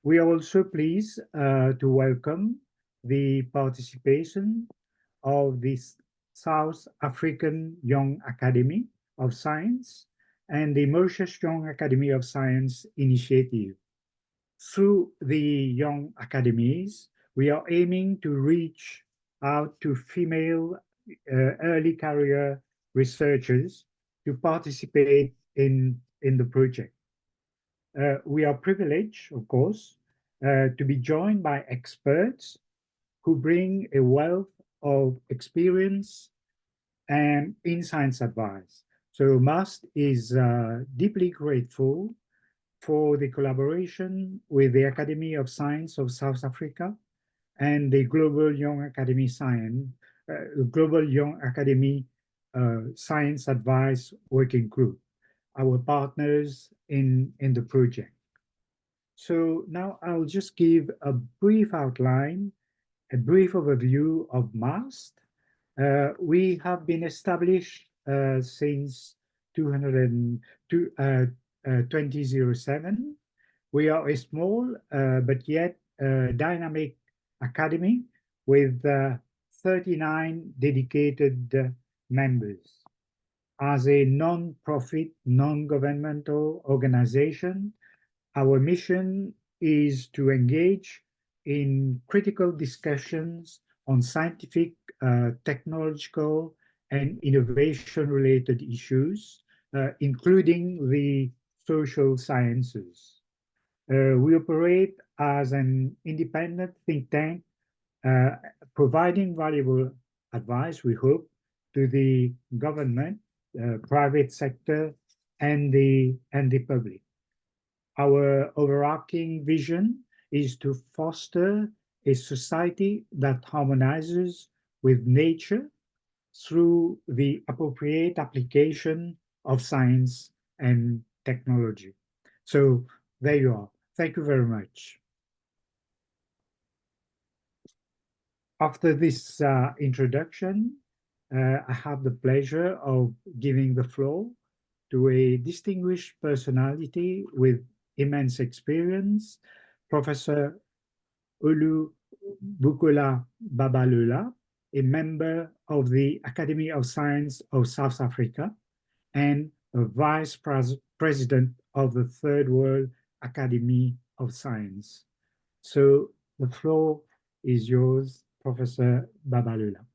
We are also pleased to welcome the participation of the South African Young Academy of Science and the Mauritius Young Academy of Science Initiative. Through the Young Academies, we are aiming to reach out to female early career researchers to participate in the project. We are privileged, of course, to be joined by experts who bring a wealth of experience and in science advice. So MAST is deeply grateful for the collaboration with the Academy of Science of South Africa and the Global Young Academy Science Advice Working Group, our partners in the project. So now I'll just give a brief outline, a brief overview of MAST. We have been established since 2007. We are a small but yet dynamic academy with 39 dedicated members. As a non-profit, non-governmental organization, our mission is to engage in critical discussions on scientific, technological, and innovation-related issues, including the social sciences. We operate as an independent think tank, providing valuable advice, we hope, to the government, private sector, and the public. Our overarching vision is to foster a society that harmonizes with nature through the appropriate application of science and technology. So there you are. Thank you very much. After this introduction, I have the pleasure of giving the floor to a distinguished personality with immense experience, Professor Olubukola Babalula, a member of the Academy of Science of South Africa and a Vice President of the Third World Academy of Science. So the floor is yours, Professor Babalula.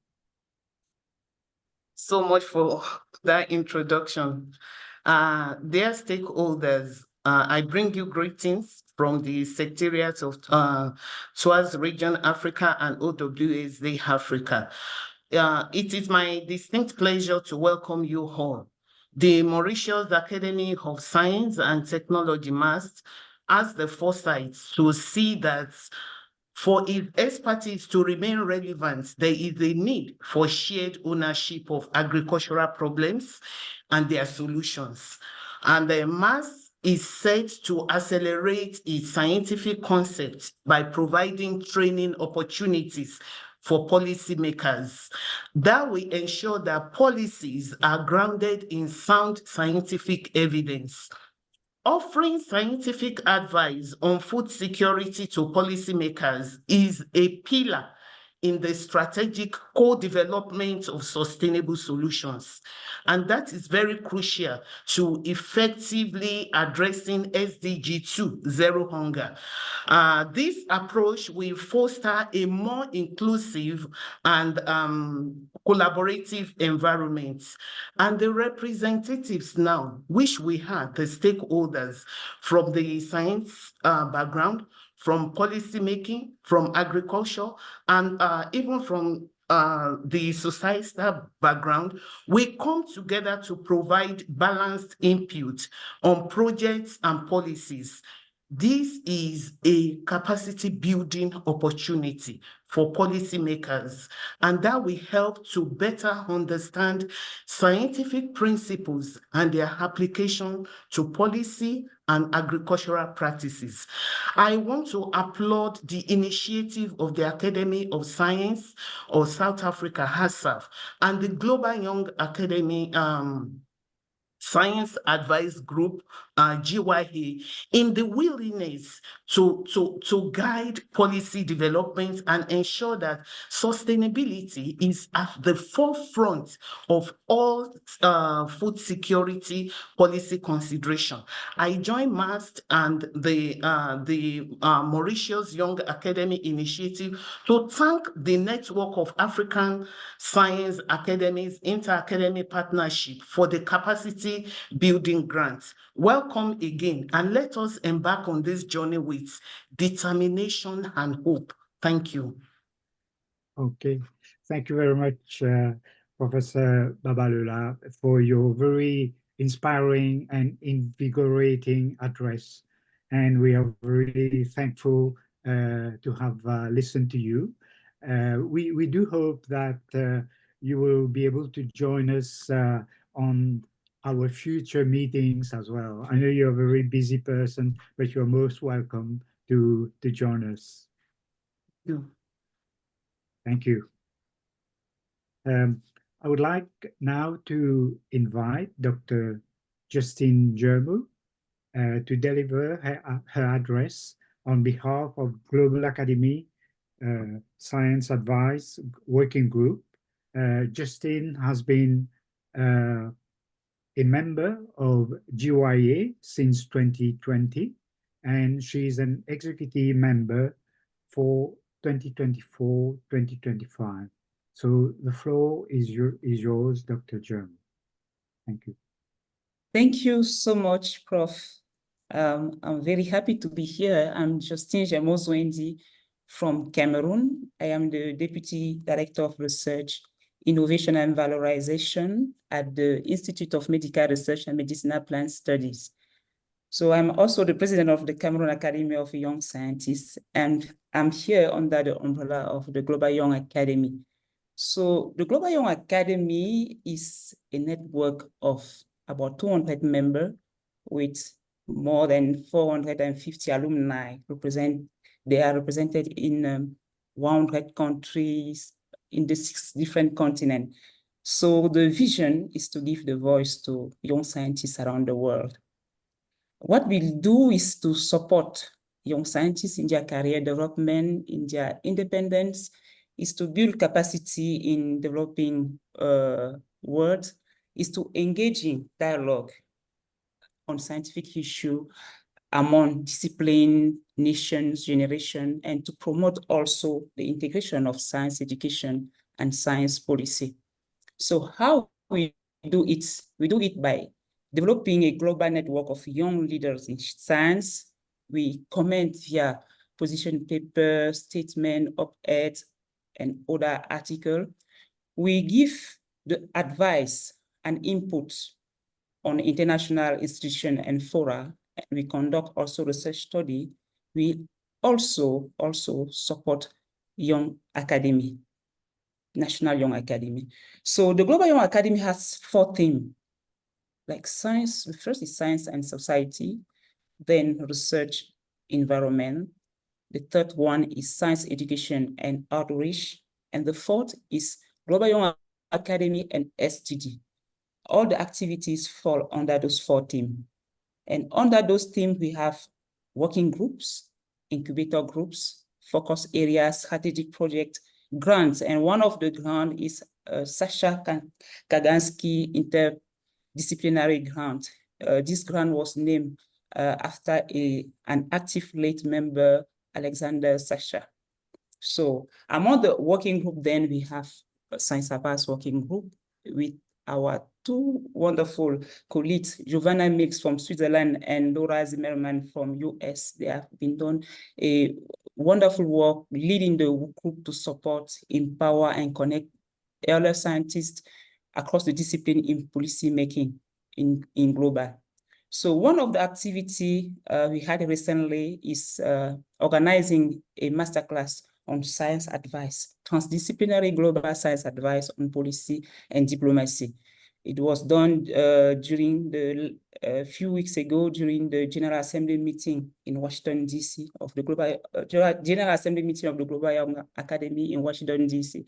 So much for that introduction. Dear stakeholders, I bring you greetings from the Secretariat of SWAZ Region Africa and OWSD Africa. It is my distinct pleasure to welcome you all. The Mauritius Academy of Science and Technology MAST has the foresight to see that for its expertise to remain relevant, there is a need for shared ownership of agricultural problems and their solutions. And the MAST is set to accelerate its scientific concepts by providing training opportunities for policymakers that will ensure that policies are grounded in sound scientific evidence. Offering scientific advice on food security to policymakers is a pillar in the strategic co-development of sustainable solutions. And that is very crucial to effectively addressing SDG 2, Zero Hunger. This approach will foster a more inclusive and collaborative environment. And the representatives now, which we had, the stakeholders from the science background, from policy making, from agriculture, and even from the societal background, we come together to provide balanced input on projects and policies. This is a capacity building opportunity for policymakers, and that will help to better understand scientific principles and their application to policy and agricultural practices. I want to applaud the initiative of the Academy of Science of South Africa, ASSAf, and the Global Young Academy Science Advice Group GYA in the willingness to guide policy development and ensure that sustainability is at the forefront of all food security policy consideration. I joined MAST and the Mauritius Young Academy Initiative to thank the network of African science academies, inter-academy partnership for the capacity building grants. Welcome again, and let us embark on this journey with determination and hope. Thank you. Okay, thank you very much, Professor Babalola, for your very inspiring and invigorating address. And we are really thankful to have listened to you. We do hope that you will be able to join us on our future meetings as well. I know you're a very busy person, but you're most welcome to join us. Thank you. I would like now to invite Dr. Justine Germo to deliver her address on behalf of Global Academy Science Advice Working Group. Justine has been a member of GYA since 2020, and she's an executive member for 2024-2025. So the floor is yours, Dr. Germ. Thank you. Thank you so much, Prof. I'm very happy to be here. I'm Justine Germo from Cameroon. I am the Deputy Director of Research, Innovation and Valorization at the Institute of Medical Research and Medicinal Plant Studies. So I'm also the president of the Cameroon Academy of Young Scientists, and I'm here under the umbrella of the Global Young Academy. So the Global Young Academy is a network of about 200 members with more than 450 alumni. They are represented in 100 countries in the 6 different continents. So the vision is to give the voice to young scientists around the world. What we'll do is to support young scientists in their career development, in their independence, is to build capacity in developing words, is to engage in dialogue on scientific issue among discipline, nations, generation, and to promote also the integration of science education and science policy. So how we do it? We do it by developing a global network of young leaders in science. We comment via position paper, statement, op-ed, and other articles. We give the advice and input on international institutions and fora. We conduct also research study. We also support Young Academy, National Young Academy. So the Global Young Academy has 4 themes, like science. The first is science and society, then research environment. The third one is science education and outreach. And the fourth is Global Young Academy and STD. All the activities fall under those 4 themes. And under those themes, we have working groups, incubator groups, focus areas, strategic projects, grants. And one of the grants is Sasha Kagansky Interdisciplinary Grant. This grant was named after an active late member, Alexander Sasha. So among the working group, then we have a Science Advice working group with our 2 wonderful colleagues, Giovanna Mix from Switzerland and Laura Zimmerman from US. They have been done a wonderful work leading the group to support, empower, and connect early scientists across the discipline in policy making in global. So one of the activity we had recently is organizing a masterclass on science advice, transdisciplinary global science advice on policy and diplomacy. It was done during a few weeks ago during the General Assembly meeting in Washington, D.C. of the General Assembly meeting of the Global Young Academy in Washington, D.C.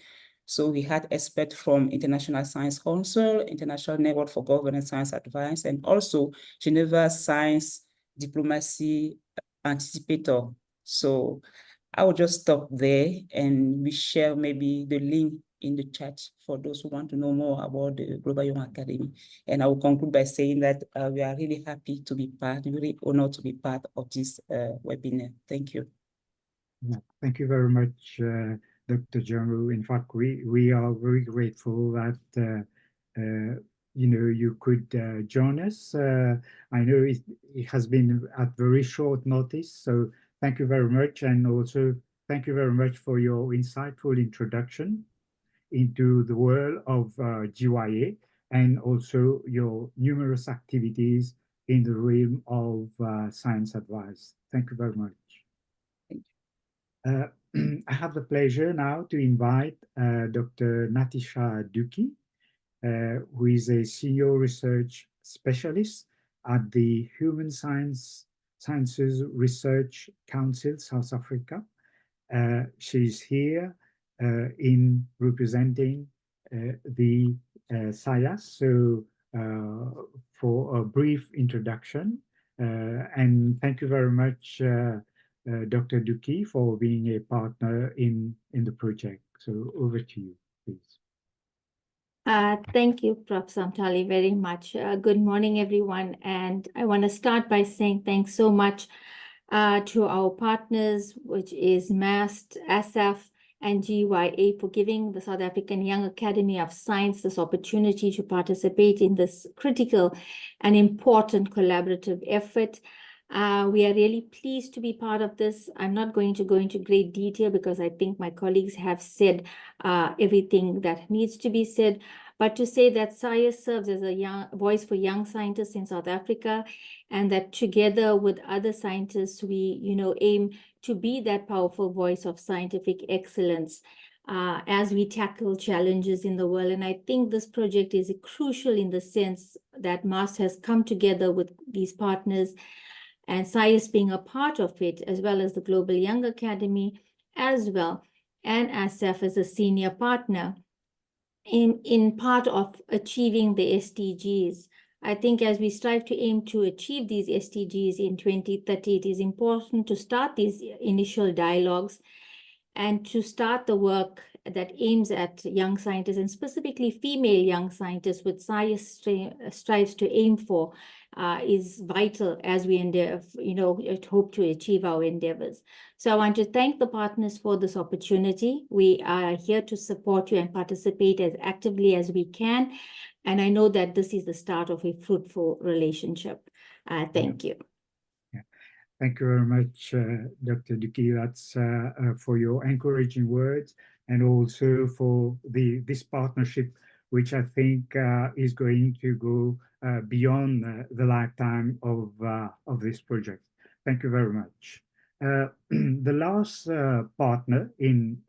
So we had experts from International Science Council, International Network for Governance Science Advice, and also Geneva Science Diplomacy Anticipator. So I will just stop there, and we share maybe the link in the chat for those who want to know more about the Global Young Academy. And I will conclude by saying that we are really happy to be part, really honored to be part of this webinar. Thank you. Yeah, thank you very much, Dr. Jamru. In fact, we are very grateful that you could join us. I know it has been at very short notice, so thank you very much, and also thank you very much for your insightful introduction into the world of GYA, and also your numerous activities in the realm of science advice. Thank you very much. I have the pleasure now to invite Dr. Natisha Duki, who is a senior research specialist at the Human Sciences Research Council, South Africa. She's here in representing the SAYAS. So for a brief introduction, and thank you very much, Dr. Duki, for being a partner in the project. So over to you, please. Thank you, Prof. Samtali, very much. Good morning, everyone. And I want to start by saying thanks so much to our partners, which is MAST, ASSAf, and GYA, for giving the South African Young Academy of Science this opportunity to participate in this critical and important collaborative effort. We are really pleased to be part of this. I'm not going to go into great detail because I think my colleagues have said everything that needs to be said, but to say that SAYAS serves as a voice for young scientists in South Africa, and that together with other scientists, we aim to be that powerful voice of scientific excellence as we tackle challenges in the world. And I think this project is crucial in the sense that MAST has come together with these partners, and SAYAS being a part of it, as well as the Global Young Academy as well, and ASSAf as a senior partner in part of achieving the SDGs. I think as we strive to aim to achieve these SDGs in 2030, it is important to start these initial dialogues and to start the work that aims at young scientists, and specifically female young scientists, which SAYAS strives to aim for, is vital as we hope to achieve our endeavors. So I want to thank the partners for this opportunity. We are here to support you and participate as actively as we can. And I know that this is the start of a fruitful relationship. Thank you. Thank you very much, Dr. Duki. That's for your encouraging words, and also for this partnership, which I think is going to go beyond the lifetime of this project. Thank you very much. The last partner in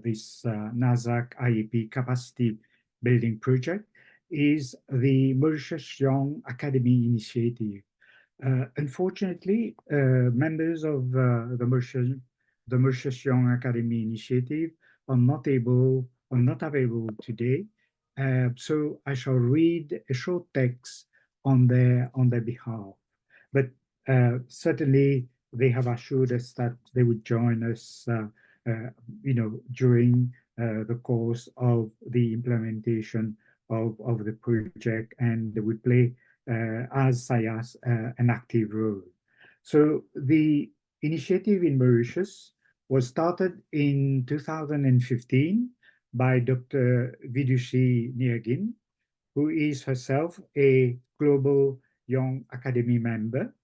this NASAC IEP capacity building project is the Mauritius Young Academy Initiative. Unfortunately, members of the Mauritius Young Academy Initiative are not available today. So I shall read a short text on their behalf. But certainly they have assured us that they would join us, during the course of the implementation of the project, and they would play as SAYAS an active role. So the initiative in Mauritius was started in 2015 by Dr. Vidushi Nirgin, who is herself a Global Young Academy member.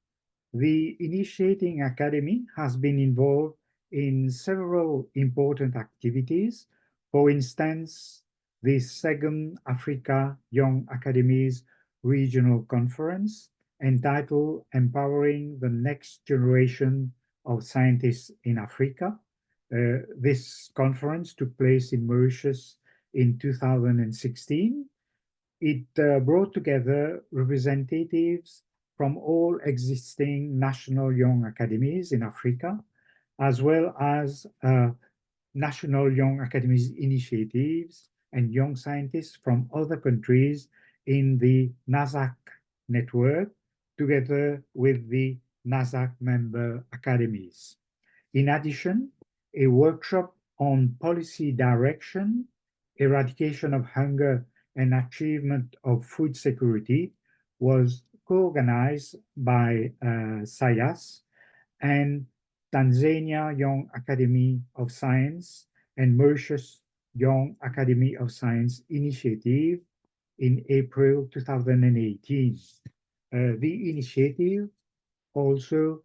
The initiating academy has been involved in several important activities. For instance, the second Africa Young Academies Regional Conference, entitled Empowering the Next Generation of Scientists in Africa. This conference took place in Mauritius in 2016. It brought together representatives from all existing national young academies in Africa, as well as national young academies initiatives and young scientists from other countries in the NASAC network, together with the NASAC member academies. In addition, a workshop on policy direction, eradication of hunger, and achievement of food security was co-organized by SAYAS and Tanzania Young Academy of Science and Mauritius Young Academy of Science Initiative in April 2018. The initiative also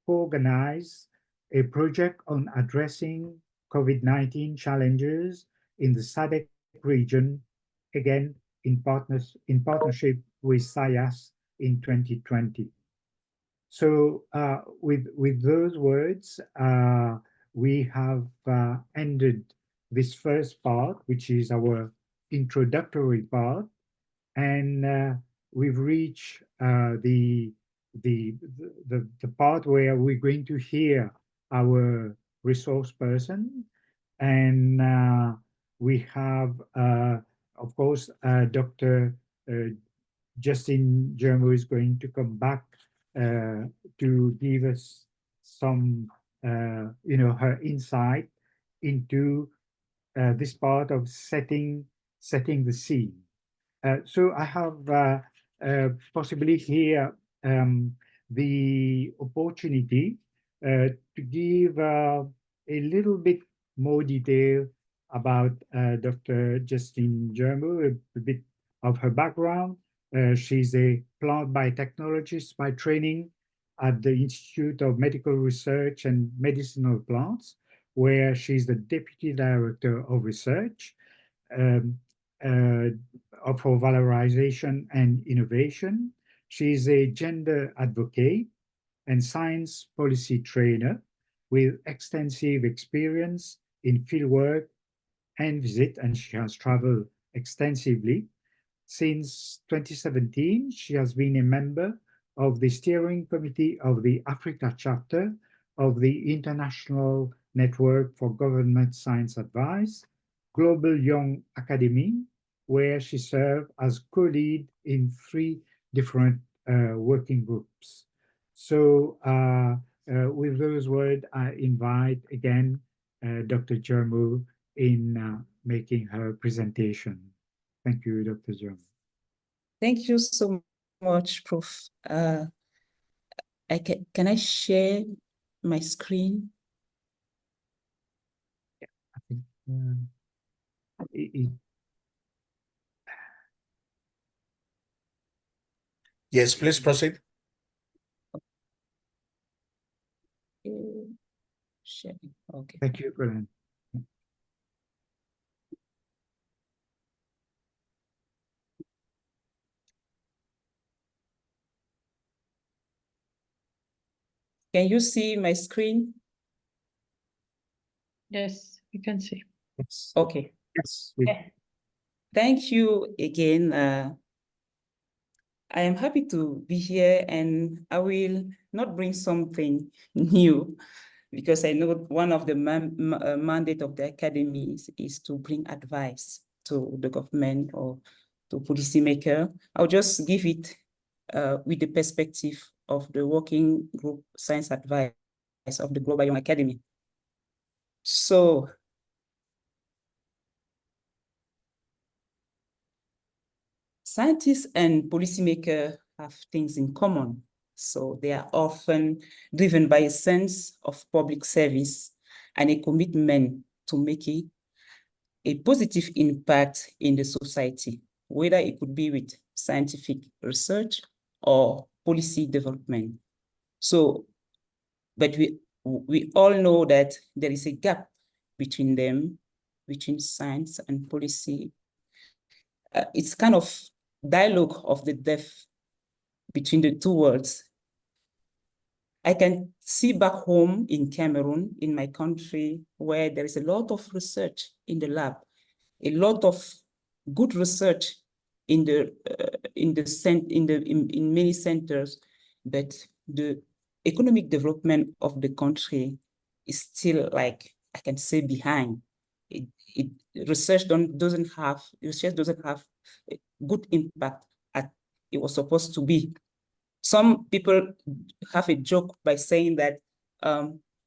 organized a project on addressing COVID-19 challenges in the SADC region, again in partnership with SAYAS in 2020. So with those words, we have ended this first part, which is our introductory part, and we've reached the part where we're going to hear our resource person, and we have, of course, Dr. Justin Germo is going to come back to give us some, her insight into this part of setting the scene. So I have possibly here the opportunity to give a little bit more detail about Dr. Justine Germo, a bit of her background. She's a plant biotechnologist by training at the Institute of Medical Research and Medicinal Plants, where she's the Deputy Director of Research for Valorization and Innovation. She's a gender advocate and science policy trainer with extensive experience in fieldwork and visit, and she has traveled extensively. Since 2017, she has been a member of the steering committee of the Africa chapter of the International Network for Government Science Advice, Global Young Academy, where she served as co-lead in 3 different working groups. So with those words, I invite again Dr. Germo in making her presentation. Thank you, Dr. Germo. Thank you so much, Prof. Can I share my screen? I think yes, please proceed. Sharing. Okay. Thank you, Glenn. Can you see my screen? Yes, we can see. Yes. Okay. Yes. Thank you again. I am happy to be here, and I will not bring something new, because I know one of the mandate of the academy is to bring advice to the government or to policymaker. I'll just give it with the perspective of the working group science advice of the Global Young Academy. So scientists and policymakers have things in common. So they are often driven by a sense of public service and a commitment to making a positive impact in the society, whether it could be with scientific research or policy development. So, but we all know that there is a gap between them, between science and policy. It's kind of dialogue of the deaf between the two worlds. I can see back home in Cameroon, in my country, where there is a lot of research in the lab, a lot of good research in many centers, but the economic development of the country is still like I can say behind. Research doesn't have a good impact as it was supposed to be. Some people have a joke by saying that,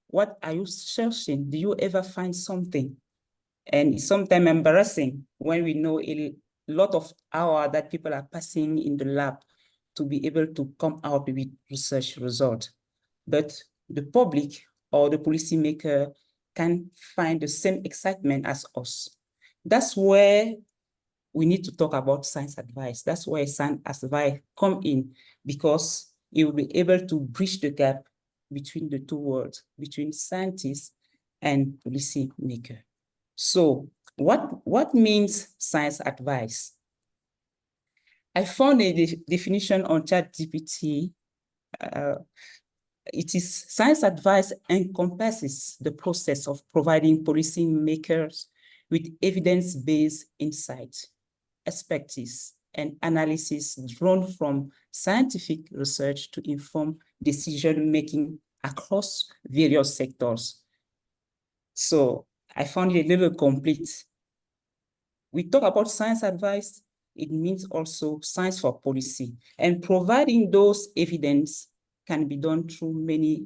what are you searching? Do you ever find something? And it's sometimes embarrassing when we know a lot of hours that people are passing in the lab to be able to come out with research results. But the public or the policymaker can find the same excitement as us. That's where we need to talk about science advice. That's where science advice come in, because it will be able to bridge the gap between the two worlds, between scientists and policymaker. So what means science advice? I found a definition on ChatGPT. It is science advice encompasses the process of providing policymakers with evidence-based insight, expertise, and analysis drawn from scientific research to inform decision-making across various sectors. So I found it a little complete. We talk about science advice, it means also science for policy, and providing those evidence can be done through many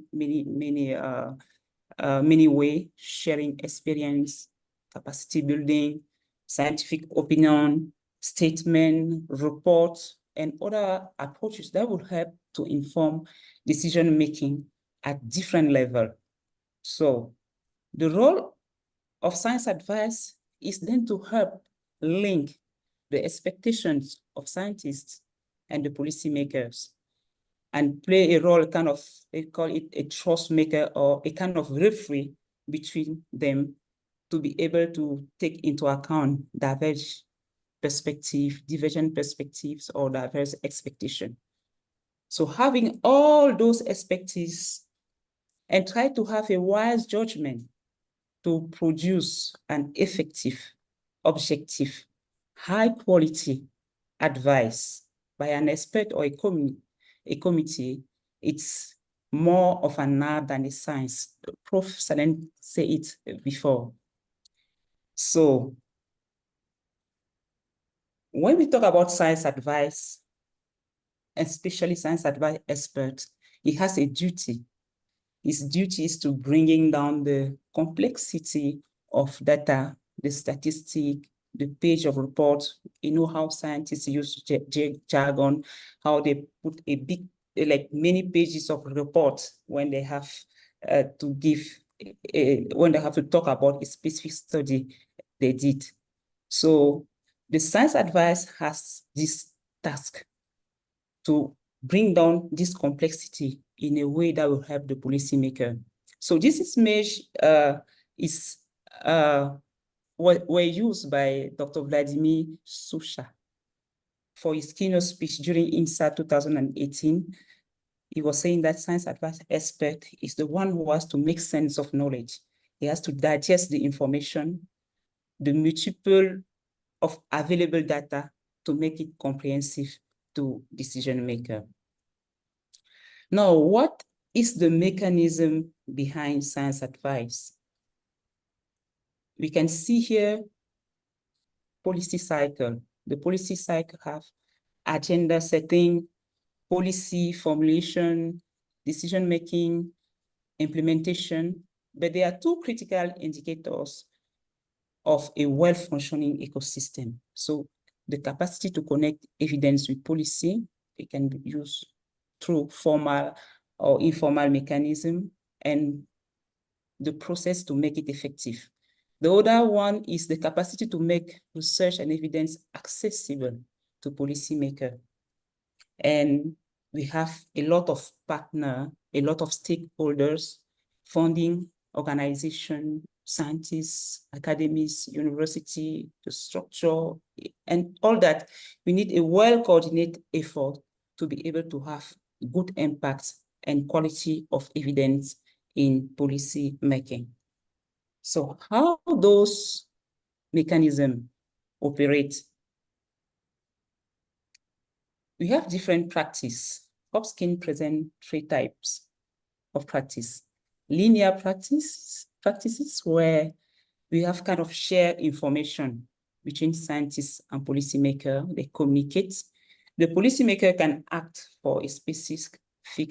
ways: sharing experience, capacity building, scientific opinion, statement, reports, and other approaches that will help to inform decision-making at different levels. So the role of science advice is then to help link the expectations of scientists and the policymakers, and play a role, kind of, they call it a trust maker, or a kind of referee between them, to be able to take into account divergent perspectives, or diverse expectation. So having all those expertise and try to have a wise judgment to produce an effective, objective, high quality advice by an expert or a committee, it's more of an art than a science. Prof. Salem said it before. So when we talk about science advice, especially science advice expert, he has a duty. His duty is to bringing down the complexity of data, the statistic, the page of reports. You know how scientists use jargon, how they put a big, like many pages of reports when they have to give, when they have to talk about a specific study they did. So the science advice has this task to bring down this complexity in a way that will help the policymaker. So this image were used by Dr. Vladimir Susha for his keynote speech during INSA 2018. He was saying that science advice expert is the one who has to make sense of knowledge. He has to digest the information, the multiple of available data, to make it comprehensive to decision maker. Now, what is the mechanism behind science advice? We can see here policy cycle. The policy cycle have agenda setting, policy formulation, decision making, implementation, but there are two critical indicators of a well-functioning ecosystem. So the capacity to connect evidence with policy, it can be used through formal or informal mechanism, and the process to make it effective. The other one is the capacity to make research and evidence accessible to policymakers. And we have a lot of partners, a lot of stakeholders, funding organizations, scientists, academies, university, the structure, and all that. We need a well-coordinated effort to be able to have good impact and quality of evidence in policy making. So how those mechanisms operate? We have different practice. Hopkins present 3 types of practice: linear practice, practices where we have kind of shared information between scientists and policymakers. They communicate. The policymaker can act for a specific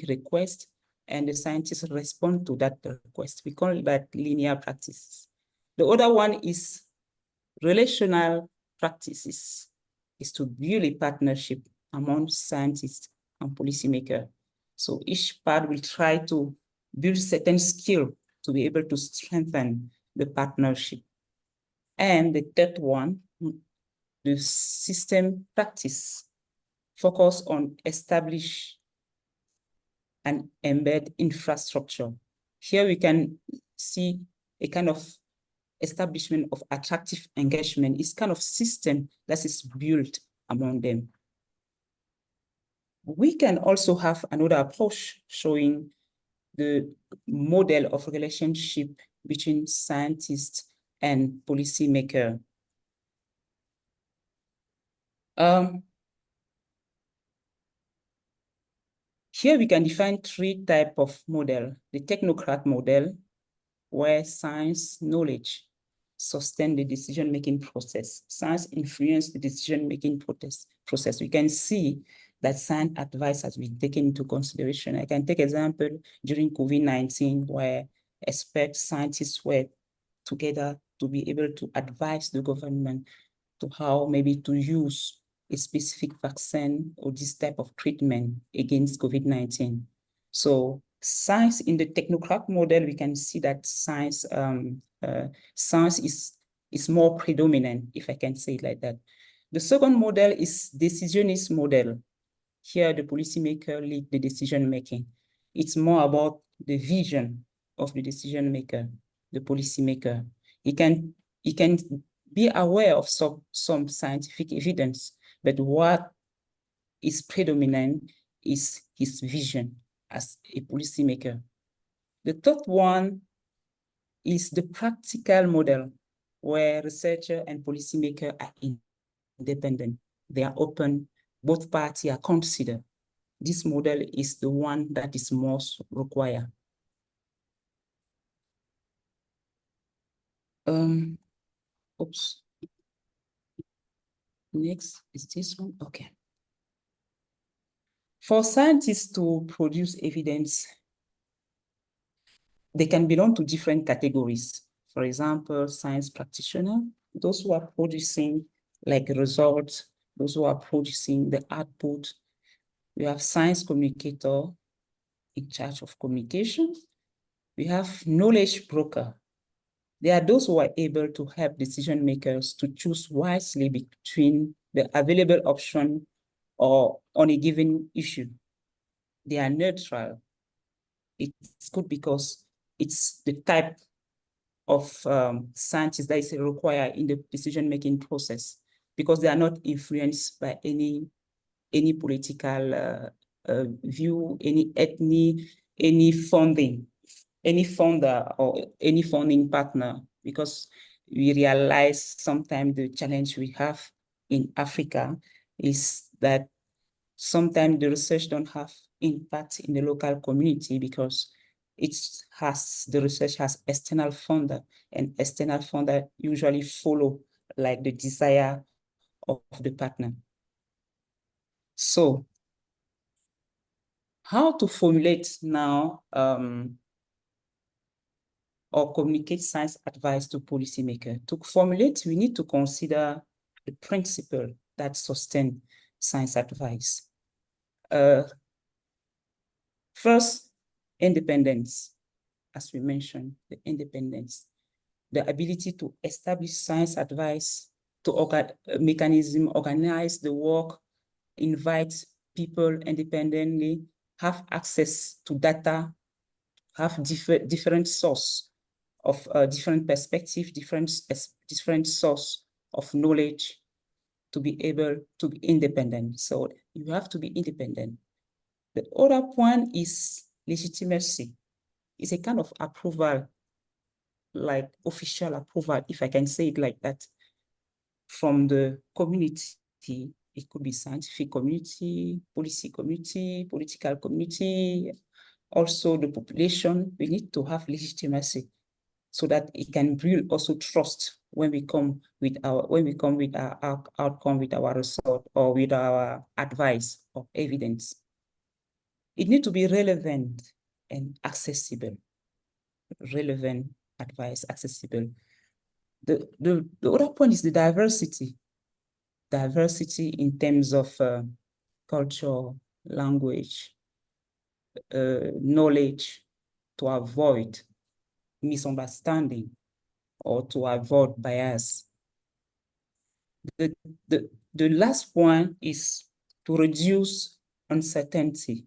request, and the scientists respond to that request. We call that linear practices. The other one is relational practices, is to build a partnership among scientists and policymakers. So each part will try to build certain skill to be able to strengthen the partnership. And the third one, the system practice, focus on establish and embed infrastructure. Here we can see a kind of establishment of attractive engagement. It's kind of system that is built among them. We can also have another approach showing the model of relationship between scientists and policymaker. Here we can define 3 types of model. The technocrat model, where science knowledge sustain the decision-making process. Science influence the decision-making process. We can see that science advice has been taken into consideration. I can take example during COVID-19, where expert scientists were together to be able to advise the government to how maybe to use a specific vaccine or this type of treatment against COVID-19. So science in the technocrat model, we can see that science is more predominant, if I can say it like that. The second model is decisionist model. Here, the policymaker lead the decision making. It's more about the vision of the decision maker, the policymaker. He can be aware of some scientific evidence, but what is predominant is his vision as a policymaker. The third one is the practical model, where researcher and policymaker are independent. They are open, both parties are considered. This model is the one that is most required. Oops. Next is this one, okay. For scientists to produce evidence, they can belong to different categories. For example, science practitioner, those who are producing like results, those who are producing the output. We have science communicator in charge of communication. We have knowledge broker. They are those who are able to help decision makers to choose wisely between the available option or on a given issue. They are neutral. It's good because it's the type of scientists that is required in the decision-making process, because they are not influenced by any political view, any ethnic, any funding, any funder or any funding partner, because we realize sometimes the challenge we have in Africa is that sometimes the research don't have impact in the local community because the research has external funder, and external funder usually follow like the desire of the partner. So how to formulate now or communicate science advice to policymakers? To formulate, we need to consider the principle that sustain science advice. First, independence, as we mentioned, the independence, the ability to establish science advice, to organize the work, invite people independently, have access to data, have different source of different perspective, different source of knowledge to be able to be independent. So you have to be independent. The other point is legitimacy. It's a kind of approval, like official approval, if I can say it like that, from the community. It could be scientific community, policy community, political community, also the population. We need to have legitimacy so that it can build also trust when we come with our outcome, with our result, or with our advice or evidence. It needs to be relevant and accessible. Relevant advice, accessible. The other point is the diversity. Diversity in terms of culture, language, knowledge, to avoid misunderstanding or to avoid bias. The last point is to reduce uncertainty.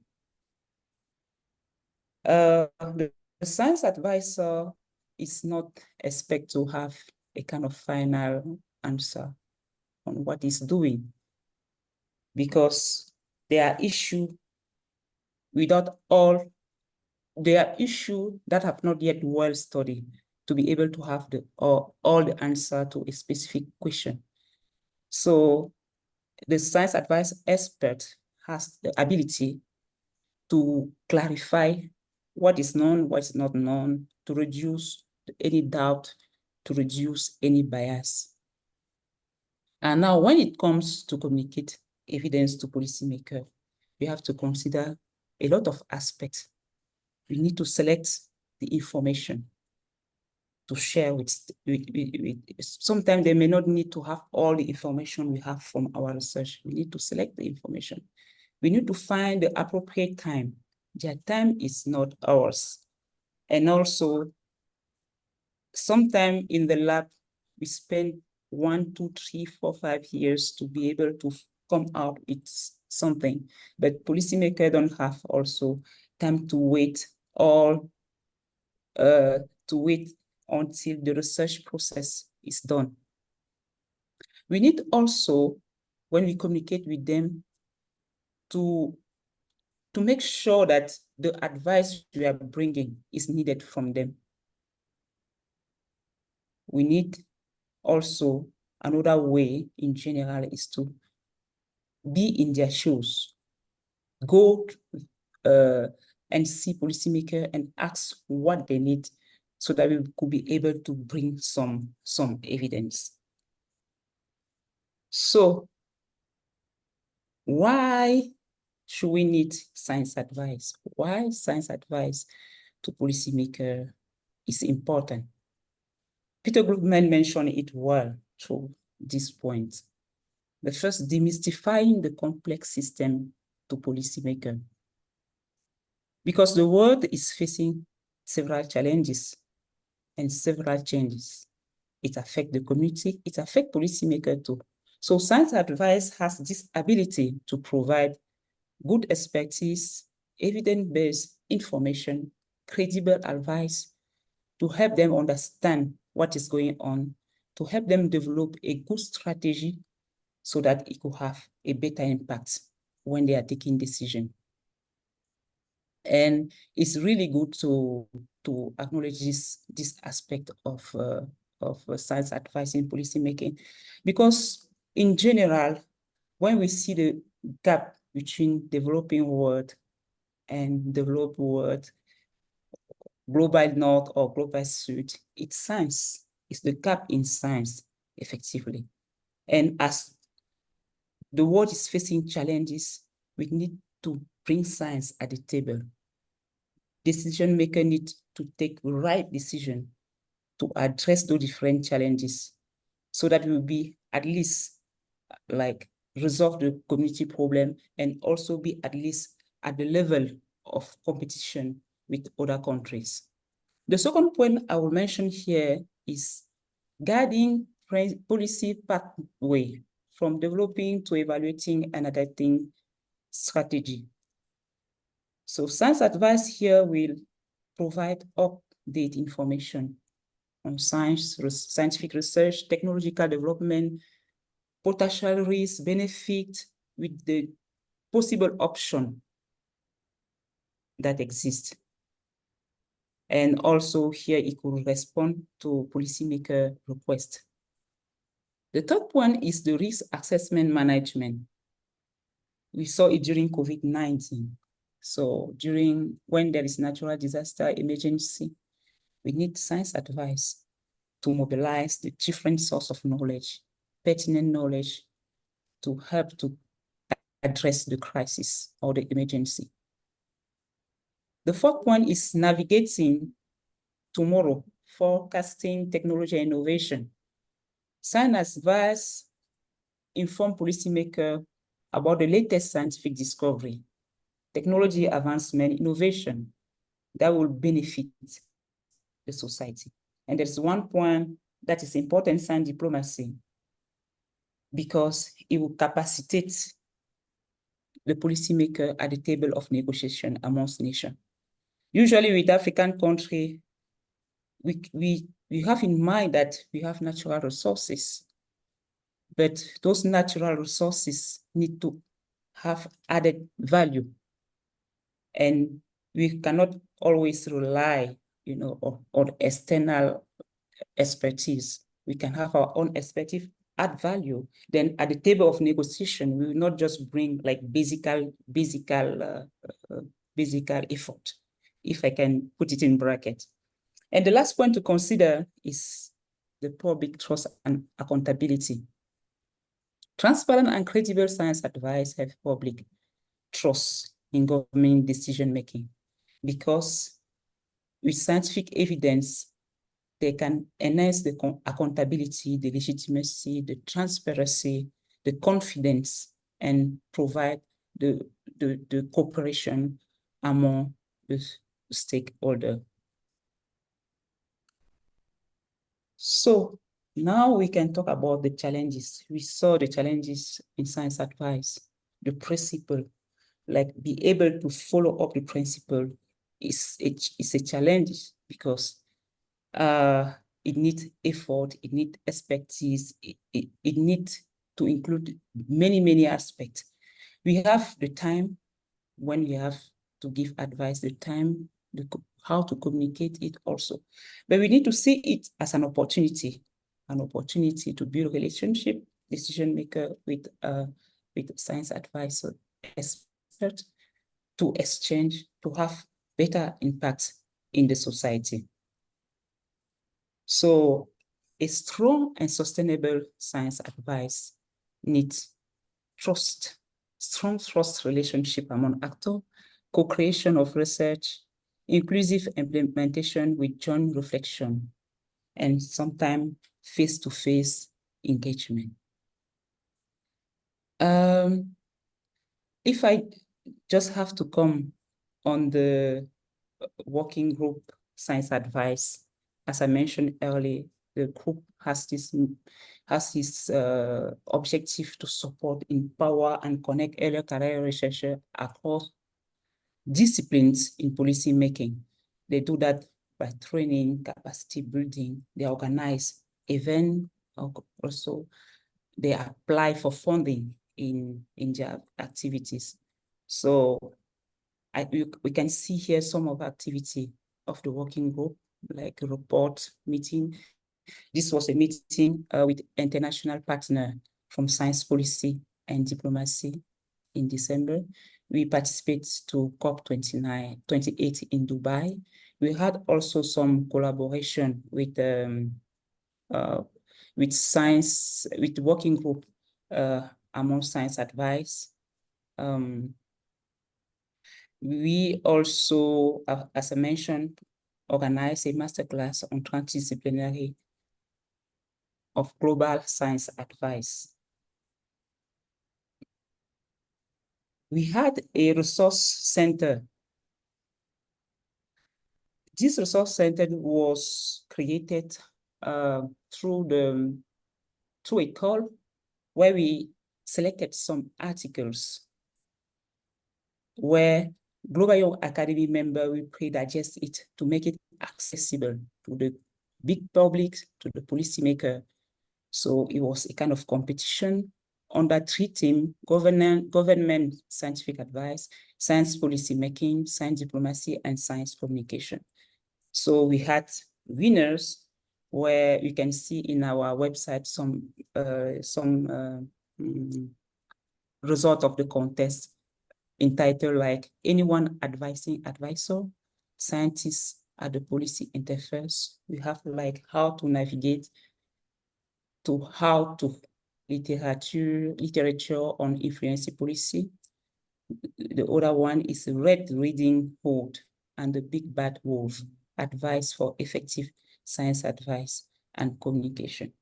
The science advisor is not expected to have a kind of final answer on what he's doing, because there are issues that have not yet well studied to be able to have all the answer to a specific question. So the science advice expert has the ability to clarify what is known, what is not known, to reduce any doubt, to reduce any bias. And now when it comes to communicate evidence to policymakers, we have to consider a lot of aspects. We need to select the information to share with sometimes they may not need to have all the information we have from our research. We need to select the information. We need to find the appropriate time. Their time is not ours. And also, sometime in the lab, we spend 1, 2, 3, 4, 5 years to be able to come out with something. But policymakers don't have also time to wait until the research process is done. We need also, when we communicate with them, to make sure that the advice we are bringing is needed from them. We need also, another way in general is to be in their shoes. Go and see policymakers and ask what they need so that we could be able to bring some evidence. So why should we need science advice? Why science advice to policymakers is important? Peter Grubman mentioned it well through this point. The first, demystifying the complex system to policymakers. Because the world is facing several challenges and several changes. It affects the community, it affects policymakers too. So science advice has this ability to provide good expertise, evidence-based information, credible advice, to help them understand what is going on, to help them develop a good strategy so that it could have a better impact when they are taking decisions. And it's really good to acknowledge this aspect of science advice in policymaking, because in general, when we see the gap between developing world and developed world, global north or global south, it's science. It's the gap in science, effectively. And as the world is facing challenges, we need to bring science at the table. Decision makers need to take the right decision to address those different challenges so that we will be at least like resolve the community problem and also be at least at the level of competition with other countries. The second point I will mention here is guiding policy pathway from developing to evaluating and adapting strategy. So science advice here will provide update information on scientific research, technological development, potential risk, benefit, with the possible option that exists. And also here it could respond to policymaker request. The third one is the risk assessment management. We saw it during COVID-19. So when there is natural disaster emergency, We need science advice to mobilize the different source of knowledge, pertinent knowledge, to help to address the crisis or the emergency. The fourth point is navigating tomorrow, forecasting technology and innovation. Science advice inform policymakers about the latest scientific discovery, technology advancement, innovation that will benefit the society. And there's one point that is important, science diplomacy, because it will capacitate the policymaker at the table of negotiation amongst nations. Usually with African countries, we have in mind that we have natural resources, but those natural resources need to have added value. And we cannot always rely, on external expertise. We can have our own expertise, add value. Then at the table of negotiation, we will not just bring like basic effort, if I can put it in brackets. And the last point to consider is the public trust and accountability. Transparent and credible science advice have public trust in government decision-making, because with scientific evidence, they can enhance the accountability, the legitimacy, the transparency, the confidence, and provide the cooperation among the stakeholders. So now we can talk about the challenges. We saw the challenges in science advice, the principle, like be able to follow up the principle is a challenge, because it needs effort, it needs expertise, it needs to include many aspects. We have the time when we have to give advice, the time, how to communicate it also. But we need to see it as an opportunity to build a relationship, decision maker with science advisor, expert, to exchange, to have better impact in the society. So a strong and sustainable science advice needs trust, strong trust relationship among actors, co-creation of research, inclusive implementation with joint reflection, and sometimes face-to-face engagement. If I just have to come on the working group science advice, as I mentioned earlier, the group has this objective to support, empower, and connect early career researchers across disciplines in policy making. They do that by training, capacity building. They organize events, also they apply for funding in their activities. So we can see here some of the activity of the working group, like a report meeting. This was a meeting with international partner from science policy and diplomacy in December. We participated to COP28 in Dubai. We had also some collaboration with science, with the working group among science advice. We also, as I mentioned, organized a masterclass on transdisciplinary of global science advice. We had a resource center. This resource center was created through a call where we selected some articles where Global Young Academy member will pre-digest it to make it accessible to the big public, to the policymaker. So it was a kind of competition under 3 themes: government scientific advice, science policy making, science diplomacy, and science communication. So we had winners where you can see in our website some result of the contest entitled like anyone advising advisor, scientists at the policy interface. We have like how to navigate to how to literature on influencing policy. The other one is Red Reading Hood and the Big Bad Wolf, advice for effective science advice and communication.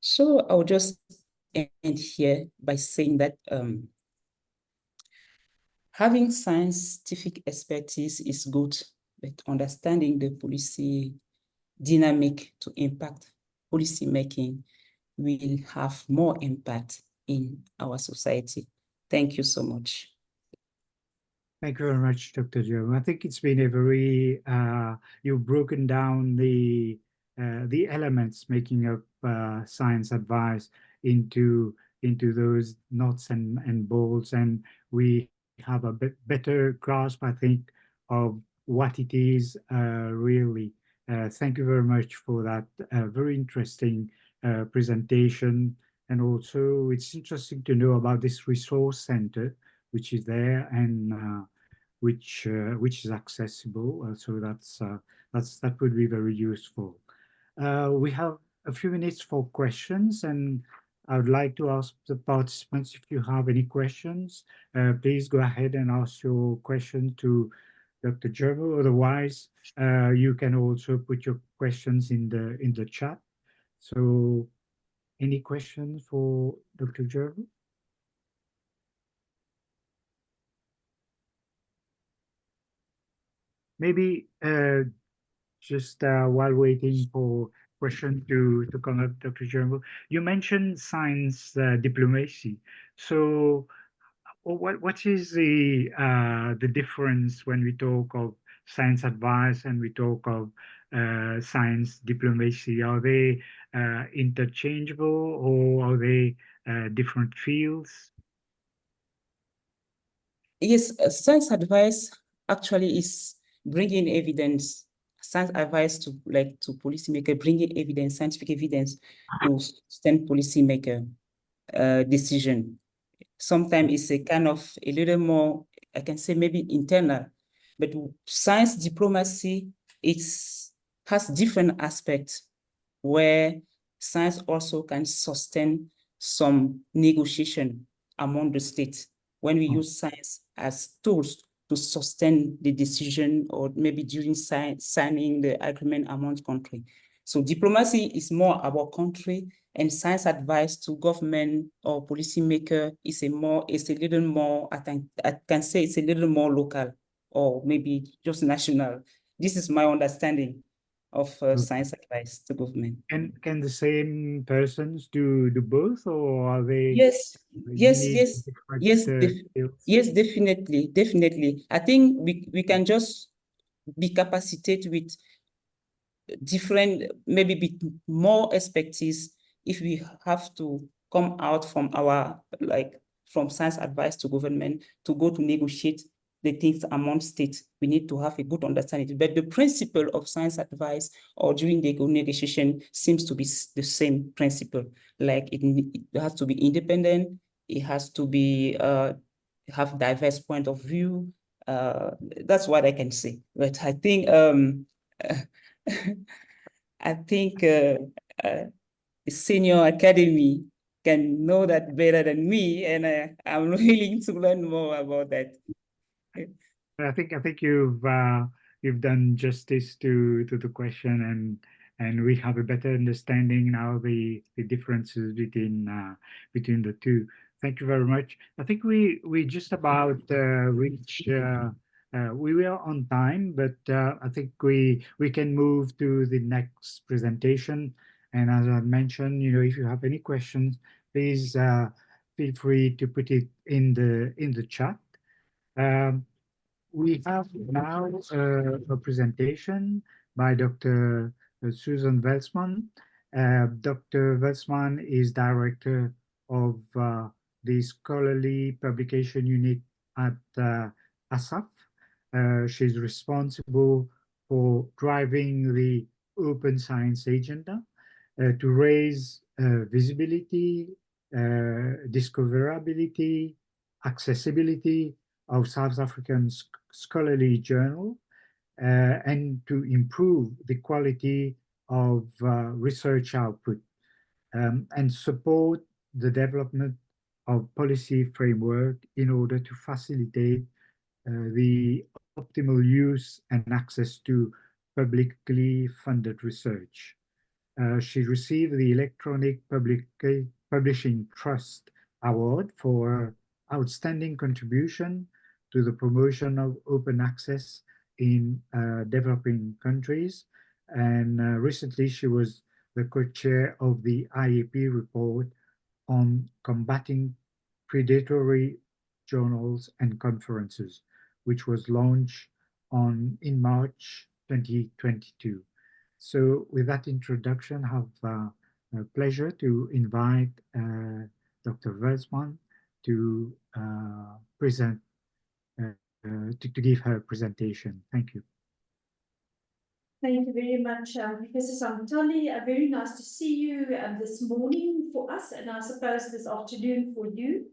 So I'll just end here by saying that having scientific expertise is good, but understanding the policy dynamic to impact policy making will have more impact in our society. Thank you so much. Thank you very much, Dr. Joe. I think it's been a very, you've broken down the elements making up science advice into those nuts and bolts, and we have a better grasp, I think, of what it is really. Thank you very much for that very interesting presentation. And also, it's interesting to know about this resource center, which is there and which is accessible. So that would be very useful. We have a few minutes for questions, and I would like to ask the participants if you have any questions. Please go ahead and ask your question to Dr. Gerbo. Otherwise, you can also put your questions in the chat. So, any questions for Dr. Gerbo? Maybe just while waiting for question to come up, Dr. Jermo, you mentioned science diplomacy. So what is the difference when we talk of science advice and we talk of science diplomacy? Are they interchangeable, or are they different fields? Yes, science advice actually is bringing evidence, science advice to policymaker, bringing evidence, scientific evidence to stand policymaker decision. Sometimes it's a kind of a little more, I can say maybe internal, but science diplomacy, has different aspects where science also can sustain some negotiation among the states when we use science as tools to sustain the decision, or maybe during signing the agreement among countries. So diplomacy is more about country, and science advice to government or policymaker is a little more, I can say it's a little more local, or maybe just national. This is my understanding of science advice to government. And can the same persons do both, or are they? Yes, definitely. I think we can just be capacitated with different, maybe more expertise if we have to come out from our, from science advice to government to go to negotiate the things among states. We need to have a good understanding. But the principle of science advice or during the negotiation seems to be the same principle. Like it has to be independent. It has to be have diverse point of view. That's what I can say. But I think I think the senior academy can know that better than me, and I'm willing to learn more about that. I think you've done justice to the question, and we have a better understanding now the differences between the two. Thank you very much. I think we just about reached. We were on time, but I think we can move to the next presentation. And as I mentioned, if you have any questions, please feel free to put it in the chat. We have now a presentation by Dr. Susan Welsman. Dr. Welsman is director of the Scholarly Publication Unit at ASSAf. She's responsible for driving the open science agenda to raise visibility, discoverability, accessibility of South African scholarly journal, and to improve the quality of research output, and support the development of policy framework in order to facilitate the optimal use and access to publicly funded research. She received the Electronic Publishing Trust Award for outstanding contribution to the promotion of open access in developing countries. And recently she was the co-chair of the IAP report on combating predatory journals and conferences, which was launched in March 2022. So with that introduction, I have a pleasure to invite Dr. Versman to present, to give her presentation. Thank you. Thank you very much, Professor Samtali. Very nice to see you this morning for us, and I suppose this afternoon for you.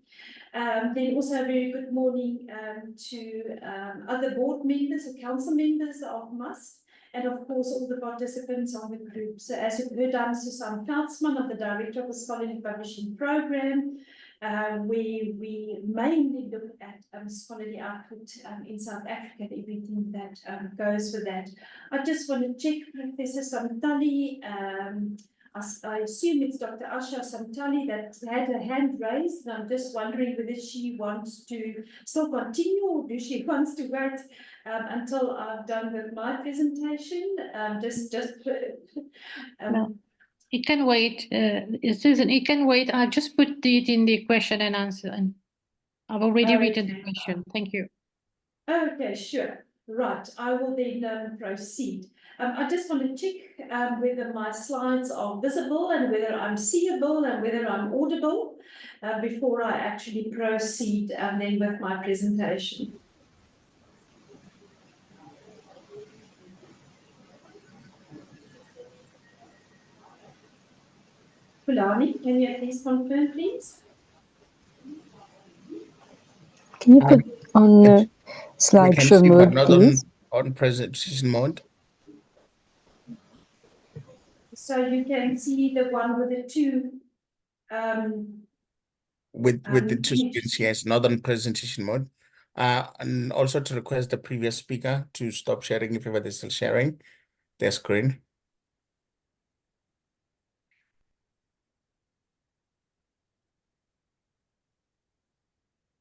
Then also a very good morning to other board members or council members of MAST, and of course all the participants on the group. So as you've heard, I'm Susan Peltzman. I'm the Director of the Scholarly Publishing Program. We mainly look at scholarly output in South Africa and everything that goes with that. I just want to check Professor Samtali. I assume it's Dr. Asha Samtali that had her hand raised, and I'm just wondering whether she wants to still continue or do she wants to wait until I've done with my presentation. No. It can wait, Susan, it can wait. I've just put it in the question and answer, and I've already written the question. Thank you. Okay, sure. Right, I will then proceed. I just want to check whether my slides are visible and whether I'm seeable and whether I'm audible before I actually proceed then with my presentation. Fulani, can you please confirm, please? Can you put on slideshow mode, not please? on presentation mode. So you can see the one with the two. With the two screens, yes, not on presentation mode. And also to request the previous speaker to stop sharing if ever they're still sharing their screen.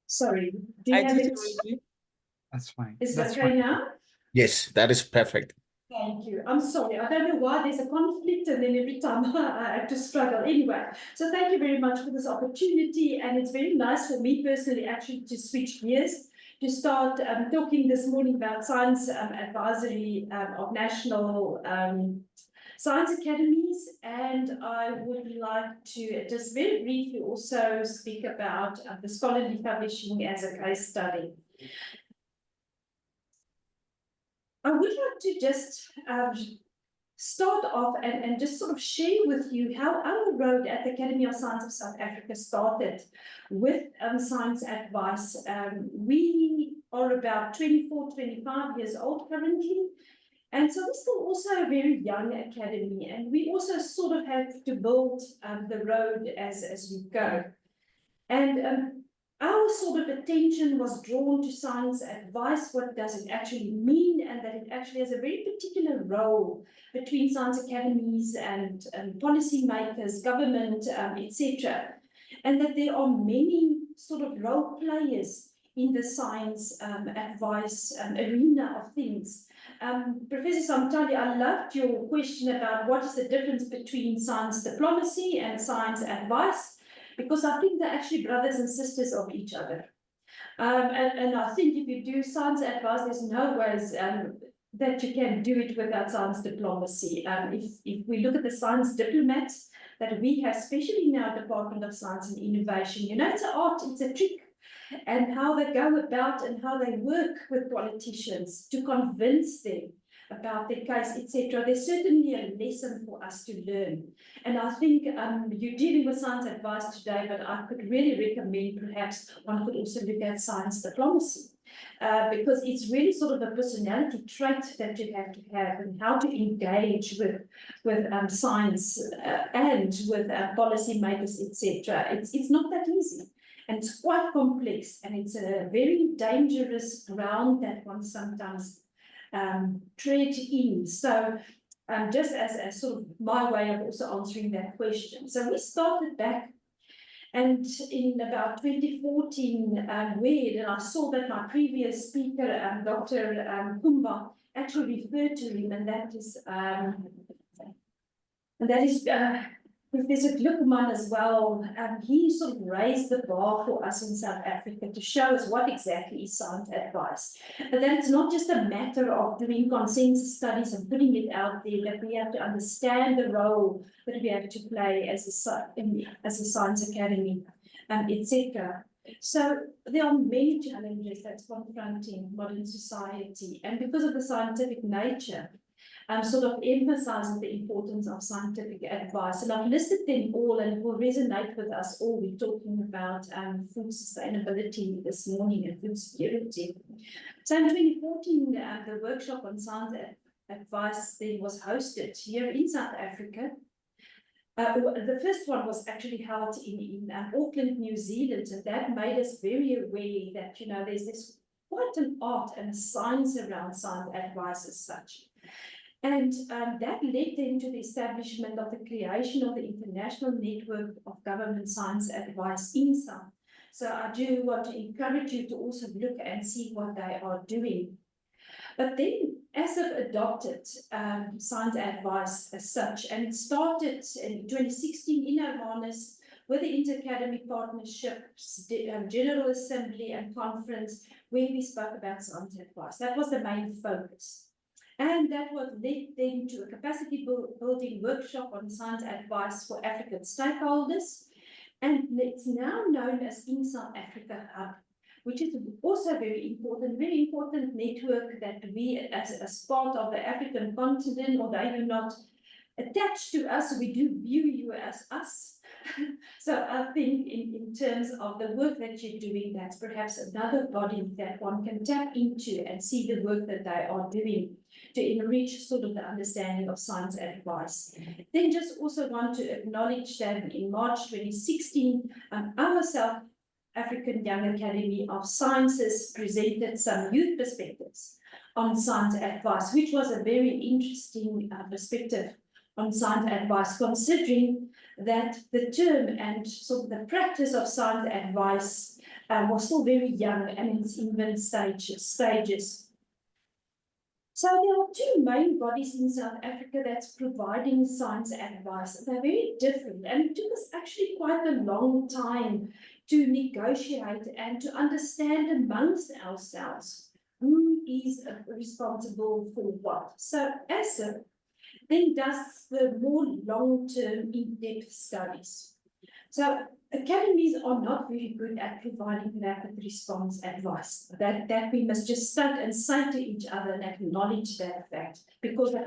Sorry, do you have it? That's fine. Is That's it okay fine. now? Yes, that is perfect. Thank you. I'm sorry. I don't know why there's a conflict and then every time I have to struggle. Anyway, so thank you very much for this opportunity. And it's very nice for me personally actually to switch gears to start talking this morning about science advisory of national science academies. And I would like to just very briefly also speak about the scholarly publishing as a case study. I would like to just start off and just sort of share with you how our road at the Academy of Science of South Africa started with science advice. We are about 24, 25 years old currently. And so we're still also a very young academy, and we also sort of have to build the road as we go. And our sort of attention was drawn to science advice. What does it actually mean? And that it actually has a very particular role between science academies and policy makers, government, etc. And that there are many sort of role players in the science advice arena of things. Professor Samtali, I loved your question about what is the difference between science diplomacy and science advice, because I think they're actually brothers and sisters of each other. And I think if you do science advice, there's no ways that you can do it without science diplomacy. If we look at the science diplomats that we have, especially in our Department of Science and Innovation, you know, it's an art, it's a trick, and how they go about and how they work with politicians to convince them about their case, etc. There's certainly a lesson for us to learn. And I think you're dealing with science advice today, but I could really recommend perhaps one could also look at science diplomacy. because it's really sort of a personality trait that you have to have, and how to engage with science and with policymakers, etc. It's not that easy, and it's quite complex, and it's a very dangerous ground that one sometimes tread in. So just as sort of my way of also answering that question. So we started back, and in about 2014, and I saw that my previous speaker, Dr. Kumba, actually referred to him, and that is Professor Gluckman as well. He sort of raised the bar for us in South Africa to show us what exactly is science advice. But that it's not just a matter of doing consensus studies and putting it out there, that we have to understand the role that we have to play as a science academy, etc. So there are many challenges that's confronting modern society, and because of the scientific nature, sort of emphasizing the importance of scientific advice. And I've listed them all, and it will resonate with us all. We're talking about food sustainability this morning and food security. So in 2014, the workshop on science advice then was hosted here in South Africa. The first one was actually held in Auckland, New Zealand, and that made us very aware that, you know, there's this quite an art and a science around science advice as such. And that led then to the establishment of the creation of the International Network of Government Science Advice, INSA. So I do want to encourage you to also look and see what they are doing. But then ASSAf adopted science advice as such, and it started in 2016 in Hermanus with the Inter-Academy Partnerships, General Assembly and Conference, where we spoke about science advice. That was the main focus. And that was led then to a capacity building workshop on science advice for African stakeholders. And it's now known as INSA Africa Hub, which is also very important network that we as part of the African continent, although you're not attached to us, we do view you as us. So I think in terms of the work that you're doing, that's perhaps another body that one can tap into and see the work that they are doing to enrich sort of the understanding of science advice. Then just also want to acknowledge that in March 2016, our South African Young Academy of Sciences presented some youth perspectives on science advice, which was a very interesting perspective on science advice, considering that the term and sort of the practice of science advice was still very young and in its infant stages. So there are two main bodies in South Africa that's providing science advice. They're very different, and it took us actually quite a long time to negotiate and to understand amongst ourselves who is responsible for what. So ASSAf then does the more long-term in-depth studies. So academies are not very good at providing rapid response advice. That we must just start and say to each other and acknowledge that fact, because of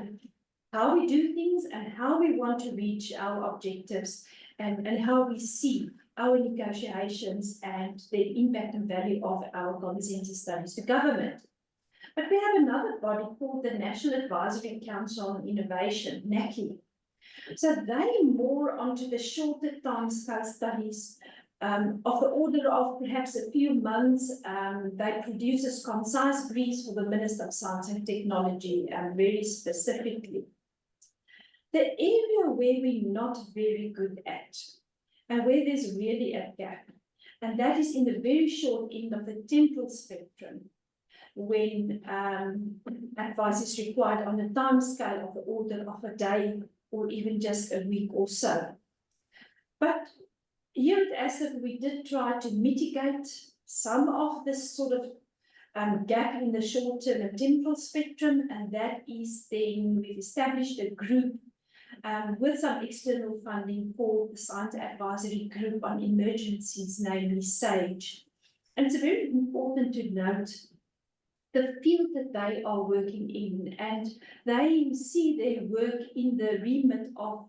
how we do things and how we want to reach our objectives and how we see our negotiations and the impact and value of our consensus studies to government. But we have another body called the National Advisory Council on Innovation, NACI. So they more onto the shorter timescale studies of the order of perhaps a few months. They produce concise briefs for the Minister of Science and Technology, very specifically. The area where we're not very good at, and where there's really a gap, and that is in the very short end of the temporal spectrum, when advice is required on a time scale of the order of a day or even just a week or so. But here at ASSAf, we did try to mitigate some of this sort of gap in the short-term and temporal spectrum, and that is then we've established a group with some external funding called the Science Advisory Group on Emergencies, namely SAWG. And it's very important to note the field that they are working in, and they see their work in the remit of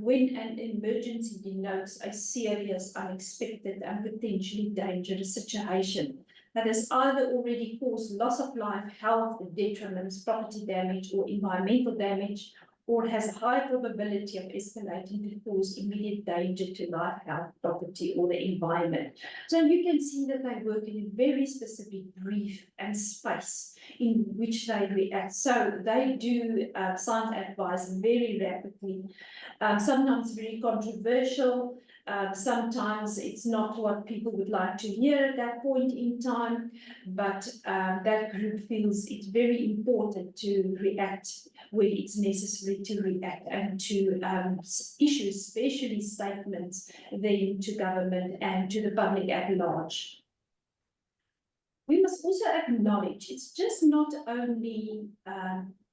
when an emergency denotes a serious, unexpected, and potentially dangerous situation. that has either already caused loss of life, health detriments, property damage, or environmental damage, or has a high probability of escalating to cause immediate danger to life, health, property, or the environment. So you can see that they work in a very specific brief and space in which they react. So they do science advice very rapidly, sometimes very controversial. Sometimes it's not what people would like to hear at that point in time, but that group feels it's very important to react where it's necessary to react and to issue especially statements then to government and to the public at large. We must also acknowledge it's just not only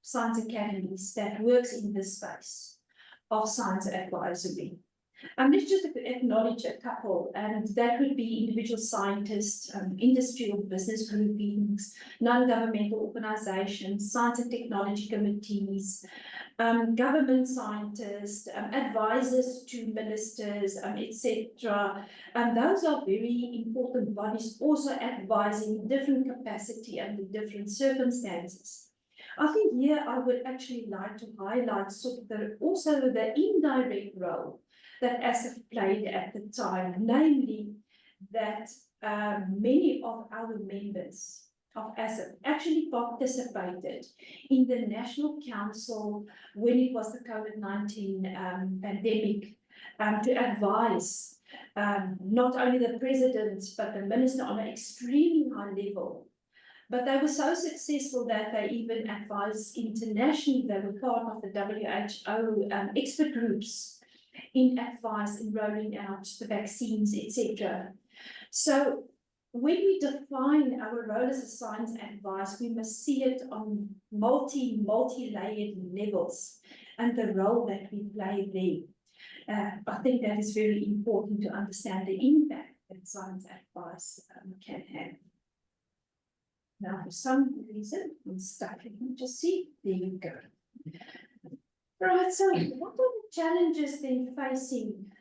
science academies that works in this space of science advisory. Let's just acknowledge a couple, and that would be individual scientists, industry or business groupings, non-governmental organizations, science and technology committees, government scientists, advisors to ministers, etc. And those are very important bodies also advising different capacity under different circumstances. I think here I would actually like to highlight sort of also the indirect role that ASSAf played at the time, namely that many of our members of ASSAf actually participated in the National Council when it was the COVID-19 pandemic to advise not only the president but the minister on an extremely high level. But they were so successful that they even advised internationally. They were part of the WHO expert groups in advice in rolling out the vaccines, etc. So when we define our role as a science advice, we must see it on multi-layered levels and the role that we play there. I think that is very important to understand the impact that science advice can have. Now, for some reason, I'm stuck. Let me just see. There you go. Right, so what are the challenges then facing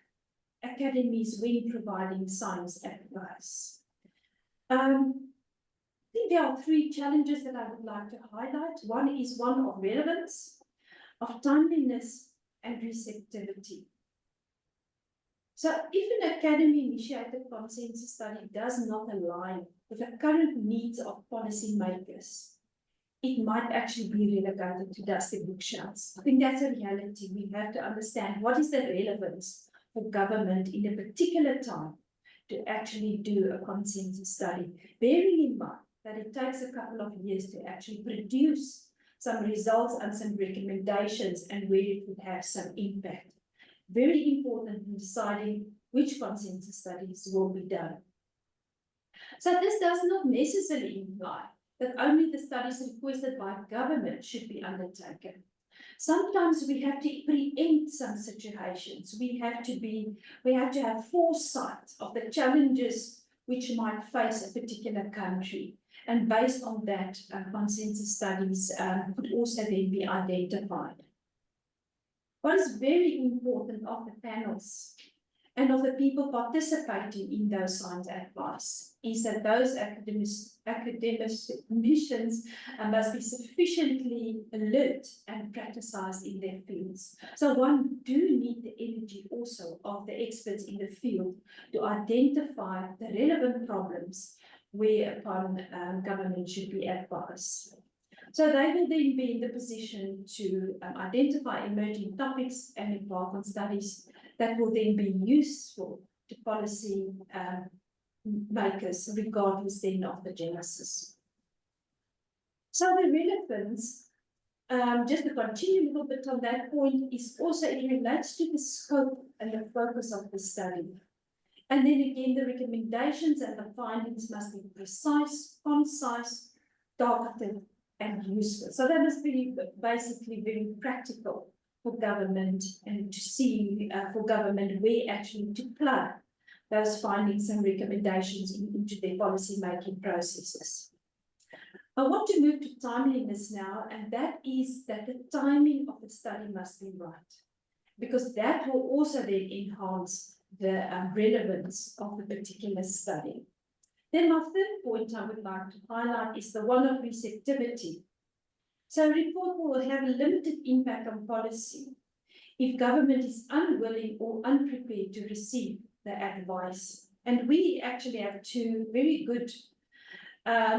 academies when providing science advice? I think there are three challenges that I would like to highlight. One is one of relevance, of timeliness, and receptivity. So if an academy-initiated consensus study does not align with the current needs of policymakers, it might actually be relegated to dusty bookshelves. I think that's a reality. We have to understand what is the relevance for government in a particular time to actually do a consensus study, bearing in mind that it takes a couple of years to actually produce some results and some recommendations and where it would have some impact. Very important in deciding which consensus studies will be done. So this does not necessarily imply that only the studies requested by government should be undertaken. Sometimes we have to preempt some situations. We have to have foresight of the challenges which might face a particular country. And based on that, consensus studies could also then be identified. What is very important of the panels and of the people participating in those science advice is that those academicians must be sufficiently alert and practicized in their fields. So one do need the energy also of the experts in the field to identify the relevant problems whereupon government should be advised. So they will then be in the position to identify emerging topics and embark on studies that will then be useful to policy makers, regardless then of the genesis. So the relevance, just to continue a little bit on that point, is also it relates to the scope and the focus of the study. And then again, the recommendations and the findings must be precise, concise, targeted, and useful. So that must be basically very practical for government and to see for government where actually to plug those findings and recommendations into their policy making processes. I want to move to timeliness now, and that is that the timing of the study must be right, because that will also then enhance the relevance of the particular study. Then my third point I would like to highlight is the one of receptivity. So a report will have a limited impact on policy if government is unwilling or unprepared to receive the advice. And we actually have two very good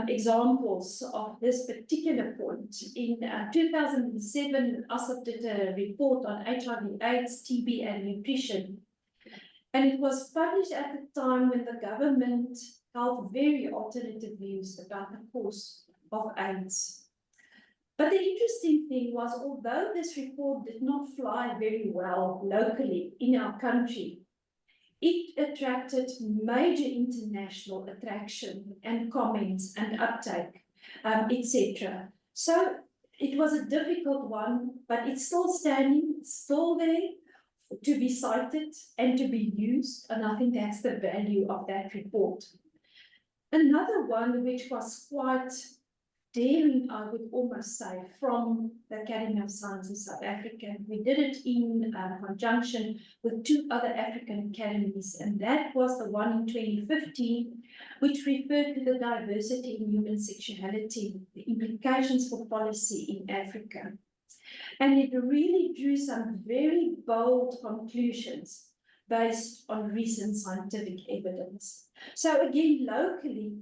examples of this particular point. In 2007, ASSAf did a report on HIV/AIDS, TB, and nutrition. And it was published at the time when the government held very alternative views about the cause of AIDS. But the interesting thing was, although this report did not fly very well locally in our country, it attracted major international attraction and comments and uptake, etc. So it was a difficult one, but it's still standing, still there to be cited and to be used. And I think that's the value of that report. Another one which was quite daring, I would almost say, from the Academy of Science in South Africa. We did it in conjunction with two other African academies, and that was the one in 2015, which referred to the diversity in human sexuality, the implications for policy in Africa. And it really drew some very bold conclusions based on recent scientific evidence. So again, locally,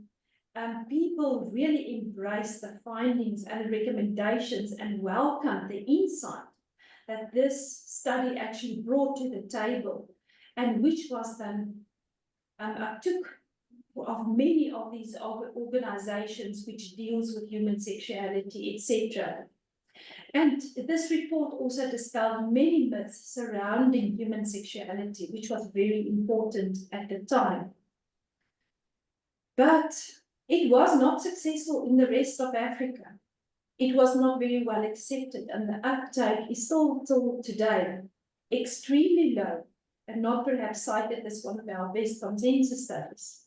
people really embraced the findings and recommendations and welcomed the insight that this study actually brought to the table, and which was then took of many of these organizations which deals with human sexuality, etc. And this report also dispelled many myths surrounding human sexuality, which was very important at the time. But it was not successful in the rest of Africa. It was not very well accepted, and the uptake is still till today extremely low, and not perhaps cited as one of our best consensus studies,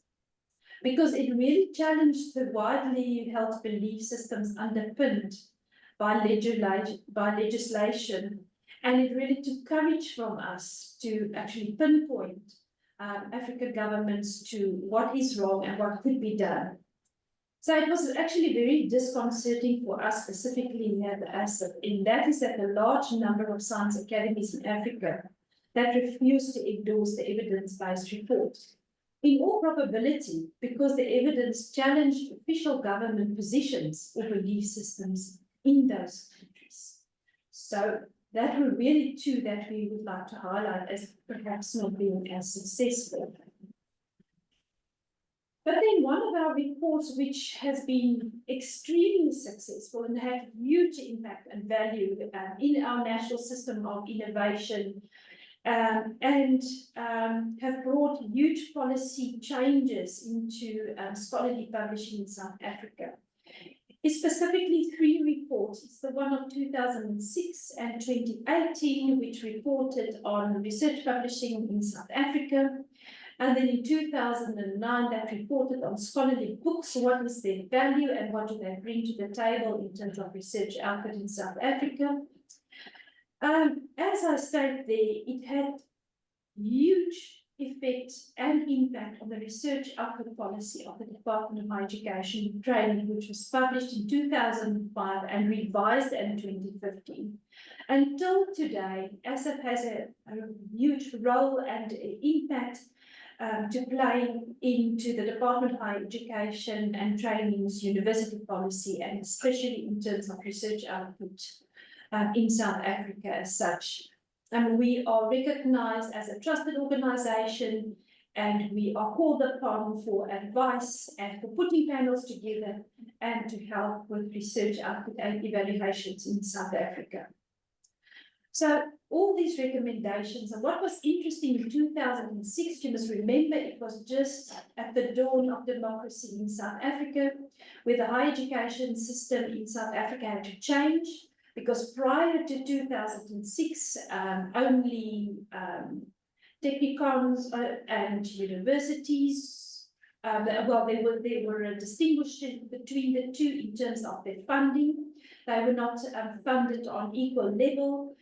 because it really challenged the widely held belief systems underpinned by legislation, and it really took courage from us to actually pinpoint African governments to what is wrong and what could be done. So it was actually very disconcerting for us, specifically here at the ASSAf, and that is that a large number of science academies in Africa that refused to endorse the evidence-based report. In all probability, because the evidence challenged official government positions or belief systems in those countries. So that were really two that we would like to highlight as perhaps not being as successful. But then one of our reports, which has been extremely successful and had huge impact and value in our national system of innovation, and have brought huge policy changes into scholarly publishing in South Africa, is specifically three reports. It's the one of 2006 and 2018, which reported on research publishing in South Africa. And then in 2009, that reported on scholarly books, what is their value and what do they bring to the table in terms of research output in South Africa. As I stated there, it had huge effect and impact on the research output policy of the Department of Higher Education and Training, which was published in 2005 and revised in 2015. Until today, ASSAf has a huge role and impact to play into the Department of Higher Education and Training's university policy, and especially in terms of research output in South Africa as such. And we are recognized as a trusted organization, and we are called upon for advice and for putting panels together and to help with research output and evaluations in South Africa. So all these recommendations, and what was interesting in 2006, you must remember, it was just at the dawn of democracy in South Africa, where the higher education system in South Africa had to change, because prior to 2006, only technikons and universities, well, they were distinguished between the two in terms of their funding. They were not funded on equal level.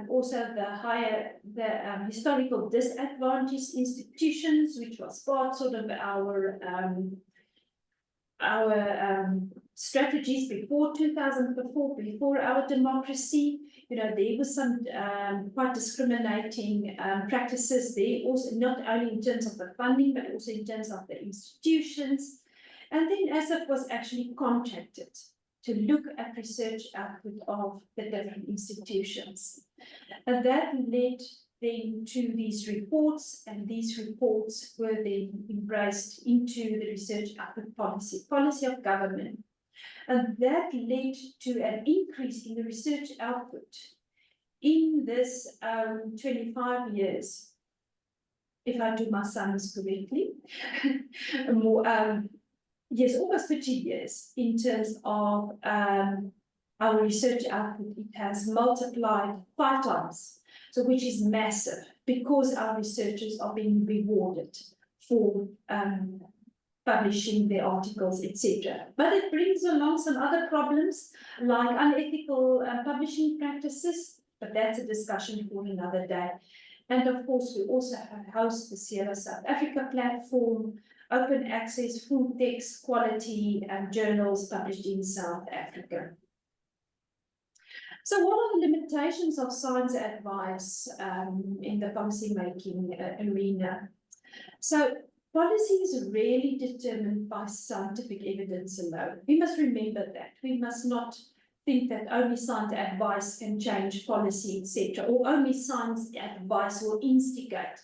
Also the historical disadvantaged institutions, which was part sort of our our strategies before 2004, before our democracy. You know, there was some quite discriminating practices there, also not only in terms of the funding, but also in terms of the institutions. And then ASSAf was actually contracted to look at research output of the different institutions. And that led then to these reports, and these reports were then embraced into the research output policy of government. And that led to an increase in the research output in this 25 years, if I do my sums correctly, more, yes, almost 30 years in terms of our research output. It has multiplied 5 times, so which is massive, because our researchers are being rewarded for publishing their articles, etc. But it brings along some other problems like unethical publishing practices, but that's a discussion for another day. And of course, we also host the GYA South Africa platform, open access, full text quality journals published in South Africa. So what are the limitations of science advice in the policy-making arena? So policy is rarely determined by scientific evidence alone. We must remember that. We must not think that only science advice can change policy, etc., or only science advice will instigate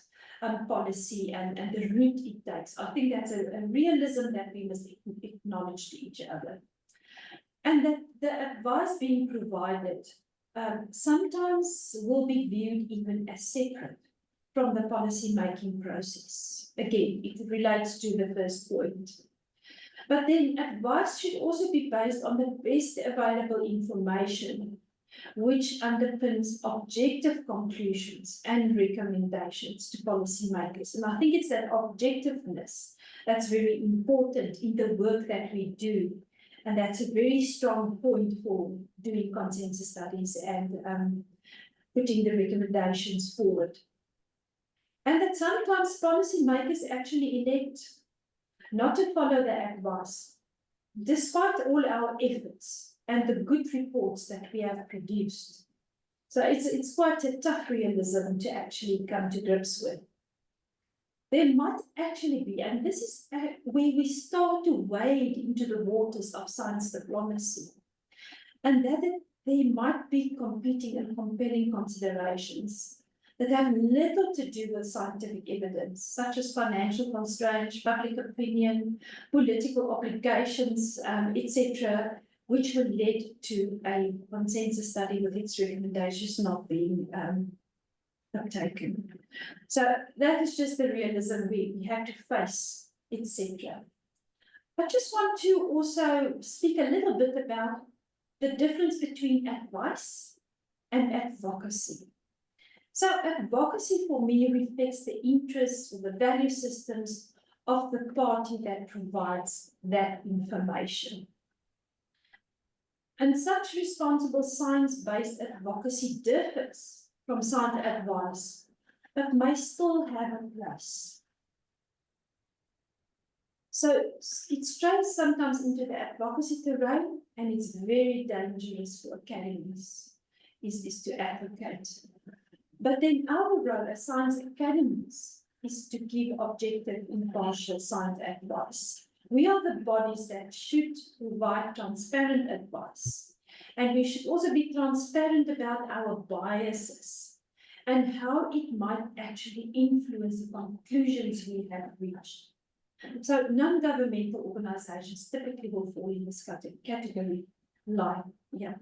policy and the route it takes. I think that's a realism that we must acknowledge to each other. And that the advice being provided sometimes will be viewed even as separate from the policy-making process. Again, it relates to the first point. But then advice should also be based on the best available information, which underpins objective conclusions and recommendations to policymakers. And I think it's that objectiveness that's very important in the work that we do. And that's a very strong point for doing consensus studies and putting the recommendations forward. And that sometimes policymakers actually elect not to follow the advice, despite all our efforts and the good reports that we have produced. So it's quite a tough realism to actually come to grips with. There might actually be, and this is where we start to wade into the waters of science diplomacy, and that there might be competing and compelling considerations that have little to do with scientific evidence, such as financial constraints, public opinion, political obligations, etc., which will lead to a consensus study with its recommendations not being uptaken. So that is just the realism we have to face, etc. I just want to also speak a little bit about the difference between advice and advocacy. So advocacy for me reflects the interests or the value systems of the party that provides that information. And such responsible science-based advocacy differs from science advice, but may still have a place. So it strays sometimes into the advocacy terrain, and it's very dangerous for academies, is to advocate. But then our role as science academies is to give objective, impartial science advice. We are the bodies that should provide transparent advice. And we should also be transparent about our biases and how it might actually influence the conclusions we have reached. So non-governmental organizations typically will fall in this category line. Yeah.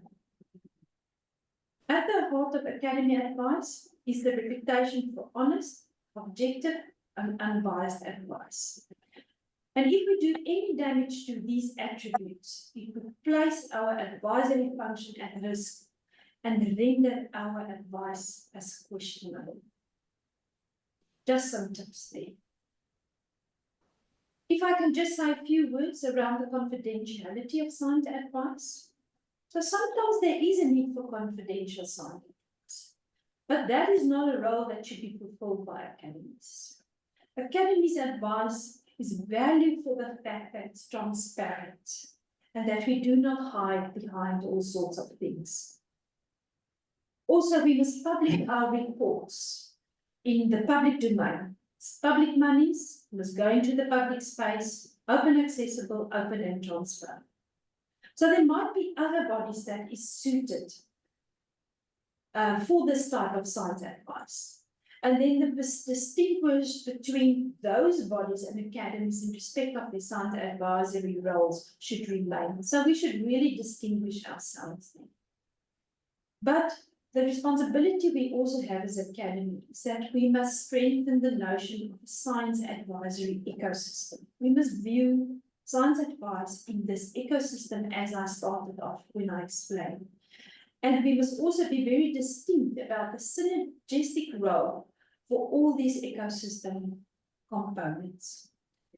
At the heart of academy advice is the reputation for honest, objective, and unbiased advice. And if we do any damage to these attributes, it would place our advisory function at risk and render our advice as questionable. Just some tips there. If I can just say a few words around the confidentiality of science advice. So sometimes there is a need for confidential science advice, but that is not a role that should be fulfilled by academies. Academies' advice is value for the fact that it's transparent and that we do not hide behind all sorts of things. Also, we must publish our reports in the public domain. It's public monies, must go into the public space, open, accessible, open and transparent. So there might be other bodies that is suited for this type of science advice. And then the distinguish between those bodies and academies in respect of their science advisory roles should remain. So we should really distinguish ourselves then. But the responsibility we also have as academy is that we must strengthen the notion of a science advisory ecosystem. We must view science advice in this ecosystem as I started off when I explained. And we must also be very distinct about the synergistic role for all these ecosystem components.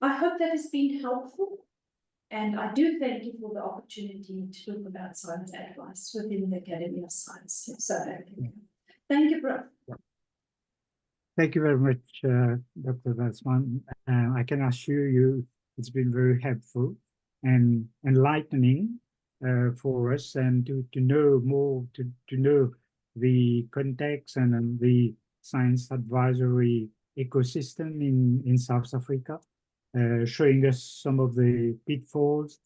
I hope that has been helpful. And I do thank you for the opportunity to talk about science advice within the Academy of Science of South Africa. Thank you, Prof. Thank you very much, Dr. Basman. I can assure you it's been very helpful and enlightening for us, and to know more, to know the context and the science advisory ecosystem in South Africa, showing us some of the pitfalls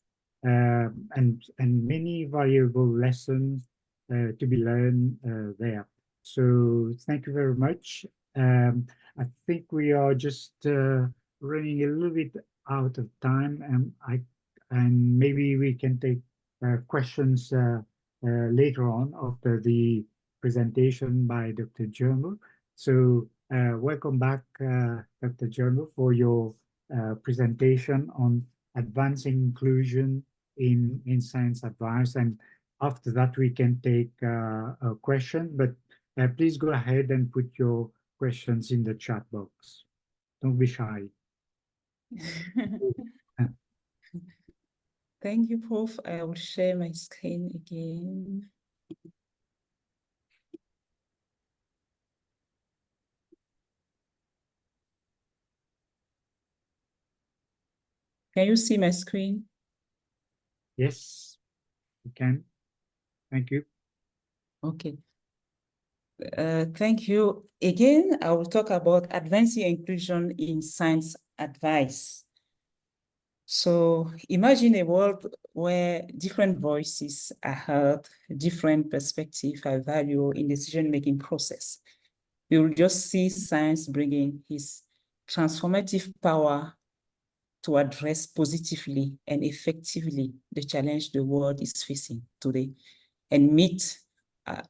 and many valuable lessons to be learned there. So thank you very much. I think we are just running a little bit out of time, and maybe we can take questions later on after the presentation by Dr. Jermo. So welcome back, Dr. Jermo, for your presentation on advancing inclusion in science advice. And after that, we can take a question, but please go ahead and put your questions in the chat box. Don't be shy. Thank you, Prof. I will share my screen again. Can you see my screen? Yes, you can. Thank you. Okay. Thank you. Again, I will talk about advancing inclusion in science advice. So imagine a world where different voices are heard, different perspectives are valued in decision-making process. We will just see science bringing its transformative power to address positively and effectively the challenge the world is facing today and meet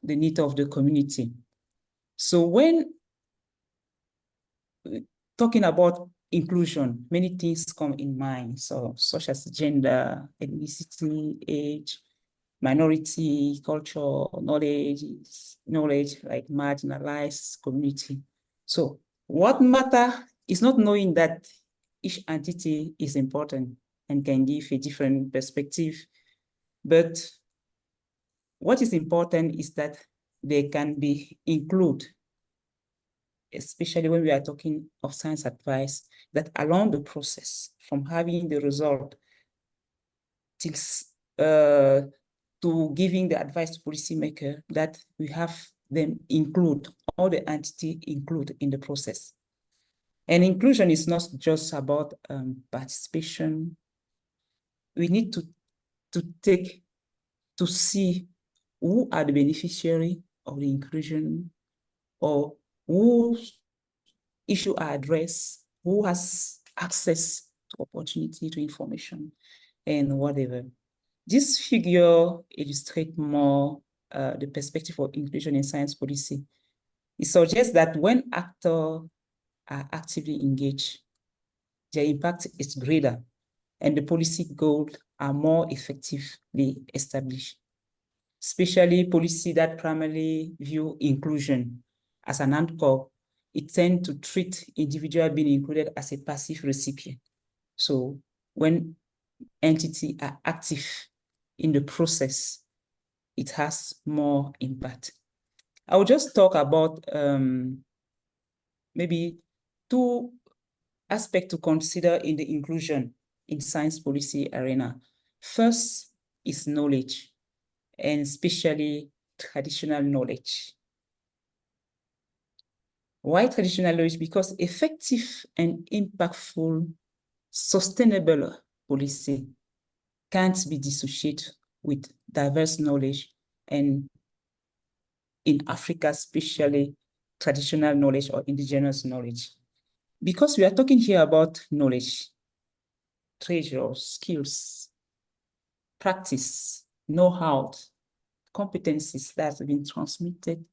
the need of the community. So when talking about inclusion, many things come in mind, such as gender, ethnicity, age, minority, culture, knowledge, like marginalized community. So what matters is not knowing that each entity is important and can give a different perspective, but what is important is that they can be included, especially when we are talking of science advice, that along the process, from having the result till to giving the advice to policymaker, that we have them include, all the entity include in the process. And inclusion is not just about participation. We need to see who are the beneficiary of the inclusion, or whose issue are addressed, who has access to opportunity, to information, and whatever. This figure illustrates more the perspective of inclusion in science policy. It suggests that when actors are actively engaged, their impact is greater and the policy goals are more effectively established, especially policy that primarily view inclusion as an anchor. It tends to treat individual being included as a passive recipient. So when entities are active in the process, it has more impact. I will just talk about maybe two aspects to consider in the inclusion in science policy arena. First is knowledge, and especially traditional knowledge. Why traditional knowledge? Because effective and impactful, sustainable policy can't be dissociated with diverse knowledge, and in Africa, especially traditional knowledge or indigenous knowledge. Because we are talking here about knowledge, treasure, skills, practice, know-how, competencies that have been transmitted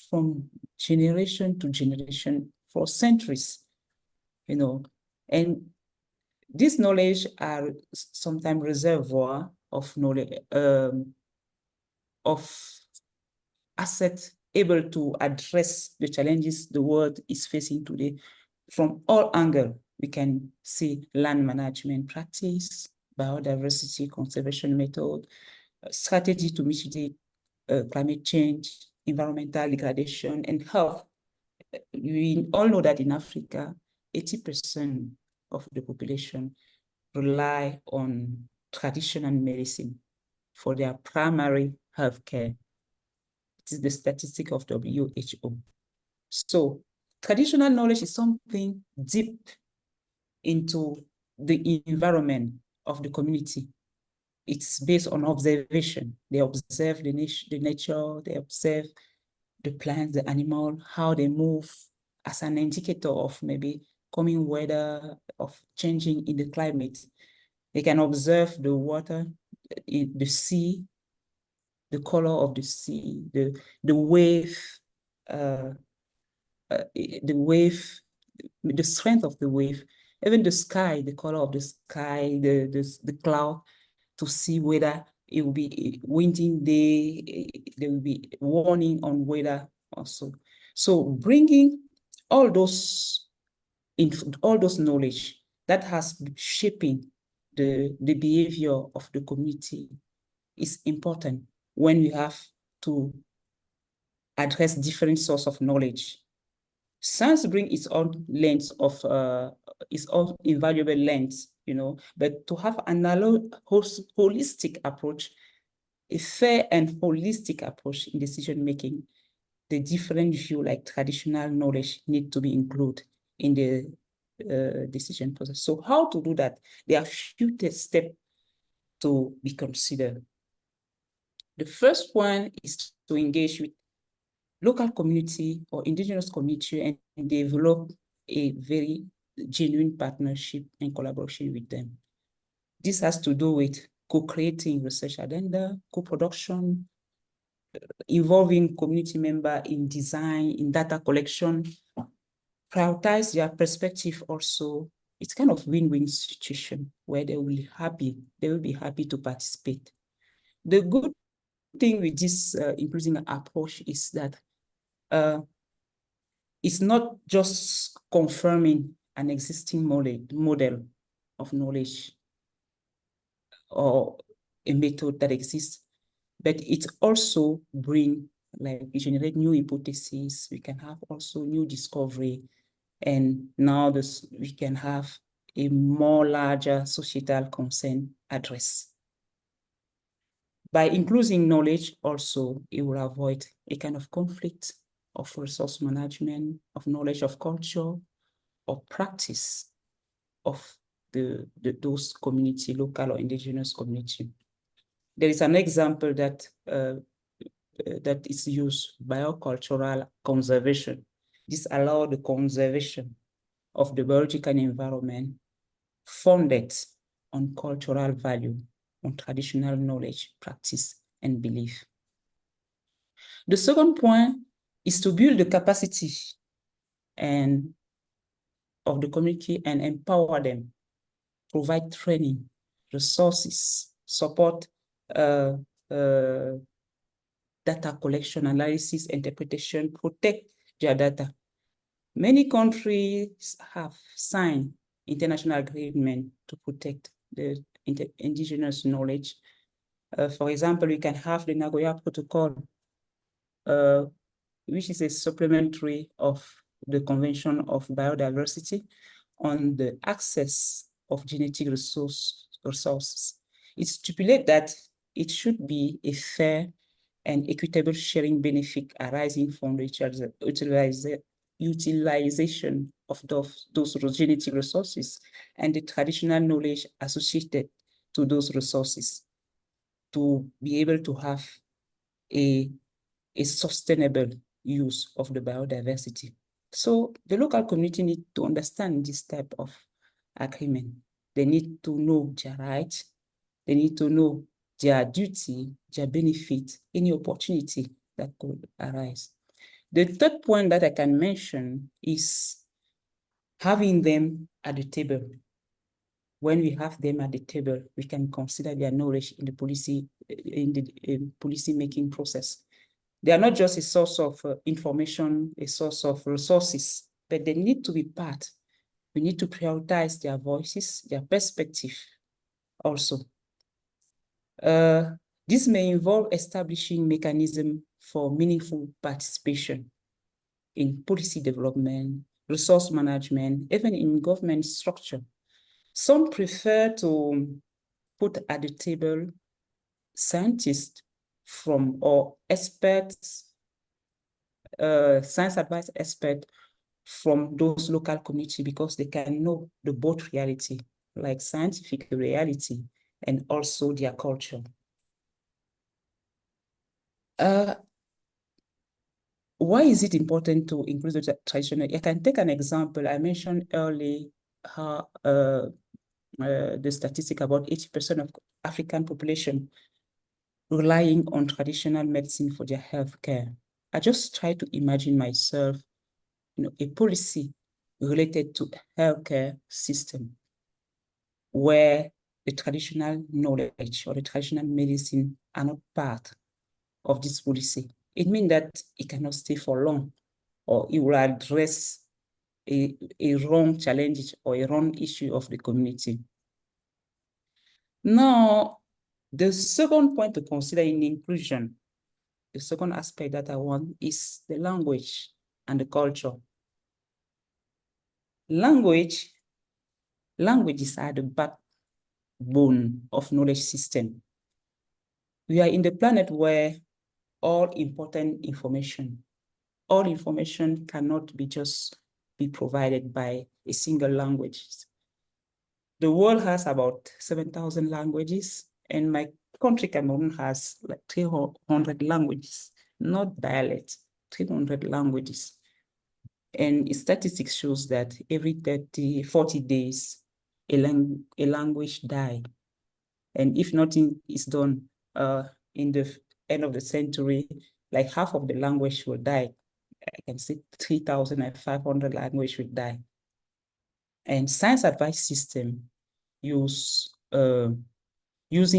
from generation to generation for centuries, you know, and this knowledge are sometimes reservoir of knowledge, of assets able to address the challenges the world is facing today from all angles. We can see land management practice, biodiversity conservation method, strategy to mitigate climate change, environmental degradation, and health. We all know that in Africa, 80% of the population rely on traditional medicine for their primary health care. It is the statistic of WHO. So traditional knowledge is something deep into the environment of the community. It's based on observation. They observe the nature, they observe the plants, the animal, how they move as an indicator of maybe coming weather, of changing in the climate. They can observe the water, the sea, the color of the sea, the wave, the strength of the wave, even the sky, the color of the sky, the cloud, to see whether it will be a windy day, there will be warning on weather also. So bringing all those knowledge that has been shaping the behavior of the community is important when we have to address different sources of knowledge. Science brings its own lens of its own invaluable lens, you know, but to have an holistic approach, a fair and holistic approach in decision making, the different view like traditional knowledge need to be included in the decision process. So how to do that? There are few steps to be considered. The first one is to engage with local community or indigenous community and develop a very genuine partnership and collaboration with them. This has to do with co-creating research agenda, co-production, involving community members in design, in data collection, prioritize their perspective also. It's kind of win-win situation where they will be happy to participate. The good thing with this inclusive approach is that it's not just confirming an existing model of knowledge or a method that exists, but it also we generate new hypotheses. We can have also new discovery, and now we can have a more larger societal concern address. By including knowledge also, it will avoid a kind of conflict of resource management, of knowledge of culture, or practice of those community, local or indigenous community. There is an example that that is used, biocultural conservation. This allows the conservation of the biological environment founded on cultural value, on traditional knowledge, practice, and belief. The second point is to build the capacity of the community and empower them, provide training, resources, support data collection, analysis, interpretation, protect their data. Many countries have signed international agreement to protect the indigenous knowledge. For example, we can have the Nagoya Protocol, which is a supplementary of the Convention of Biodiversity on the access of genetic resources. It stipulates that it should be a fair and equitable sharing benefit arising from the utilization of those genetic resources and the traditional knowledge associated to those resources to be able to have a sustainable use of the biodiversity. So the local community need to understand this type of agreement. They need to know their rights. They need to know their duty, their benefit, any opportunity that could arise. The third point that I can mention is having them at the table. When we have them at the table, we can consider their knowledge in the policy making process. They are not just a source of information, a source of resources, but they need to be part. We need to prioritize their voices, their perspective also. This may involve establishing mechanisms for meaningful participation in policy development, resource management, even in government structure. Some prefer to put at the table scientists from or experts, science advice experts from those local communities because they can know the both reality, like scientific reality and also their culture. Why is it important to include the traditional? I can take an example. I mentioned earlier how the statistic about 80% of African population relying on traditional medicine for their healthcare. I just try to imagine myself, a policy related to healthcare system where the traditional knowledge or the traditional medicine are not part of this policy. It means that it cannot stay for long, or it will address a wrong challenge or a wrong issue of the community. Now, the second point to consider in inclusion, the second aspect that I want is the language and the culture. Languages are the backbone of knowledge system. We are in the planet where all information cannot just be provided by a single language. The world has about 7,000 languages, and my country, Cameroon, has like 300 languages, not dialects, 300 languages. And statistics shows that every 40 days, a language dies. And if nothing is done in the end of the century, like half of the language will die. I can say 3,500 languages will die. And science advice system using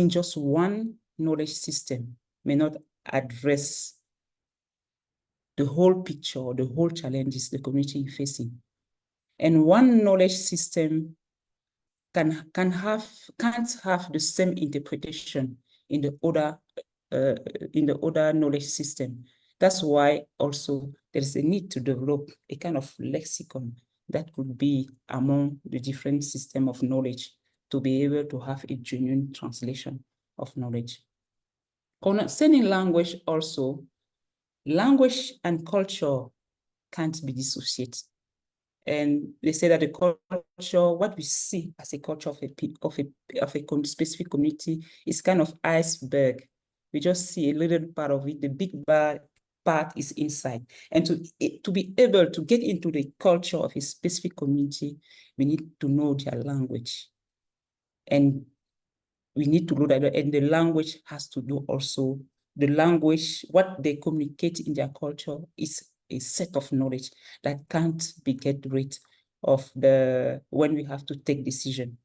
just one knowledge system may not address the whole picture or the whole challenges the community is facing. And one knowledge system can't have the same interpretation in the other knowledge system. That's why also there is a need to develop a kind of lexicon that could be among the different systems of knowledge to be able to have a genuine translation of knowledge. Concerning language also, language and culture can't be dissociated. And they say that the culture, what we see as a culture of a specific community is kind of iceberg. We just see a little part of it. The big part is inside. And to be able to get into the culture of a specific community, we need to know their language. And we need to know that, and the language has to do also, the language, what they communicate in their culture is a set of knowledge that can't be get rid of when we have to take decision.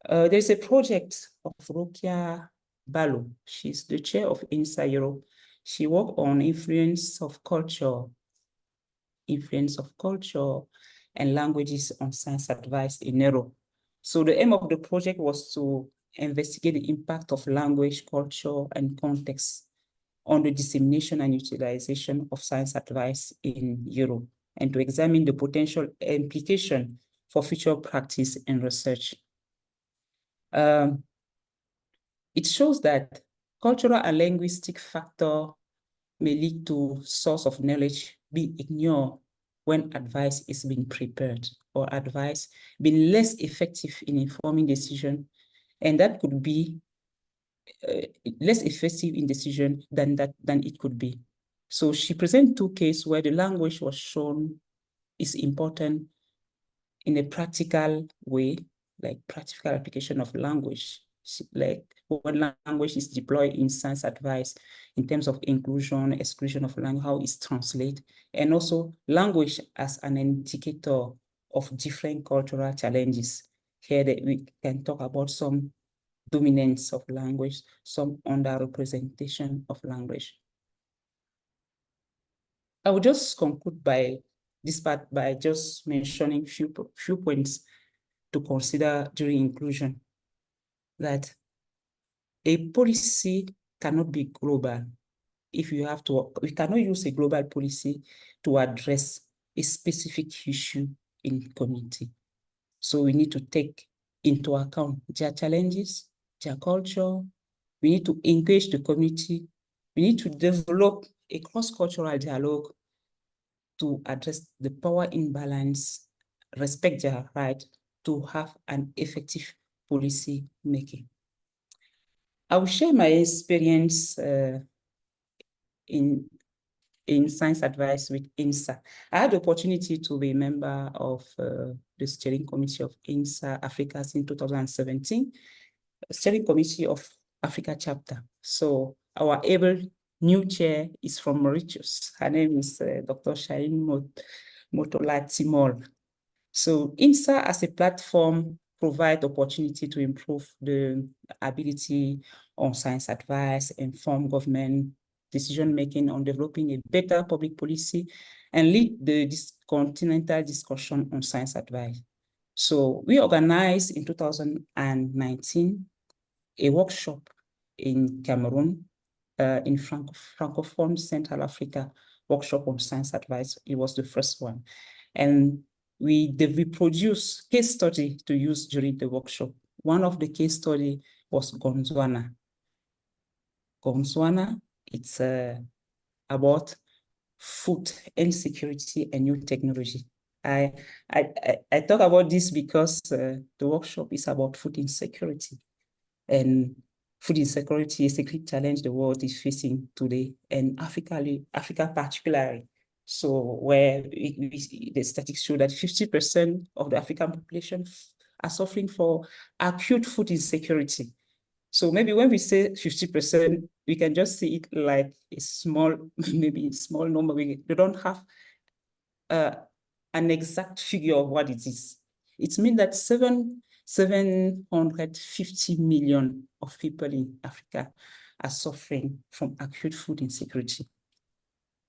There's a project of Rokia Balo. She's the chair of INSA Europe. She worked on influence of culture and languages on science advice in Europe. So the aim of the project was to investigate the impact of language, culture, and context on the dissemination and utilization of science advice in Europe, and to examine the potential implication for future practice and research. It shows that cultural and linguistic factor may lead to source of knowledge being ignored when advice is being prepared, or advice being less effective in informing decision, and that could be less effective in decision than it could be. So she presented 2 cases where the language was shown is important in a practical way, like practical application of language, like when language is deployed in science advice in terms of inclusion, exclusion of language, how it's translated, and also language as an indicator of different cultural challenges. Here that we can talk about some dominance of language, some underrepresentation of language. I will just conclude by this part by just mentioning few points to consider during inclusion. That a policy cannot be global if you have to, we cannot use a global policy to address a specific issue in community. So we need to take into account their challenges, their culture. We need to engage the community. We need to develop a cross-cultural dialogue to address the power imbalance, respect their right to have an effective policy making. I will share my experience in science advice with INSA. I had the opportunity to be a member of the steering committee of INSA Africa since 2017, steering committee of Africa chapter. So our able new chair is from Mauritius. Her name is Dr. Shahin Motolatimol. So INSA as a platform provide opportunity to improve the ability on science advice, inform government decision-making on developing a better public policy, and lead the continental discussion on science advice. So we organized in 2019 a workshop in Cameroon, in Francophone Central Africa, workshop on science advice. It was the first one. And we produced case study to use during the workshop. One of the case study was Gondwana. Gondwana, it's about food insecurity and new technology. I talk about this because the workshop is about food insecurity, and food insecurity is a great challenge the world is facing today, and Africa particularly. So where the statistics show that 50% of the African population are suffering for acute food insecurity. So maybe when we say 50%, we can just see it like a small, maybe a small number. We don't have an exact figure of what it is. It means that 750 million of people in Africa are suffering from acute food insecurity.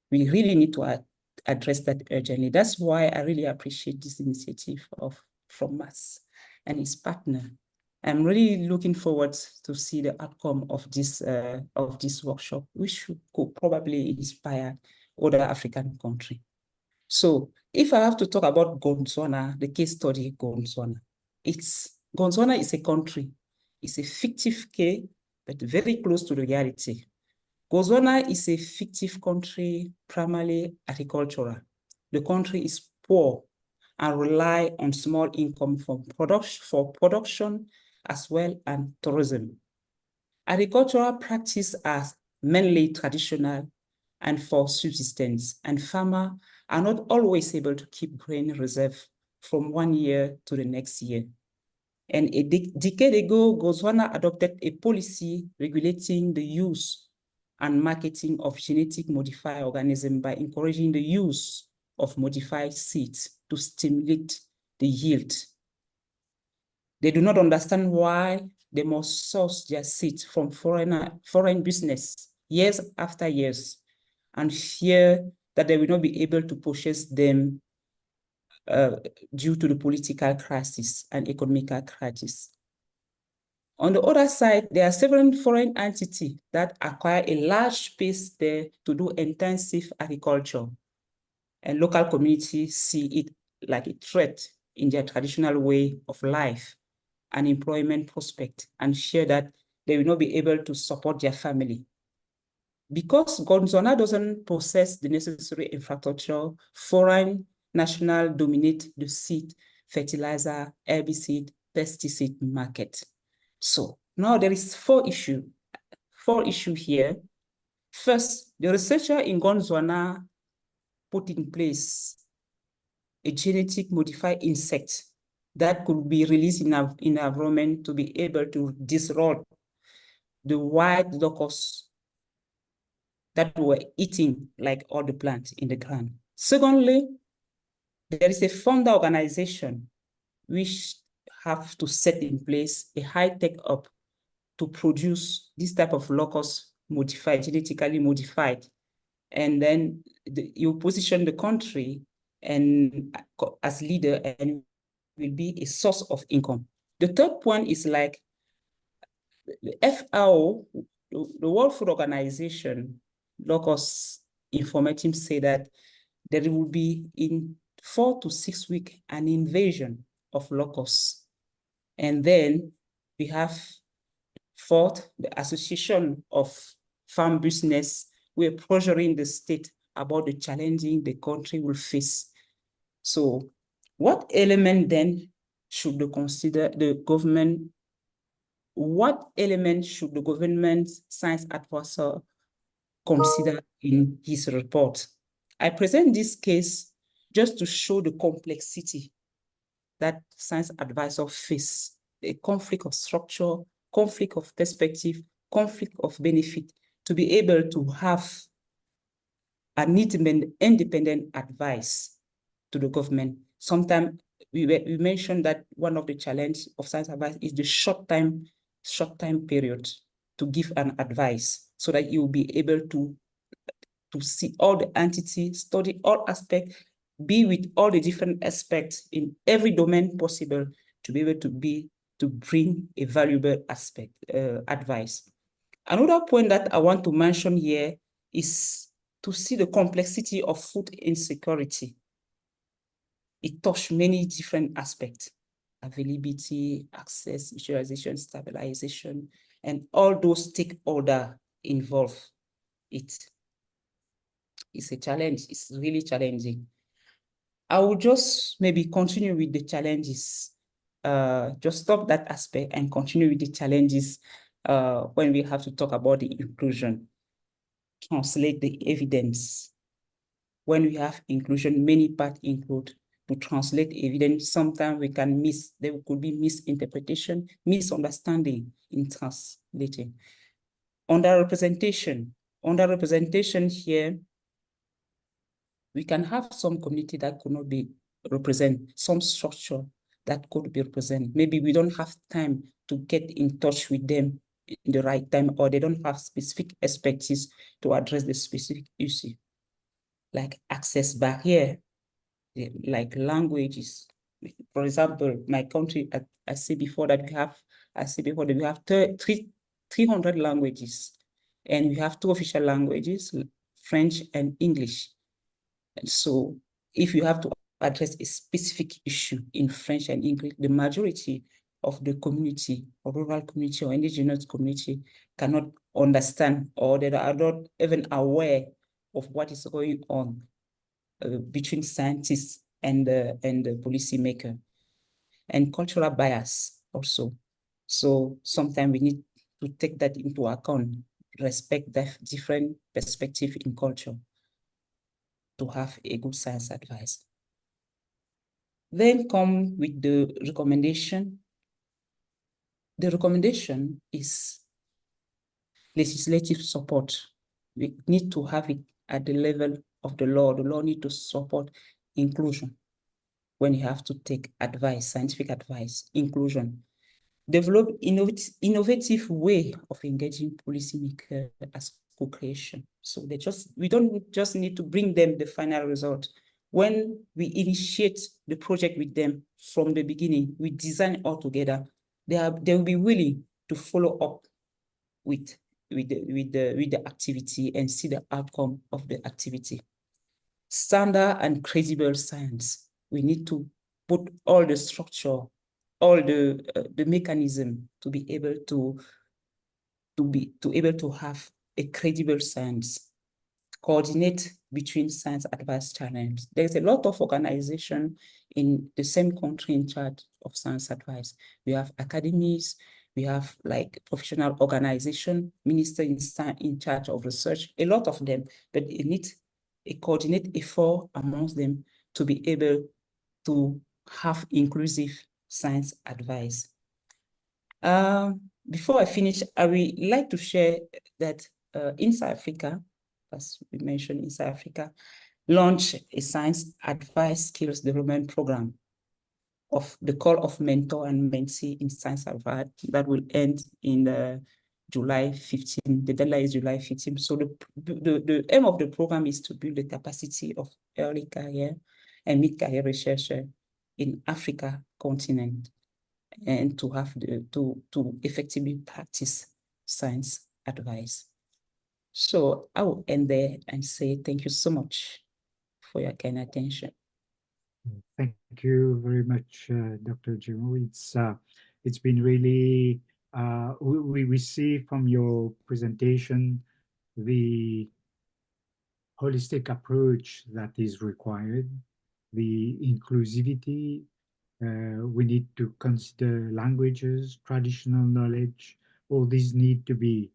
We really need to address that urgently. That's why I really appreciate this initiative from MAST and its partner. I'm really looking forward to see the outcome of this workshop, which could probably inspire other African countries. So if I have to talk about Gondwana, the case study Gondwana, Gondwana is a country. It's a fictive case, but very close to the reality. Gondwana is a fictive country, primarily agricultural. The country is poor and rely on small income for production as well and tourism. Agricultural practices are mainly traditional and for subsistence, and farmers are not always able to keep grain reserve from one year to the next year. And a decade ago, Gondwana adopted a policy regulating the use and marketing of genetic modified organisms by encouraging the use of modified seeds to stimulate the yield. They do not understand why they must source their seeds from foreign business years after years, and fear that they will not be able to purchase them due to the political crisis and economic crisis. On the other side, there are several foreign entities that acquire a large space there to do intensive agriculture, and local communities see it like a threat in their traditional way of life and employment prospect, and share that they will not be able to support their family. Because Gondwana doesn't possess the necessary infrastructure, foreign national dominate the seed, fertilizer, herbicide, pesticide market. So now there is four issues here. First, the researcher in Gondwana put in place a genetic modified insect that could be released in our environment to be able to disrupt the wild locusts that were eating like all the plants in the ground. Secondly, there is a founder organization which have to set in place a high-tech hub to produce this type of locust modified, genetically modified. And then you position the country and as leader and will be a source of income. The third point is like the FAO, the World Food Organization, locust informative say that there will be in 4 to 6 weeks an invasion of locusts. And then we have fourth, the Association of Farm Business. We're pressuring the state about the challenges the country will face. So what element then should the government, what element should the government science advisor consider in his report? I present this case just to show the complexity that science advisor face, a conflict of structure, conflict of perspective, conflict of benefit, to be able to have an independent advice to the government. Sometimes we mentioned that one of the challenges of science advice is the short time period to give an advice so that you will be able to see all the entities, study all aspects, be with all the different aspects in every domain possible to be able to bring a valuable advice. Another point that I want to mention here is to see the complexity of food insecurity. It touches many different aspects: availability, access, utilization, stabilization, and all those stakeholders involved. It's a challenge. It's really challenging. I will just maybe continue with the challenges, just stop that aspect and continue with the challenges when we have to talk about the inclusion, translate the evidence. When we have inclusion, many parts include. To translate evidence, sometimes we can there could be misinterpretation, misunderstanding in translating. Underrepresentation here, we can have some community that could not be represented, some structure that could be represented. Maybe we don't have time to get in touch with them in the right time, or they don't have specific expertise to address the specific issue, like access barrier, like languages. For example, my country, I said before that we have 300 languages, and we have 2 official languages, French and English. And so if you have to address a specific issue in French and English, the majority of the community, or rural community or indigenous community, cannot understand, or they are not even aware of what is going on between scientists and the policymaker. And cultural bias also. So sometimes we need to take that into account, respect that different perspective in culture to have a good science advice. Then come with the recommendation. The recommendation is legislative support. We need to have it at the level of the law. The law needs to support inclusion when you have to take advice, scientific advice, inclusion. Develop innovative way of engaging policymakers as co-creation. So we don't just need to bring them the final result. When we initiate the project with them from the beginning, we design all together, they will be willing to follow up with the activity and see the outcome of the activity. Standard and credible science. We need to put all the structure, all the mechanism to be able to have a credible science, coordinate between science advice channels. There's a lot of organization in the same country in charge of science advice. We have academies, we have like professional organization, minister in charge of research, a lot of them, but it needs a coordinated effort amongst them to be able to have inclusive science advice. Before I finish, I would like to share that in South Africa, as we mentioned, in South Africa, launched a science advice skills development program of the call of mentor and mentee in science advice that will end in July 15. The deadline is July 15. So the aim of the program is to build the capacity of early career and mid-career researchers in Africa continent, and to have to effectively practice science advice. So I will end there and say thank you so much for your kind attention. Thank you very much, Dr. Jimo. It's been really, we see from your presentation the holistic approach that is required, the inclusivity. We need to consider languages, traditional knowledge. All these need to be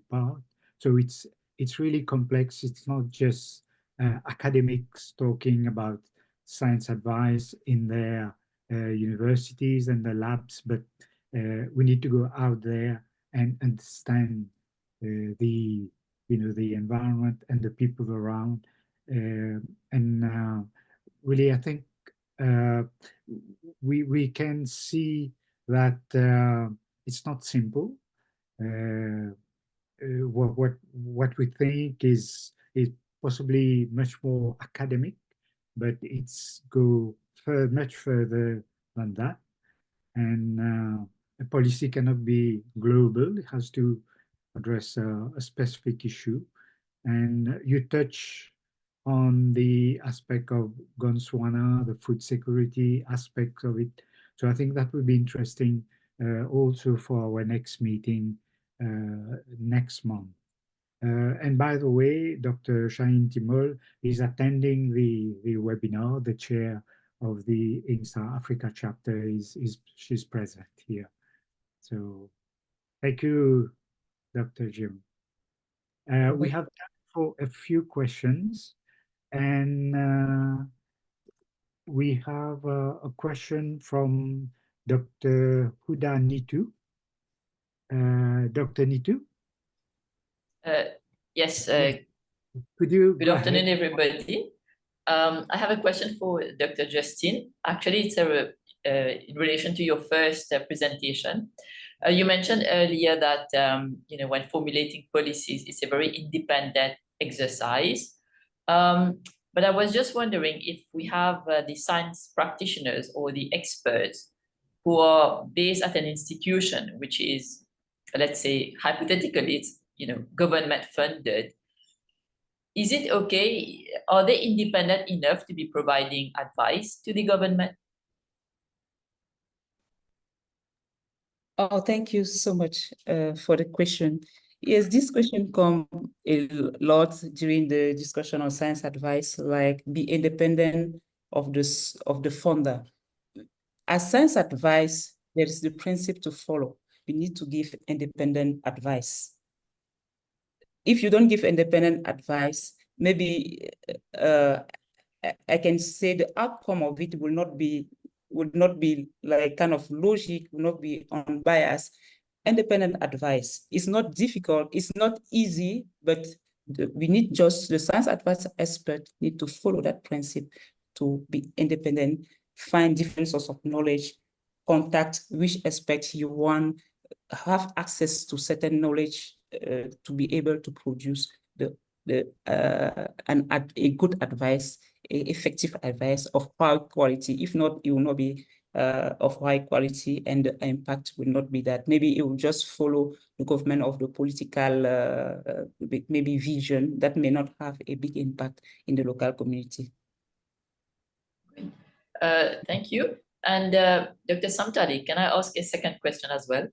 part. So it's really complex. It's not just academics talking about science advice in their universities and the labs, but we need to go out there and understand the environment and the people around. Really, I think we can see that it's not simple. What we think is possibly much more academic, but it's go much further than that. And a policy cannot be global; it has to address a specific issue. And you touch on the aspect of Gondwana, the food security aspects of it. So I think that would be interesting also for our next meeting next month. And by the way, Dr. Shahin Timol is attending the webinar. The chair of the INSA Africa chapter she's present here. So thank you, Dr. Jim. We have time for a few questions. And we have a question from Dr. Huda Nitu. Dr. Nitu? Yes, Could you good afternoon, everybody. I have a question for Dr. Justine. Actually, it's in relation to your first presentation. You mentioned earlier that when formulating policies, it's a very independent exercise. But I was just wondering if we have the science practitioners or the experts who are based at an institution, which is, let's say, hypothetically, it's government funded. Is it okay? Are they independent enough to be providing advice to the government? Oh, thank you so much for the question. Yes, this question comes a lot during the discussion on science advice, like be independent of the funder. As science advice, there is the principle to follow. We need to give independent advice. If you don't give independent advice, maybe I can say the outcome of it would not be like kind of logic, will not be unbiased. Independent advice is not difficult, it's not easy, but we need just the science advice expert need to follow that principle to be independent, find different sources of knowledge, contact which aspect you want, have access to certain knowledge to be able to produce a good advice, effective advice of high quality. If not, it will not be of high quality, and the impact will not be that. Maybe it will just follow the government of the political maybe vision that may not have a big impact in the local community. Thank you. And Dr. Samtali, can I ask a second question as well?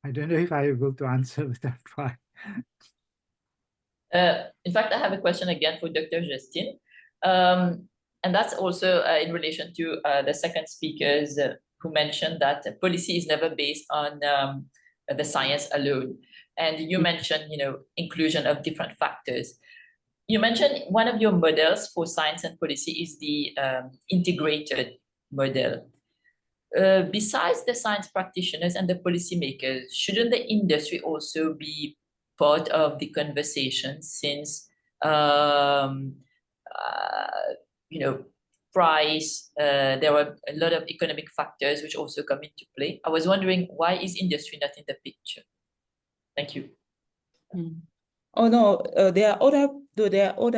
I don't know if I'm able to answer, but I'll try. In fact, I have a question again for Dr. Justine. And that's also in relation to the second speakers who mentioned that policy is never based on the science alone. And you mentioned, inclusion of different factors. You mentioned one of your models for science and policy is the integrated model. Besides the science practitioners and the policymakers, shouldn't the industry also be part of the conversation, since price, there are a lot of economic factors which also come into play. I was wondering, why is industry not in the picture? Thank you. Oh no, there are other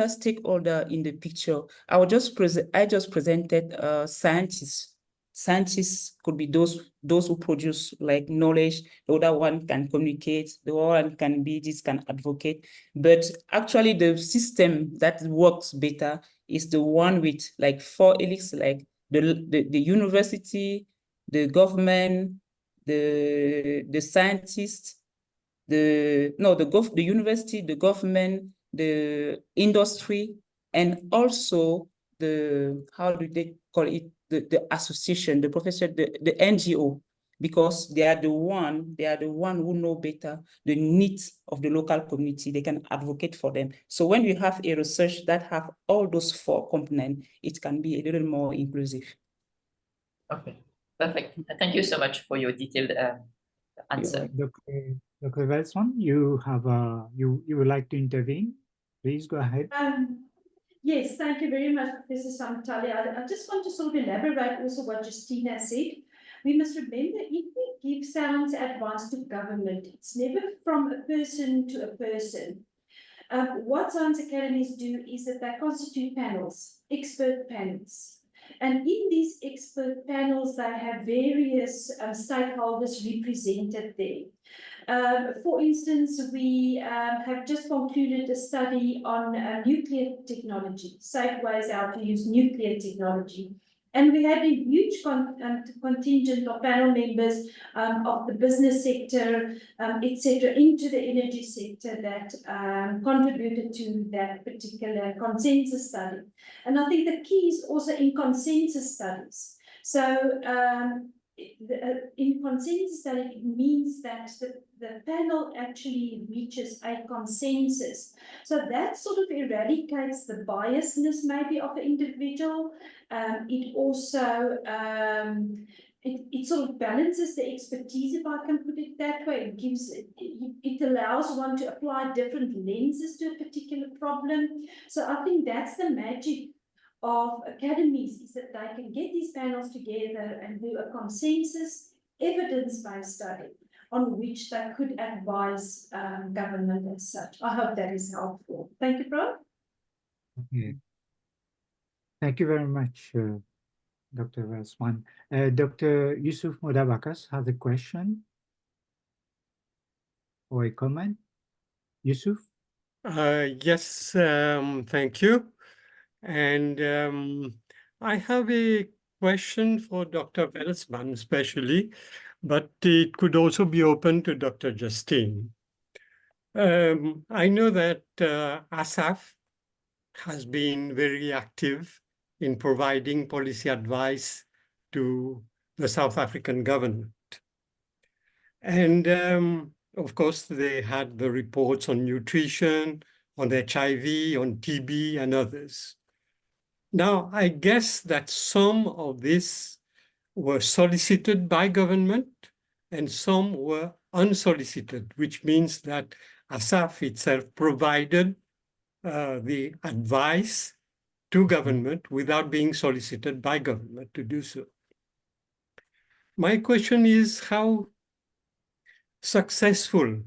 stakeholders in the picture. I just presented scientists. Scientists could be those who produce like knowledge. The other one can communicate. The other one can advocate. But actually, the system that works better is the one with like 4 helix, like the university, the government, the scientists, the university, the government, the industry, and also how do they call it, the association, the professor, the NGO, because they are the one who know better the needs of the local community. They can advocate for them. So when you have a research that have all those 4 components, it can be a little more inclusive. Okay, perfect. Thank you so much for your detailed answer. Dr. Welsman, you would like to intervene? Please go ahead. Yes, thank you very much, Professor Samtali. I just want to sort of elaborate also what Justina said. We must remember, if we give sound advice to government, it's never from a person to a person. What science academies do is that they constitute panels, expert panels. And in these expert panels, they have various stakeholders represented there. For instance, we have just concluded a study on nuclear technology, safe ways how to use nuclear technology. And we had a huge contingent of panel members of the business sector, etc., into the energy sector that contributed to that particular consensus study. And I think the key is also in consensus studies. So in consensus study, it means that the panel actually reaches a consensus. So that sort of eradicates the biasness maybe of the individual. It also it sort of balances the expertise, if I can put it that way. It allows one to apply different lenses to a particular problem. So I think that's the magic of academies, is that they can get these panels together and do a consensus, evidence-based study on which they could advise government as such. I hope that is helpful. Thank you, Prof. Okay. Thank you very much, Dr. Welsman. Dr. Yusuf Modabakas has a question or a comment. Yusuf? Yes, thank you. And I have a question for Dr. Welsman especially, but it could also be open to Dr. Justine. I know that ASSAf has been very active in providing policy advice to the South African government. And of course, they had the reports on nutrition, on HIV, on TB, and others. Now, I guess that some of this were solicited by government and some were unsolicited, which means that ASSAf itself provided the advice to government without being solicited by government to do so. My question is, how successful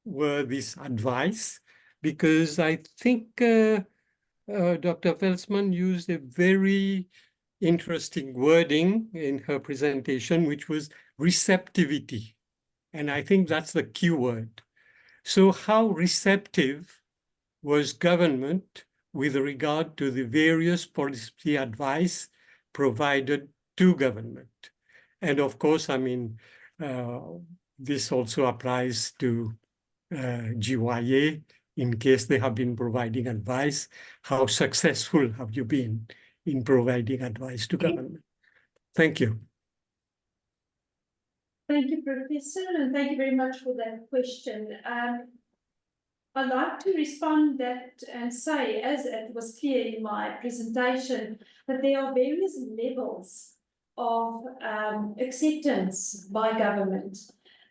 were this advice? Because I think Dr. Welsman used a very interesting wording in her presentation, which was receptivity. And I think that's the key word. So how receptive was government with regard to the various policy advice provided to government. And of course, I mean, this also applies to GYA in case they have been providing advice. How successful have you been in providing advice to government? Thank you. Thank you, Professor, and thank you very much for that question. I'd like to respond that and say, as it was clear in my presentation, that there are various levels of acceptance by government.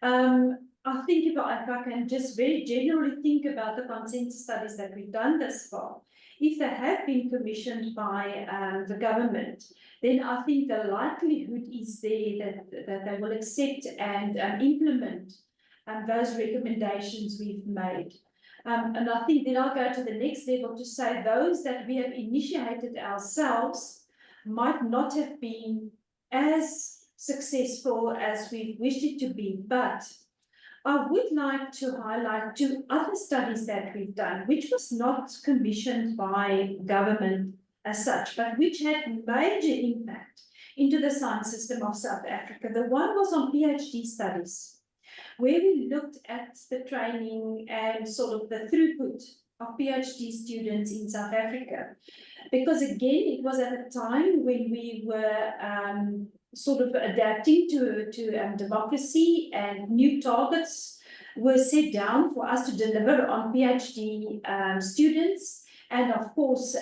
I think if I can just very generally think about the consensus studies that we've done thus far, if they have been commissioned by the government, then I think the likelihood is there that they will accept and implement those recommendations we've made. And I think then I'll go to the next level to say those that we have initiated ourselves might not have been as successful as we wished it to be, but I would like to highlight two other studies that we've done, which was not commissioned by government as such, but which had major impact into the science system of South Africa. The one was on PhD studies, where we looked at the training and sort of the throughput of PhD students in South Africa. Because again, it was at a time when we were sort of adapting to democracy, and new targets were set down for us to deliver on PhD students. And of course,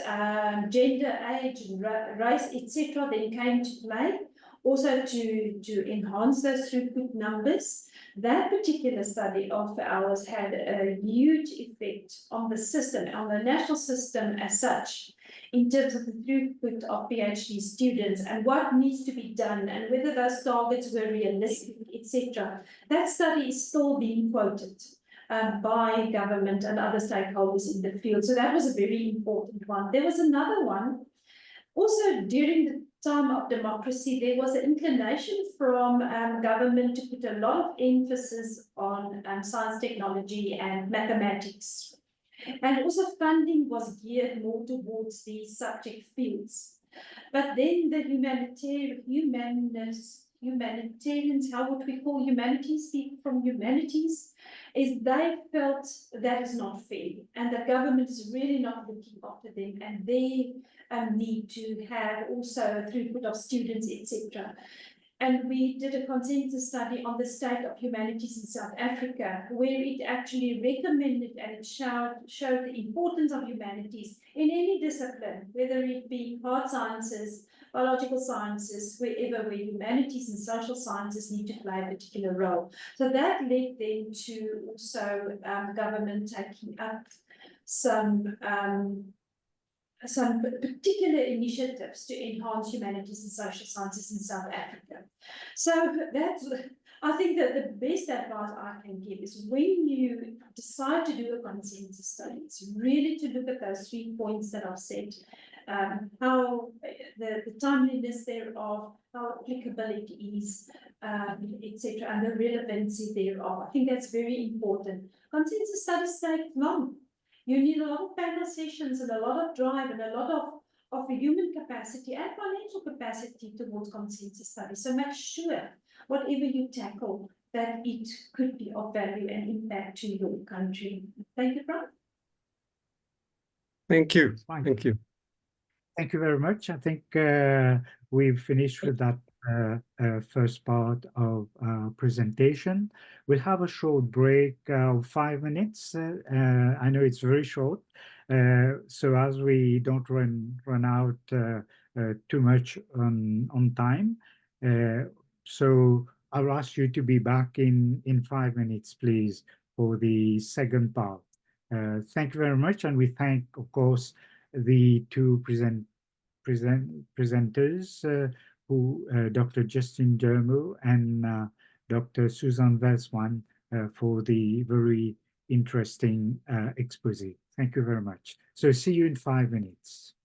gender, age, race, etc. then came to play, also to enhance those throughput numbers. That particular study of ours had a huge effect on the system, on the national system as such, in terms of the throughput of PhD students and what needs to be done and whether those targets were realistic, etc. That study is still being quoted by government and other stakeholders in the field. So that was a very important one. There was another one, also during the time of democracy, there was an inclination from government to put a lot of emphasis on science, technology, and mathematics. And also funding was geared more towards these subject fields. But then the humanitarians, how would we call humanities, people from humanities, is they felt that is not fair, and the government is really not looking after them, and they need to have also throughput of students, etc. And we did a consensus study on the state of humanities in South Africa, where it actually recommended and it showed the importance of humanities in any discipline, whether it be hard sciences, biological sciences, where humanities and social sciences need to play a particular role. So that led then to also government taking up some particular initiatives to enhance humanities and social sciences in South Africa. So that's, I think that the best advice I can give is when you decide to do a consensus study, it's really to look at those 3 points that I've said, how the timeliness thereof, how applicable it is, etc., and the relevancy thereof. I think that's very important. Consensus studies take long. You need a lot of panel sessions and a lot of drive and a lot of human capacity and financial capacity towards consensus studies. So make sure whatever you tackle that it could be of value and impact to your country. Thank you, Brian. Thank you. Fine. Thank you. Thank you very much. I think we've finished with that first part of presentation. We'll have a short break of 5 minutes. I know it's very short, so as we don't run out too much on time. So I'll ask you to be back in 5 minutes, please, for the second part. Thank you very much, and we thank, of course, the two presenters, Dr. Justin Dermo and Dr. Susan Velsman, for the very interesting expose. Thank you very much. So see you in 5 minutes.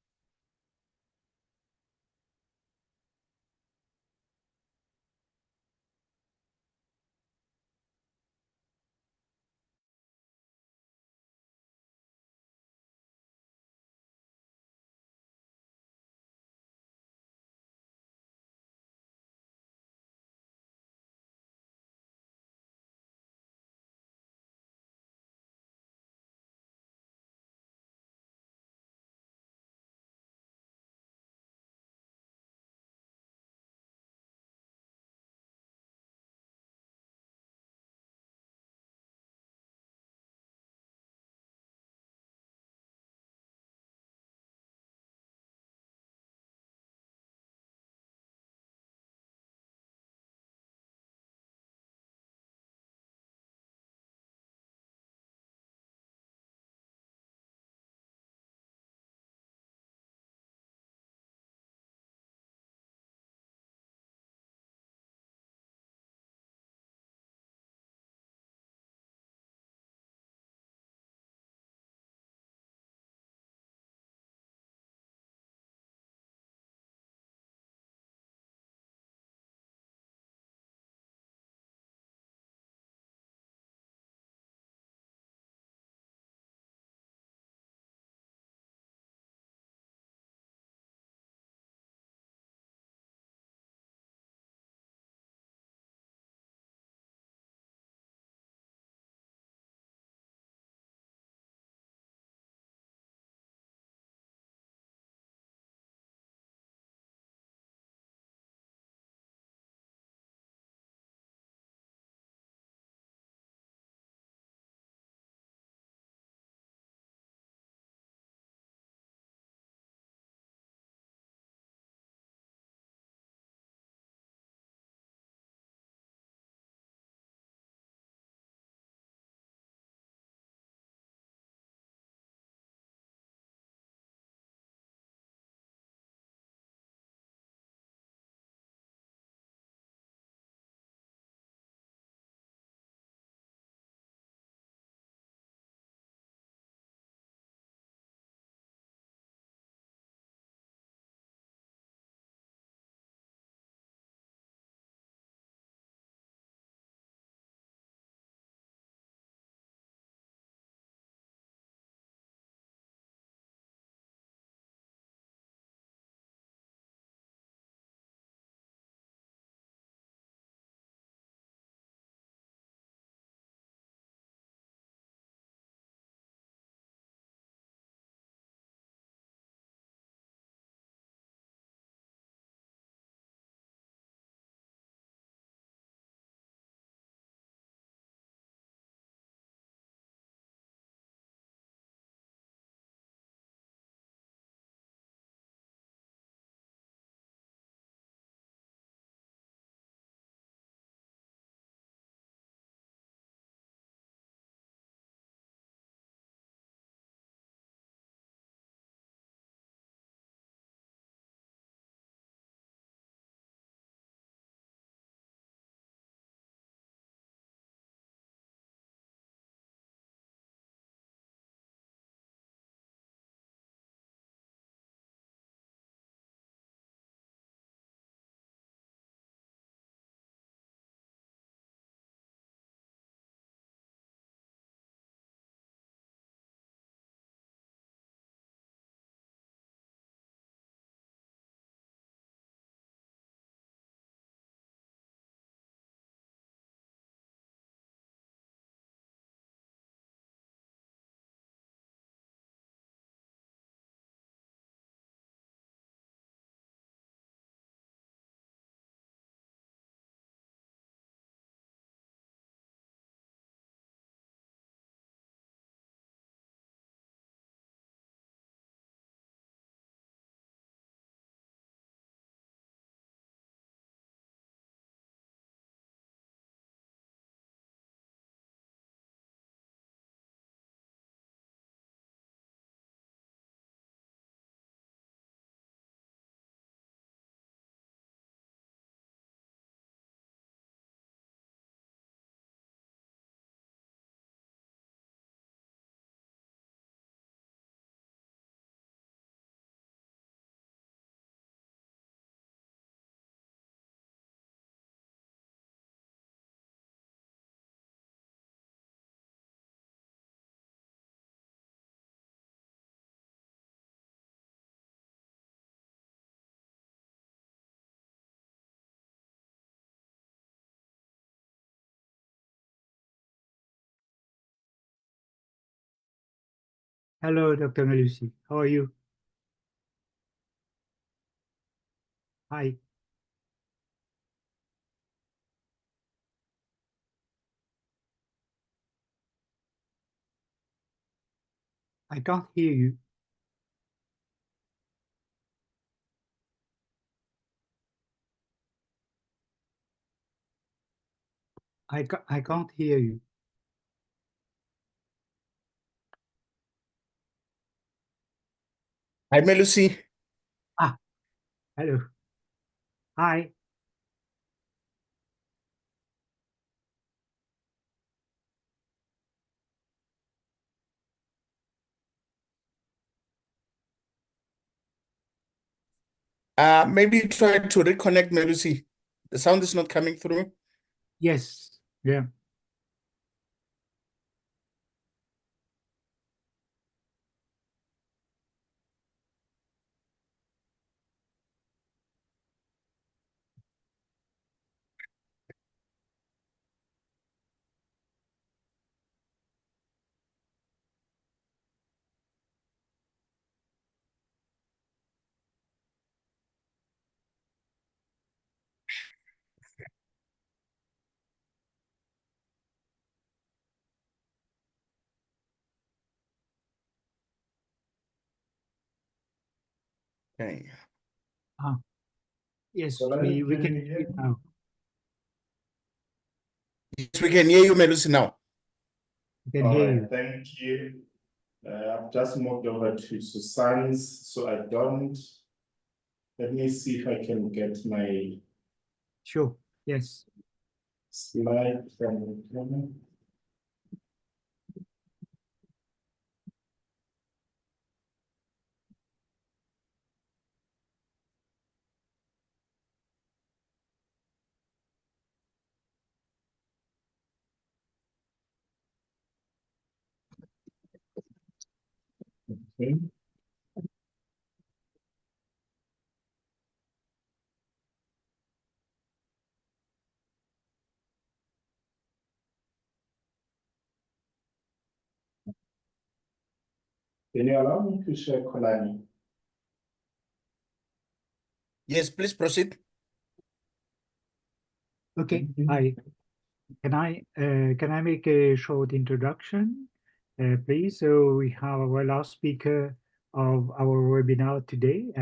Hello, Dr. Melusi. How are you? Hi. I can't hear you. I can't hear you. Hi, Melusi. Ah, hello. Hi. Maybe try to reconnect, Melusi. The sound is not coming through. Yes. Yeah. Okay. Ah, yes, So we can hear you now. Yes, we can hear you, Melusi, now. We can hear you. Thank you. I've just moved over to Susan's, so I don't. Let me see if I can get my Sure. Yes. slide from the. Okay. Can you allow me to share Kolani? Yes, please proceed. Okay. Can I make a short introduction, please? So we have our last speaker of our webinar today,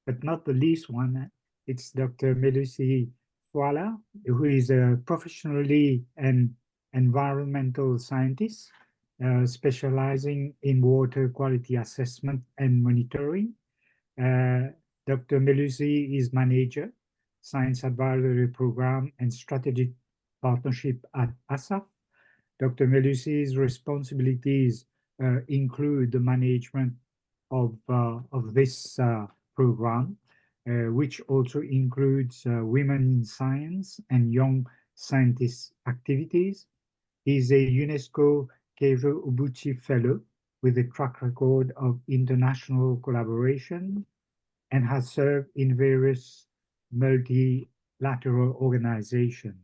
but not the least one. It's Dr. Melusi Swala, who is a professionally an environmental scientist, specializing in water quality assessment and monitoring. Dr. Melusi is manager, science advisory program and strategic partnership at ASSAf. Dr. Melusi's responsibilities include the management of this program, which also includes women in science and young scientists activities. He is a UNESCO Keiro Ubuchi Fellow with a track record of international collaboration and has served in various multilateral organizations.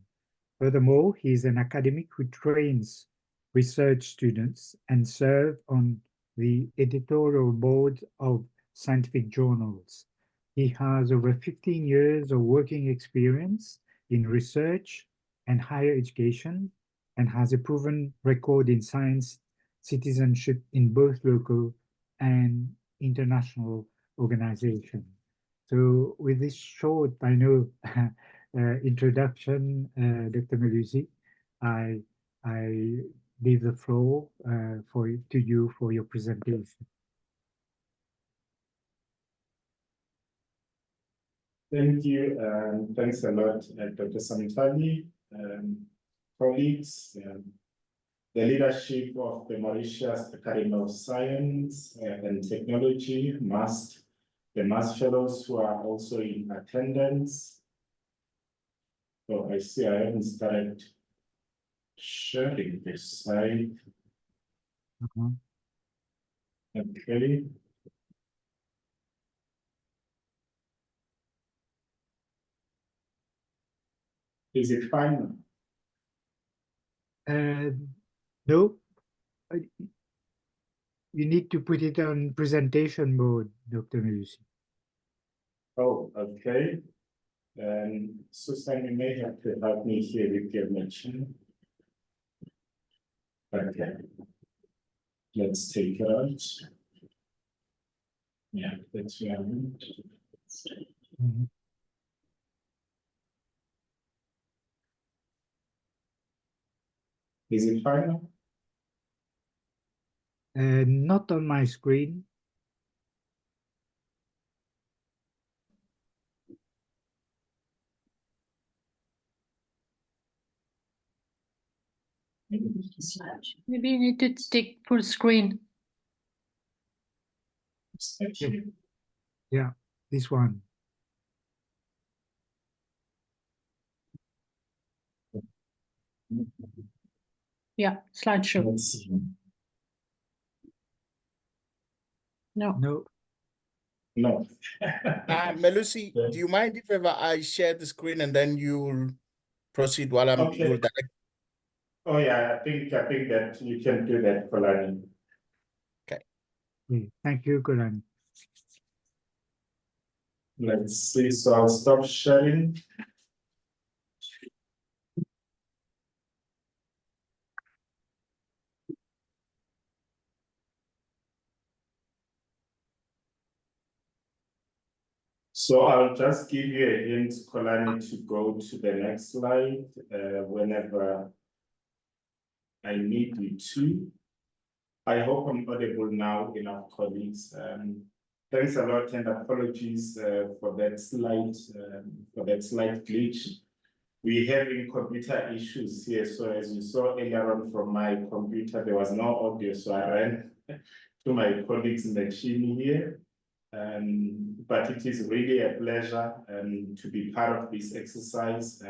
Furthermore, he is an academic who trains research students and serves on the editorial board of scientific journals. He has over 15 years of working experience in research and higher education and has a proven record in science citizenship in both local and international organizations. So with this short, I know, introduction, Dr. Melusi, I leave the floor to you for your presentation. Thank you, and thanks a lot, Dr. Samitali, colleagues, the leadership of the Mauritius Academy of Science and Technology, MAST, the MAST fellows who are also in attendance. So I see I haven't started sharing this slide. Okay. Is it fine? No, You need to put it on presentation mode, Dr. Melusi. Oh, okay. Susan, you may have to help me here with your mention. Okay. Let's take it out. Yeah, that's right. Is it final? Not on my screen. Maybe you need to take full screen. Yeah, this one. Yeah, slideshow. Let's see. No. No. No. Melusi, Yeah. do you mind if ever I share the screen and then you'll proceed while I'm Okay. you'll direct? Oh yeah, I think that you can do that, Kolani. Okay. Thank you, Kulani. Let's see. So I'll stop sharing. So I'll just give you a hint, Kolani, to go to the next slide whenever I need you to. I hope I'm audible now, enough colleagues. Thanks a lot and apologies for that slight glitch. We're having computer issues here. So as you saw earlier on from my computer, there was no audio. So I ran to my colleague's machine here. But it is really a pleasure to be part of this exercise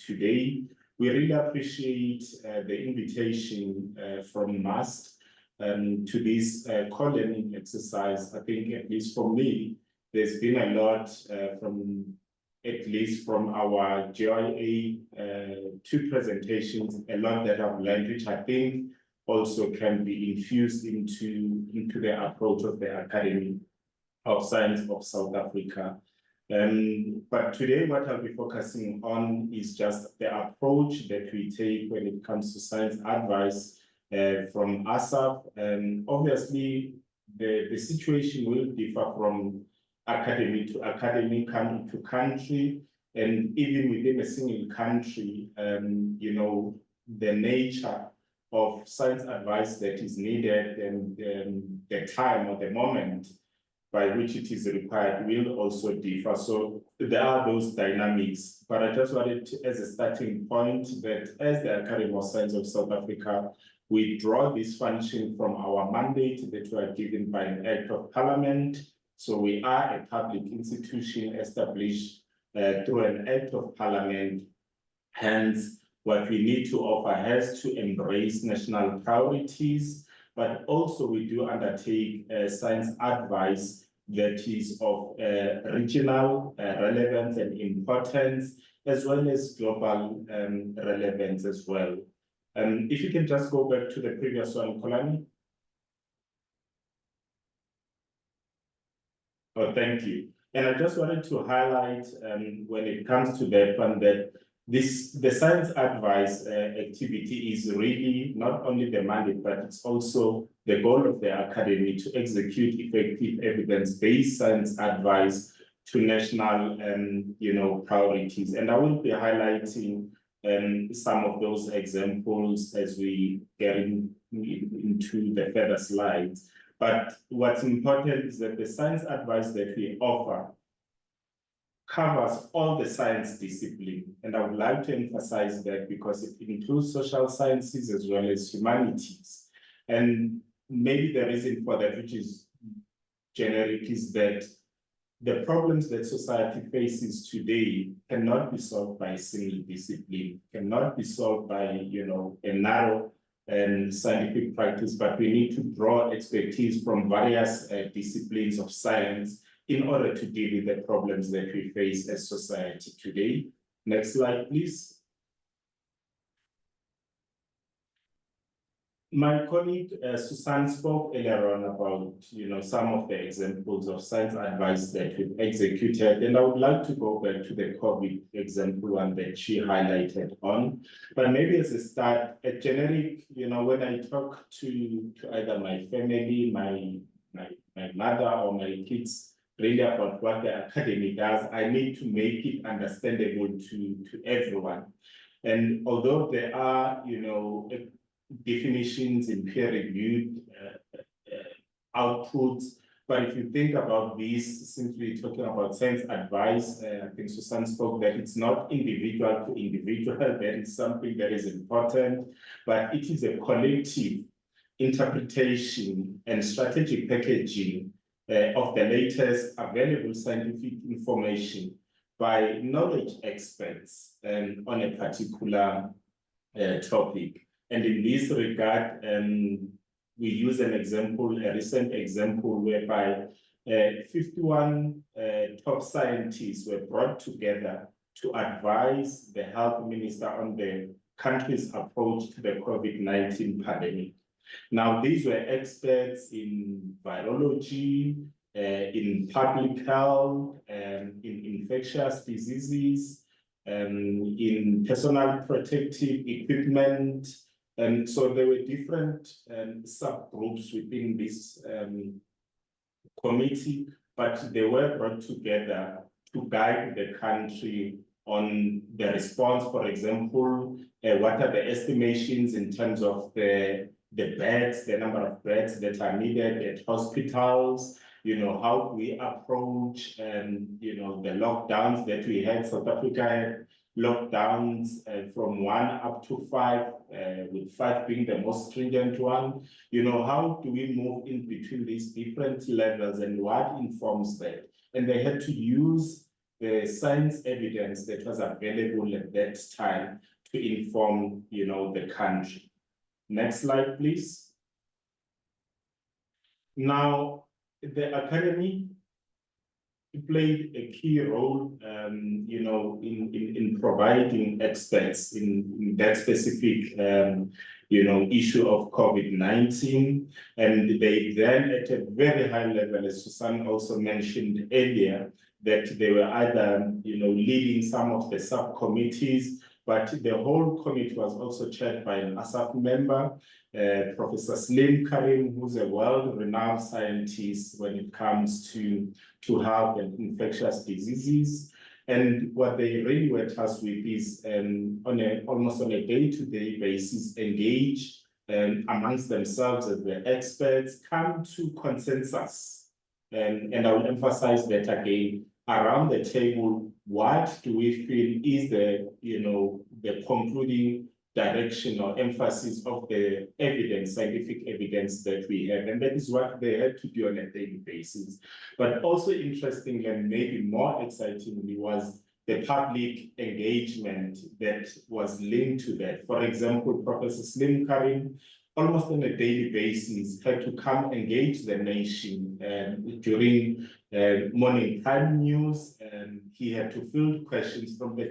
today. We really appreciate the invitation from MAST to this co-learning exercise. I think, at least for me, there's been a lot at least from our GYA two presentations, a lot that I've learned, which I think also can be infused into the approach of the Academy of Science of South Africa. But today, what I'll be focusing on is just the approach that we take when it comes to science advice from ASSAf. Obviously, the situation will differ from academy to academy, country to country, and even within a single country, you know, the nature of science advice that is needed and the time or the moment by which it is required will also differ. So there are those dynamics, but I just wanted to, as a starting point, that as the Academy of Science of South Africa, we draw this function from our mandate that we are given by an Act of Parliament. So we are a public institution established through an Act of Parliament. Hence, what we need to offer has to embrace national priorities, but also we do undertake science advice that is of regional relevance and importance, as well as global relevance as well. If you can just go back to the previous one, Kolani. Oh, thank you. And I just wanted to highlight when it comes to that one that the science advice activity is really not only the mandate, but it's also the goal of the Academy to execute effective evidence-based science advice to national you know, priorities. And I will be highlighting some of those examples as we get into the further slides. But what's important is that the science advice that we offer covers all the science discipline. And I would like to emphasize that because it includes social sciences as well as humanities. And maybe the reason for that, which is generic, is that the problems that society faces today cannot be solved by a single discipline, cannot be solved by, you know, a narrow scientific practice, but we need to draw expertise from various disciplines of science in order to deal with the problems that we face as society today. Next slide, please. My colleague Susan spoke earlier on about, some of the examples of science advice that we've executed, and I would like to go back to the COVID example one that she highlighted on. But maybe as a start, a generic, when I talk to either my family, my mother or my kids, really about what the academy does, I need to make it understandable to everyone. And although there are, definitions in peer-reviewed outputs, but if you think about these, simply talking about science advice, I think Susan spoke that it's not individual to individual, that is something that is important, but it is a collective interpretation and strategic packaging of the latest available scientific information by knowledge experts on a particular topic. And in this regard, we use an example, a recent example whereby 51 top scientists were brought together to advise the health minister on the country's approach to the COVID-19 pandemic. Now, these were experts in virology, in public health, in infectious diseases, in personal protective equipment. And so there were different subgroups within this committee, but they were brought together to guide the country on the response. For example, what are the estimations in terms of the beds, the number of beds that are needed at hospitals, how we approach, the lockdowns that we had. South Africa had lockdowns from 1 up to 5, with 5 being the most stringent one. How do we move in between these different levels and what informs that? And they had to use the science evidence that was available at that time to inform, the country. Next slide, please. Now, the academy played a key role, in providing experts in that specific, issue of COVID-19. And they then, at a very high level, as Susan also mentioned earlier, that they were either, leading some of the subcommittees, but the whole committee was also chaired by an ASSAf member, Professor Slim Karim, who's a world-renowned scientist when it comes to health and infectious diseases. And what they really were tasked with is almost on a day-to-day basis, engage amongst themselves as the experts, come to consensus. And I will emphasize that again, around the table, what do we feel is the, the concluding direction or emphasis of the evidence, scientific evidence that we have. And that is what they had to do on a daily basis. But also interesting and maybe more excitingly was the public engagement that was linked to that. For example, Professor Slim Karim, almost on a daily basis, had to come engage the nation during morning prime news. He had to field questions from the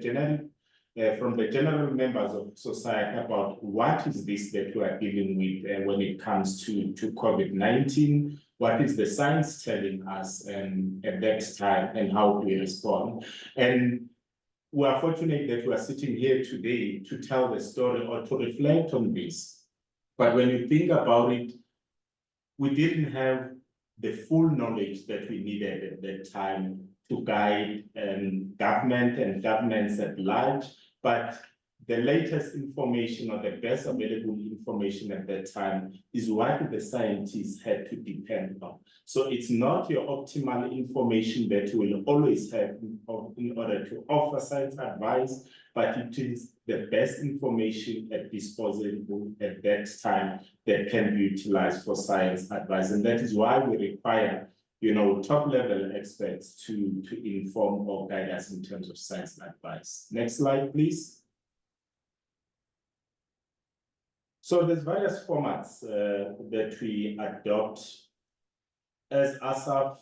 general members of society about what is this that we are dealing with when it comes to COVID-19, what is the science telling us at that time, and how do we respond. And we are fortunate that we are sitting here today to tell the story or to reflect on this. But when you think about it, we didn't have the full knowledge that we needed at that time to guide government and governments at large. But the latest information or the best available information at that time is what the scientists had to depend on. So it's not your optimal information that you will always have in order to offer science advice, but it is the best information at disposal at that time that can be utilized for science advice. And that is why we require, top-level experts to inform or guide us in terms of science advice. Next slide, please. So there's various formats that we adopt as ASSAf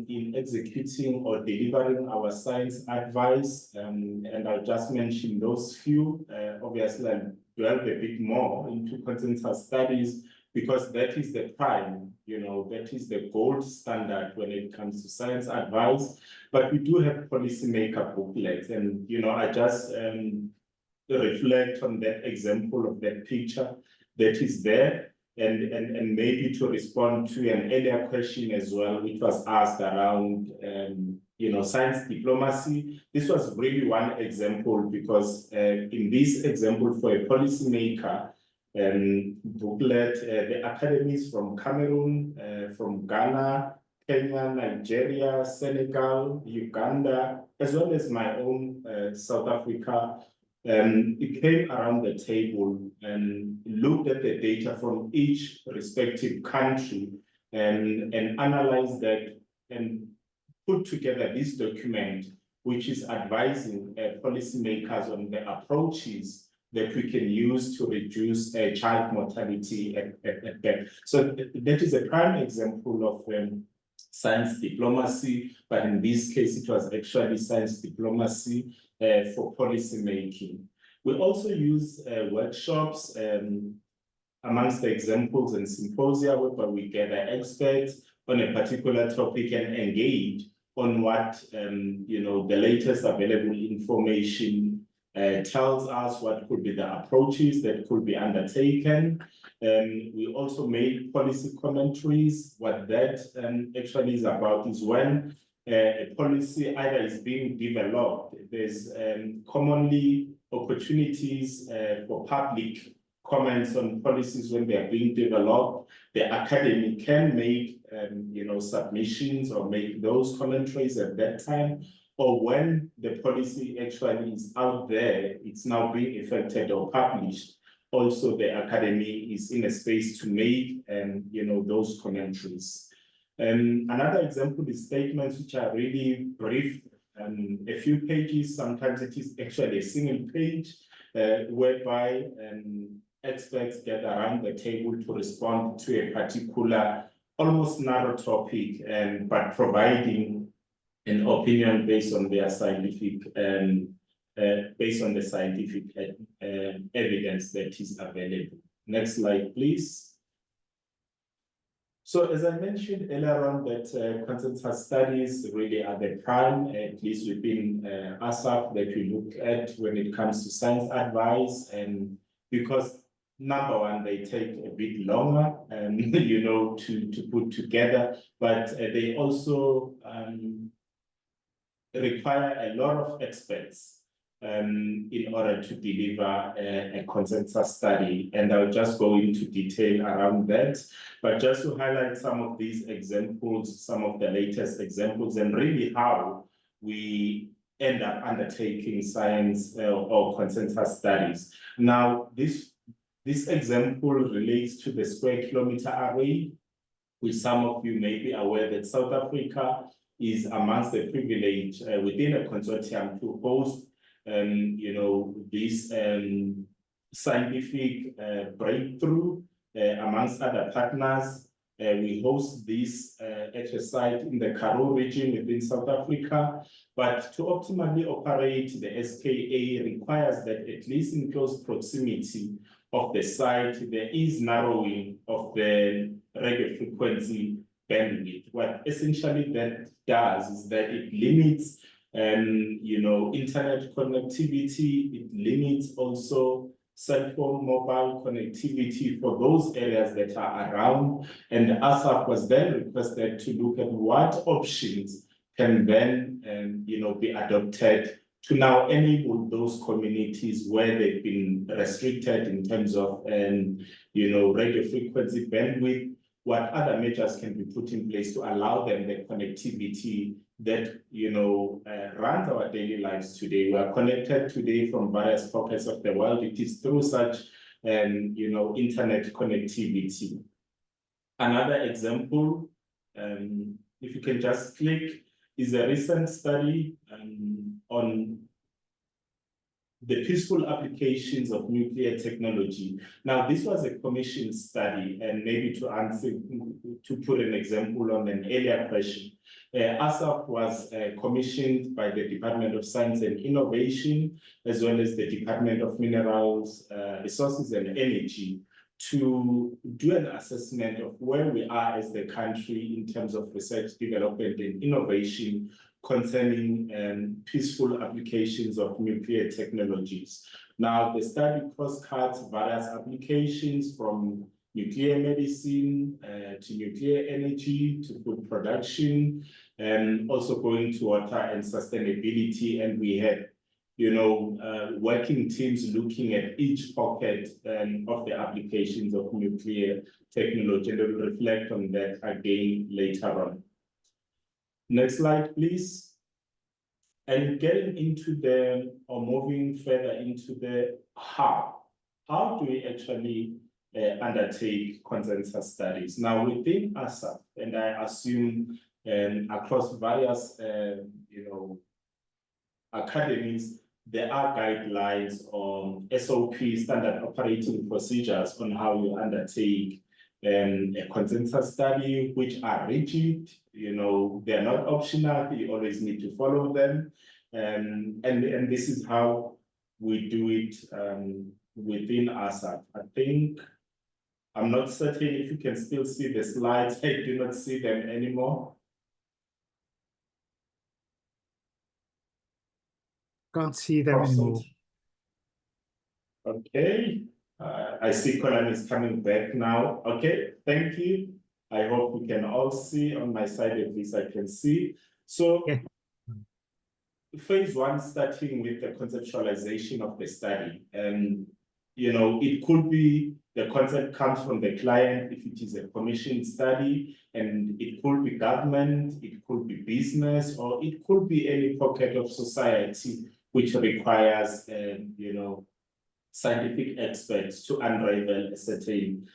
in executing or delivering our science advice, and I'll just mention those few. Obviously, I'll delve a bit more into consensus studies because that is the prime, that is the gold standard when it comes to science advice. But we do have policymaker booklets, and I just reflect on that example of that picture that is there. And maybe to respond to an earlier question as well, which was asked around, science diplomacy. This was really one example because in this example for a policymaker booklet, the academies from Cameroon, from Ghana, Kenya, Nigeria, Senegal, Uganda, as well as my own South Africa, it came around the table and looked at the data from each respective country and analyzed that and put together this document, which is advising policymakers on the approaches that we can use to reduce child mortality at birth. So that is a prime example of science diplomacy, but in this case, it was actually science diplomacy for policy making. We also use workshops amongst the examples and symposia where we gather experts on a particular topic and engage on what the latest available information tells us, what could be the approaches that could be undertaken. We also made policy commentaries. What that actually is about is when a policy either is being developed, there's commonly opportunities for public comments on policies when they are being developed. The academy can make submissions or make those commentaries at that time, or when the policy actually is out there, it's now being effected or published. Also, the academy is in a space to make those commentaries. Another example is statements which are really brief, a few pages. Sometimes it is actually a single page, whereby experts get around the table to respond to a particular, almost narrow topic, but providing an opinion based on their scientific, based on the scientific evidence that is available. Next slide, please. So as I mentioned earlier on, that consensus studies really are the prime, at least within ASSAf, that we look at when it comes to science advice, and because number one, they take a bit longer, to put together, but they also require a lot of experts in order to deliver a consensus study. And I'll just go into detail around that. But just to highlight some of these examples, some of the latest examples, and really how we end up undertaking science or consensus studies. Now, this example relates to the square kilometer array, which some of you may be aware that South Africa is amongst the privileged within a consortium to host this scientific breakthrough amongst other partners. We host this at a site in the Karoo region within South Africa, but to optimally operate the SKA requires that at least in close proximity of the site, there is narrowing of the radio frequency bandwidth. What essentially that does is that it limits internet connectivity, it limits also cell phone mobile connectivity for those areas that are around. And ASSAf was then requested to look at what options can then be adopted to now enable those communities where they've been restricted in terms of radio frequency bandwidth, what other measures can be put in place to allow them the connectivity that runs our daily lives today. We are connected today from various pockets of the world. It is through such internet connectivity. Another example, if you can just click, is a recent study on the peaceful applications of nuclear technology. Now, this was a commission study, and maybe to put an example on an earlier question, ASSAf was commissioned by the Department of Science and Innovation, as well as the Department of Minerals, Resources and Energy, to do an assessment of where we are as the country in terms of research, development and innovation concerning peaceful applications of nuclear technologies. Now, the study cross-cuts various applications from nuclear medicine to nuclear energy to food production, and also going to water and sustainability. And we had, working teams looking at each pocket of the applications of nuclear technology, and we'll reflect on that again later on. Next slide, please. And getting into moving further into the how do we actually undertake consensus studies? Now, within ASSAf, and I assume across various, academies, there are guidelines on SOP, standard operating procedures, on how you undertake a consensus study, which are rigid, they're not optional, you always need to follow them. And this is how we do it within ASSAf. I think, I'm not certain if you can still see the slides. I do not see them anymore. Can't see them anymore. Okay. I see Colin is coming back now. Okay, thank you. I hope we can all see on my side, at least I can see. So, yeah. Phase one, starting with the conceptualization of the study. It could be the concept comes from the client if it is a commissioned study, and it could be government, it could be business, or it could be any pocket of society which requires, scientific experts to unravel a certain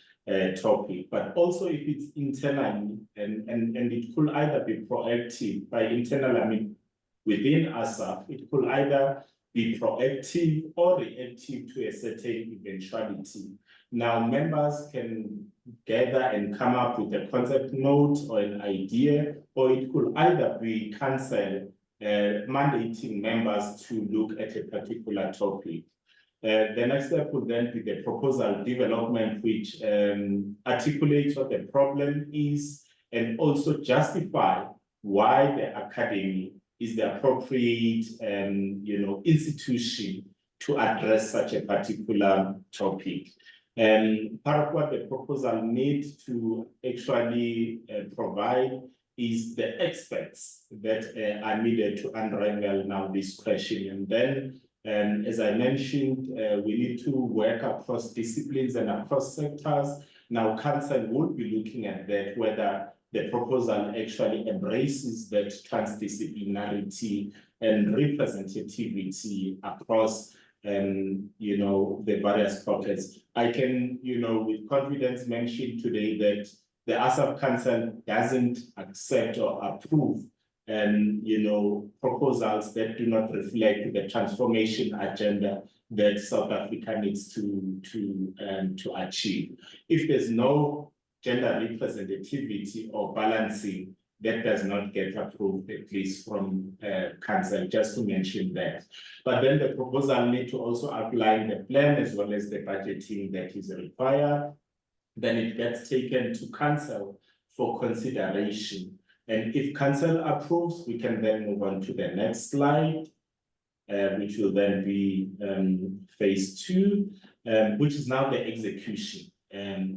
topic. But also if it's internally, and it could either be proactive. By internal, I mean within ASSAf, it could either be proactive or reactive to a certain eventuality. Now, members can gather and come up with a concept note or an idea, or it could either be council mandating members to look at a particular topic. The next step would then be the proposal development, which articulates what the problem is and also justify why the academy is the appropriate institution to address such a particular topic. And part of what the proposal needs to actually provide is the experts that are needed to unravel now this question. And then, as I mentioned, we need to work across disciplines and across sectors. Now, council would be looking at that, whether the proposal actually embraces that transdisciplinarity and representativity across the various pockets. I can, with confidence mention today that the ASSAf Council doesn't accept or approve proposals that do not reflect the transformation agenda that South Africa needs to achieve. If there's no gender representativity or balancing, that does not get approved, at least from council, just to mention that. But then the proposal need to also outline the plan as well as the budgeting that is required. Then it gets taken to council for consideration. And if council approves, we can then move on to the next slide, which will then be phase two, which is now the execution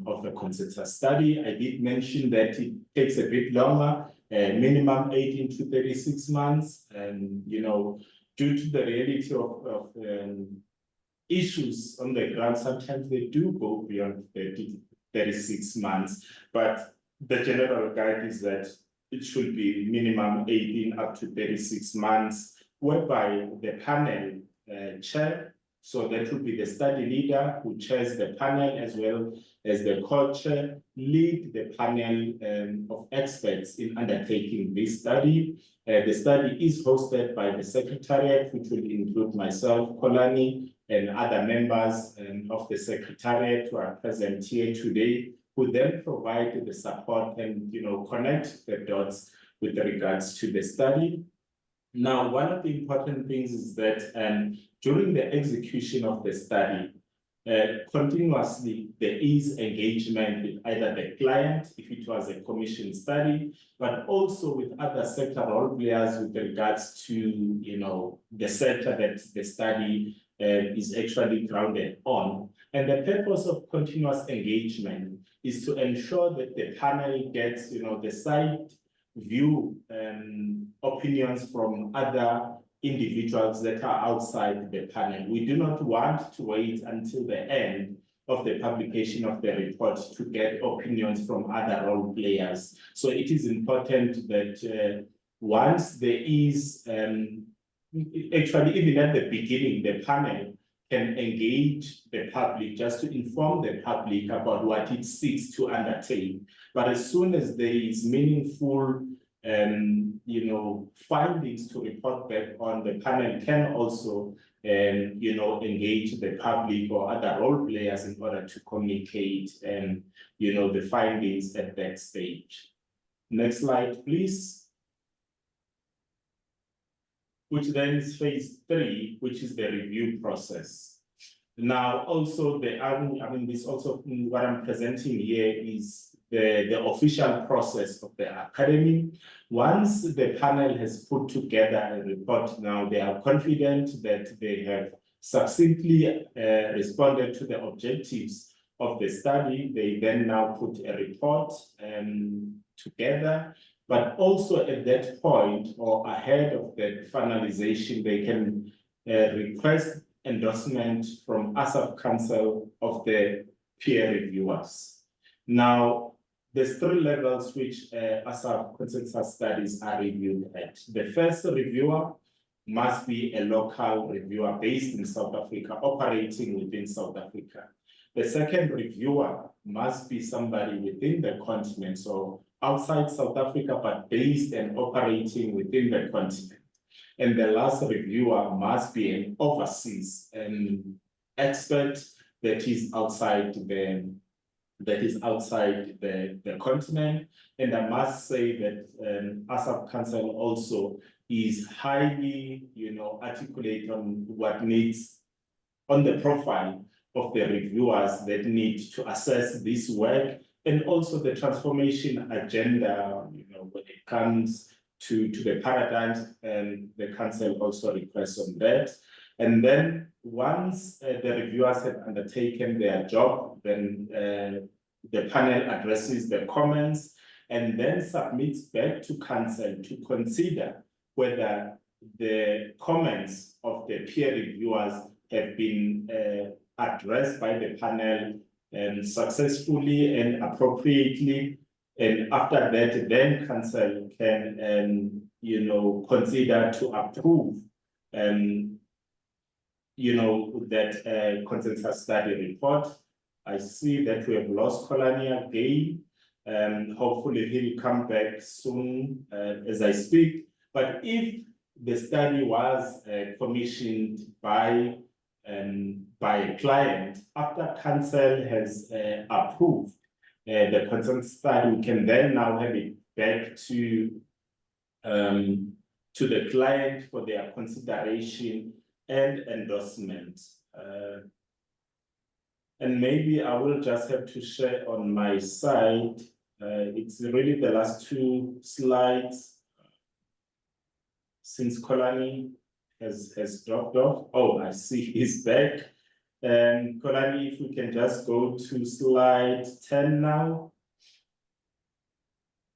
of the consensus study. I did mention that it takes a bit longer, minimum 18 to 36 months. And, due to the reality of issues on the ground, sometimes they do go beyond 36 months. But the general guide is that it should be minimum 18 up to 36 months, whereby the panel chair So that would be the study leader who chairs the panel, as well as the co-chair, lead the panel of experts in undertaking this study. The study is hosted by the Secretariat, which will include myself, Kolani, and other members of the Secretariat who are present here today, who then provide the support and connect the dots with regards to the study. Now, one of the important things is that during the execution of the study, continuously there is engagement with either the client, if it was a commission study, but also with other sector role players with regards to the sector that the study is actually grounded on. And the purpose of continuous engagement is to ensure that the panel gets the side view opinions from other individuals that are outside the panel. We do not want to wait until the end of the publication of the report to get opinions from other role players. So it is important that once there is, actually even at the beginning, the panel can engage the public just to inform the public about what it seeks to undertake. But as soon as there is meaningful findings to report back on, the panel can also engage the public or other role players in order to communicate the findings at that stage. Next slide, please. Which then is phase 3, which is the review process. Now, also this also what I'm presenting here is the official process of the academy. Once the panel has put together a report, now they are confident that they have succinctly responded to the objectives of the study. They then now put a report together. But also at that point or ahead of the finalization, they can request endorsement from ASSAf Council of the peer reviewers. Now, there's 3 levels which ASSAf consensus studies are reviewed at. The first reviewer must be a local reviewer based in South Africa, operating within South Africa. The second reviewer must be somebody within the continent, so outside South Africa, but based and operating within the continent. And the last reviewer must be an overseas expert that is outside the continent. And I must say that ASSAf Council also is highly, articulate on what needs on the profile of the reviewers that need to assess this work, and also the transformation agenda, when it comes to the paradigms, and the council also requests on that. And then once the reviewers have undertaken their job, then the panel addresses the comments and then submits back to council to consider whether the comments of the peer reviewers have been addressed by the panel successfully and appropriately. And after that, then council can, consider to approve, that consensus study report. I see that we have lost Kolani again. Hopefully he'll come back soon as I speak. But if the study was commissioned by a client, after council has approved the consensus study, we can then now have it back to the client for their consideration and endorsement. And maybe I will just have to share on my side. It's really the last 2 slides since Kolani has dropped off. Oh, I see he's back. And Kolani, if we can just go to slide 10 now.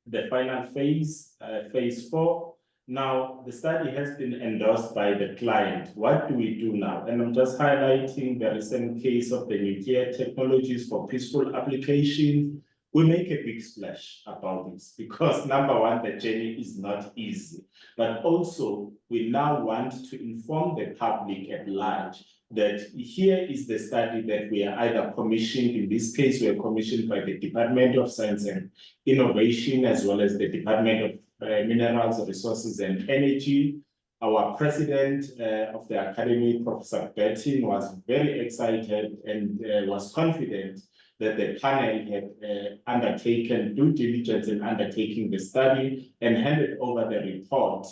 The final phase, phase 4. Now, the study has been endorsed by the client. What do we do now? And I'm just highlighting the recent case of the nuclear technologies for peaceful application. we make a big splash about this because number one, the journey is not easy, but also we now want to inform the public at large that here is the study that we are either commissioned. In this case, we are commissioned by the Department of Science and Innovation, as well as the Department of Minerals, Resources and Energy. Our president of the Academy, Professor Bertin, was very excited and was confident that the panel had undertaken due diligence in undertaking the study and handed over the report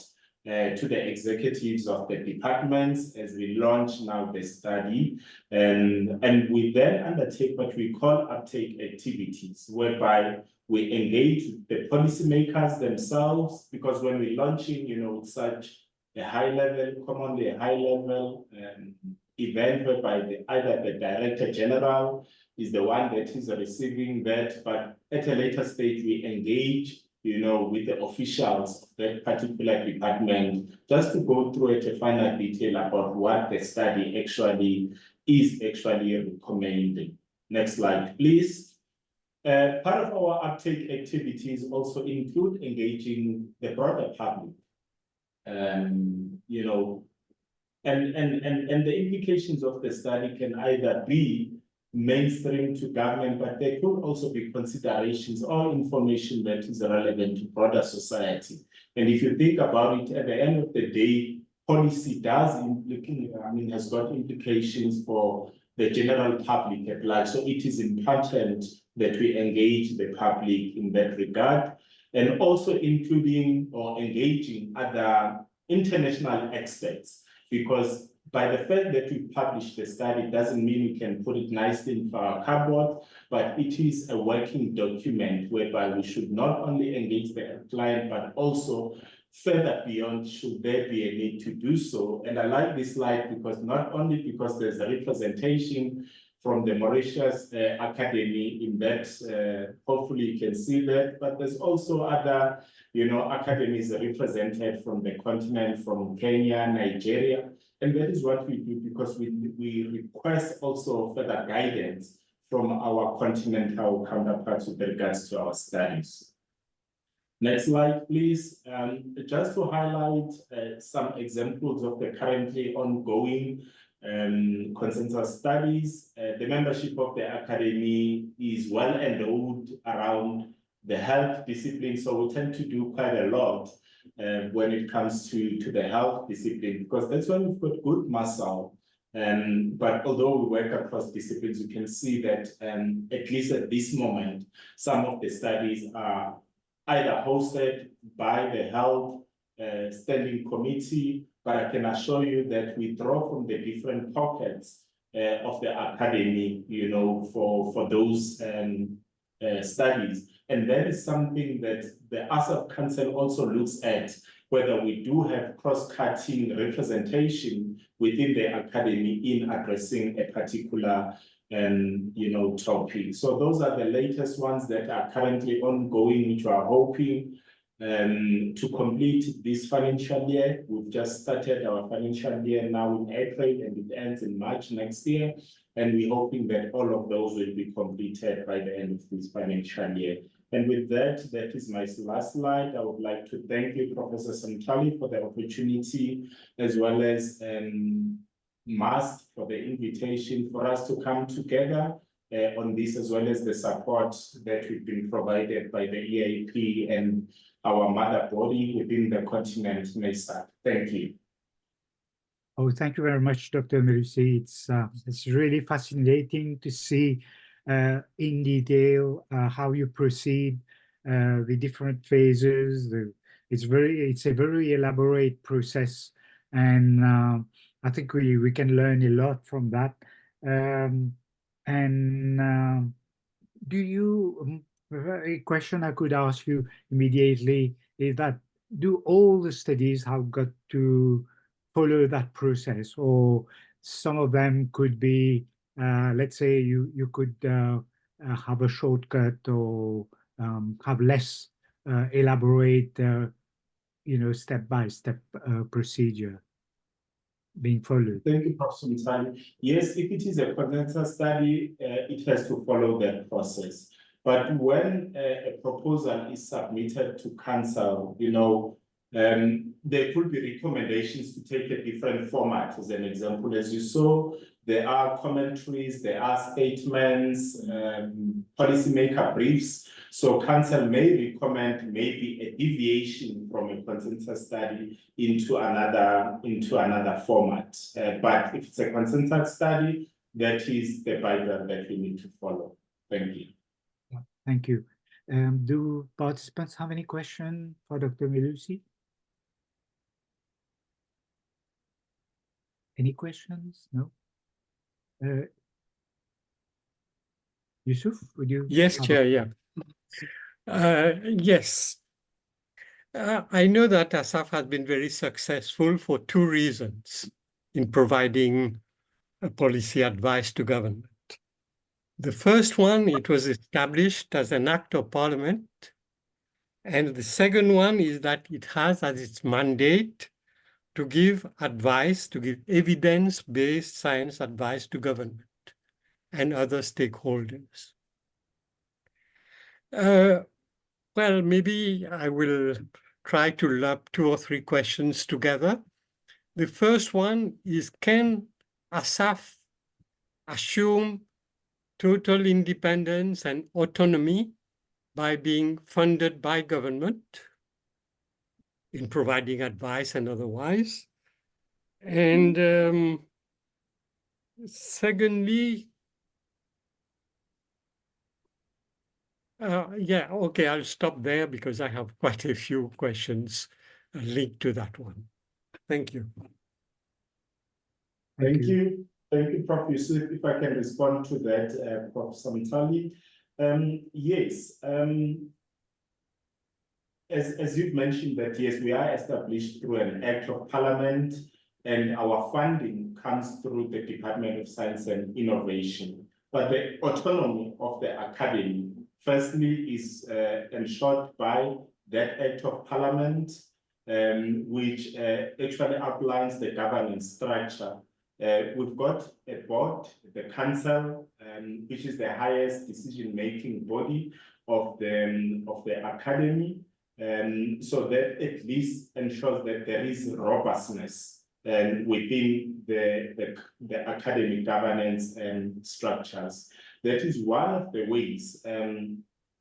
to the executives of the departments as we launch now the study. And we then undertake what we call uptake activities, whereby we engage the policymakers themselves, because when we're launching, such a high level, commonly a high level event whereby either the Director General is the one that is receiving that, but at a later stage we engage, with the officials of that particular department, just to go through at a finer detail about what the study actually is recommending. Next slide, please. Part of our uptake activities also include engaging the broader public. And the implications of the study can either be mainstream to government, but there could also be considerations or information that is relevant to broader society. And if you think about it, at the end of the day, policy has got implications for the general public at large. So it is important that we engage the public in that regard, and also including or engaging other international experts, because by the fact that we publish the study doesn't mean we can put it nicely into our cupboard, but it is a working document whereby we should not only engage the client, but also further beyond, should there be a need to do so. And I like this slide because not only because there's a representation from the Mauritius Academy in that, hopefully you can see that, but there's also other, academies represented from the continent, from Kenya, Nigeria. And that is what we do because we request also further guidance from our continental counterparts with regards to our studies. Next slide, please. Just to highlight some examples of the currently ongoing consensus studies. The membership of the Academy is well endowed around the health discipline, so we tend to do quite a lot when it comes to the health discipline, because that's when we've got good muscle. But although we work across disciplines, you can see that at least at this moment, some of the studies are either hosted by the health standing committee, but I can assure you that we draw from the different pockets of the academy, for those studies. And that is something that the ASSAf Council also looks at, whether we do have cross-cutting representation within the academy in addressing a particular topic. So those are the latest ones that are currently ongoing, which we are hoping to complete this financial year. We've just started our financial year now in April, and it ends in March next year. And we're hoping that all of those will be completed by the end of this financial year. And with that, that is my last slide. I would like to thank you, Professor Santali, for the opportunity, as well as MAST for the invitation for us to come together on this, as well as the support that we've been provided by the EAP and our mother body within the continent, MAST. Thank you. Oh, thank you very much, Dr. Merusi. It's really fascinating to see in detail how you proceed, the different phases. It's a very elaborate process, and I think we can learn a lot from that. Do you, a question I could ask you immediately is that, do all the studies have got to follow that process, or some of them could be, let's say you could have a shortcut, or have less elaborate, step-by-step procedure being followed? Thank you, Professor. Yes, if it is a consensus study, it has to follow that process. But when a proposal is submitted to council, there could be recommendations to take a different format. As an example, as you saw, there are commentaries, there are statements, policymaker briefs. So council may recommend maybe a deviation from a consensus study into another format. But if it's a consensus study, that is the Bible that we need to follow. Thank you. Thank you. Do participants have any question for Dr. Melusi? Any questions? No? Yusuf, would you? Yes, Chair, yeah. Yes. I know that ASSAf has been very successful for two reasons in providing policy advice to government. The first one, it was established as an act of parliament. And the second one is that it has as its mandate to give advice, to give evidence-based science advice to government and other stakeholders. Well, maybe I will try to lump 2 or 3 questions together. The first one is, can ASSAf assume total independence and autonomy by being funded by government in providing advice and otherwise? And secondly, yeah, okay, I'll stop there because I have quite a few questions linked to that one. Thank you. Thank you. Thank you, Prof. Yusuf. If I can respond to that, Prof. Samtali. Yes, as you've mentioned that, yes, we are established through an act of parliament, and our funding comes through the Department of Science and Innovation. But the autonomy of the academy, firstly, is ensured by that act of parliament, which actually outlines the governance structure. We've got a board, the council, which is the highest decision-making body of the academy. So that at least ensures that there is robustness within the academic governance and structures. That is one of the ways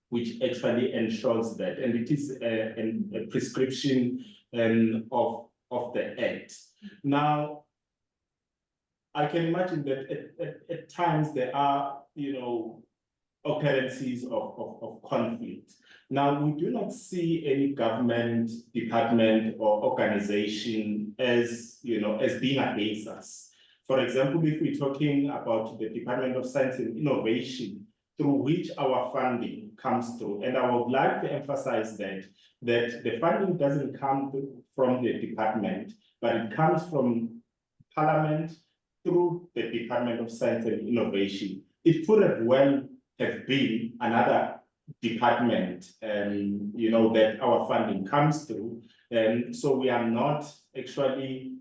which actually ensures that, and it is a prescription of the act. Now, I can imagine that at times there are, occurrences of conflict. Now, we do not see any government, department, or organization as, as being against us. For example, if we're talking about the Department of Science and Innovation, through which our funding comes through, and I would like to emphasize that the funding doesn't come from the department, but it comes from Parliament through the Department of Science and Innovation. It could have well have been another department, that our funding comes through. So we are not actually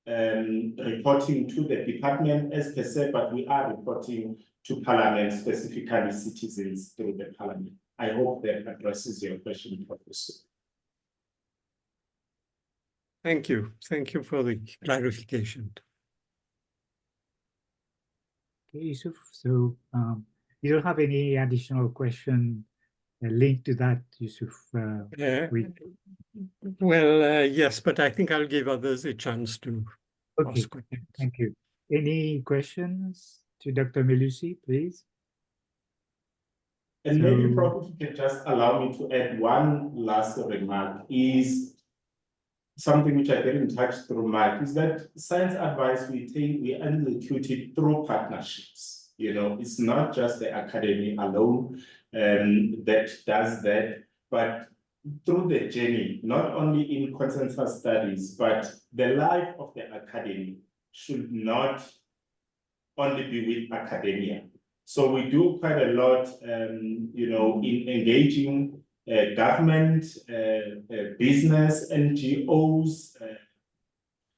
reporting to the department as per se, but we are reporting to Parliament, specifically citizens through the Parliament. I hope that addresses your question, Professor. Thank you. Thank you for the clarification. Okay, Yusuf. So you don't have any additional question linked to that, Yusuf? Yes, but I think I'll give others a chance to ask questions. Thank you. Any questions to Dr. Melusi, please? And maybe, Prof, if you can just allow me to add one last remark, is something which I didn't touch through Mike, is that science advice we execute it through partnerships. It's not just the academy alone that does that, but through the journey, not only in consensus studies, but the life of the academy should not only be with academia. So we do quite a lot, in engaging government, business, NGOs,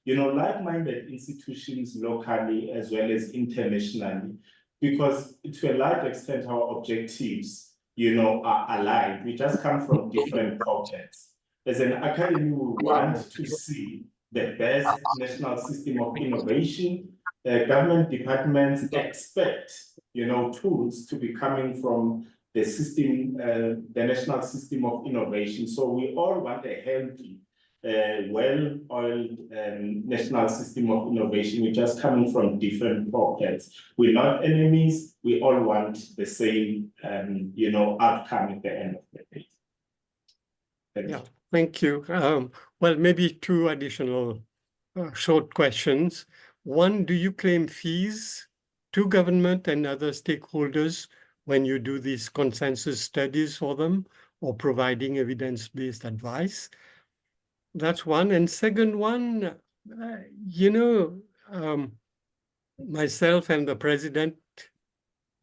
like-minded institutions locally as well as internationally, because to a large extent our objectives are aligned. We just come from different pockets. As an academy, we want to see the best national system of innovation. Government departments expect, tools to be coming from the system, the national system of innovation. So we all want a healthy, well-oiled national system of innovation. We're just coming from different pockets. We're not enemies. We all want the same, outcome at the end of the day. Thank you. Well, maybe two additional short questions. One, do you claim fees to government and other stakeholders when you do these consensus studies for them or providing evidence-based advice? That's one. And second one, myself and the president,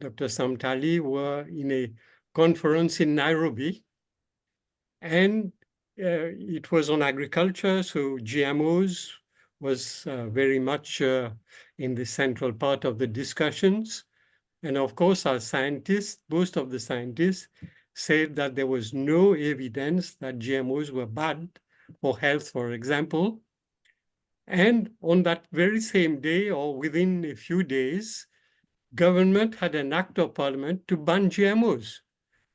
Dr. Samtali, were in a conference in Nairobi, and it was on agriculture, so GMOs was very much in the central part of the discussions. And of course, our scientists, most of the scientists, said that there was no evidence that GMOs were bad for health, for example. And on that very same day, or within a few days, government had an act of parliament to ban GMOs,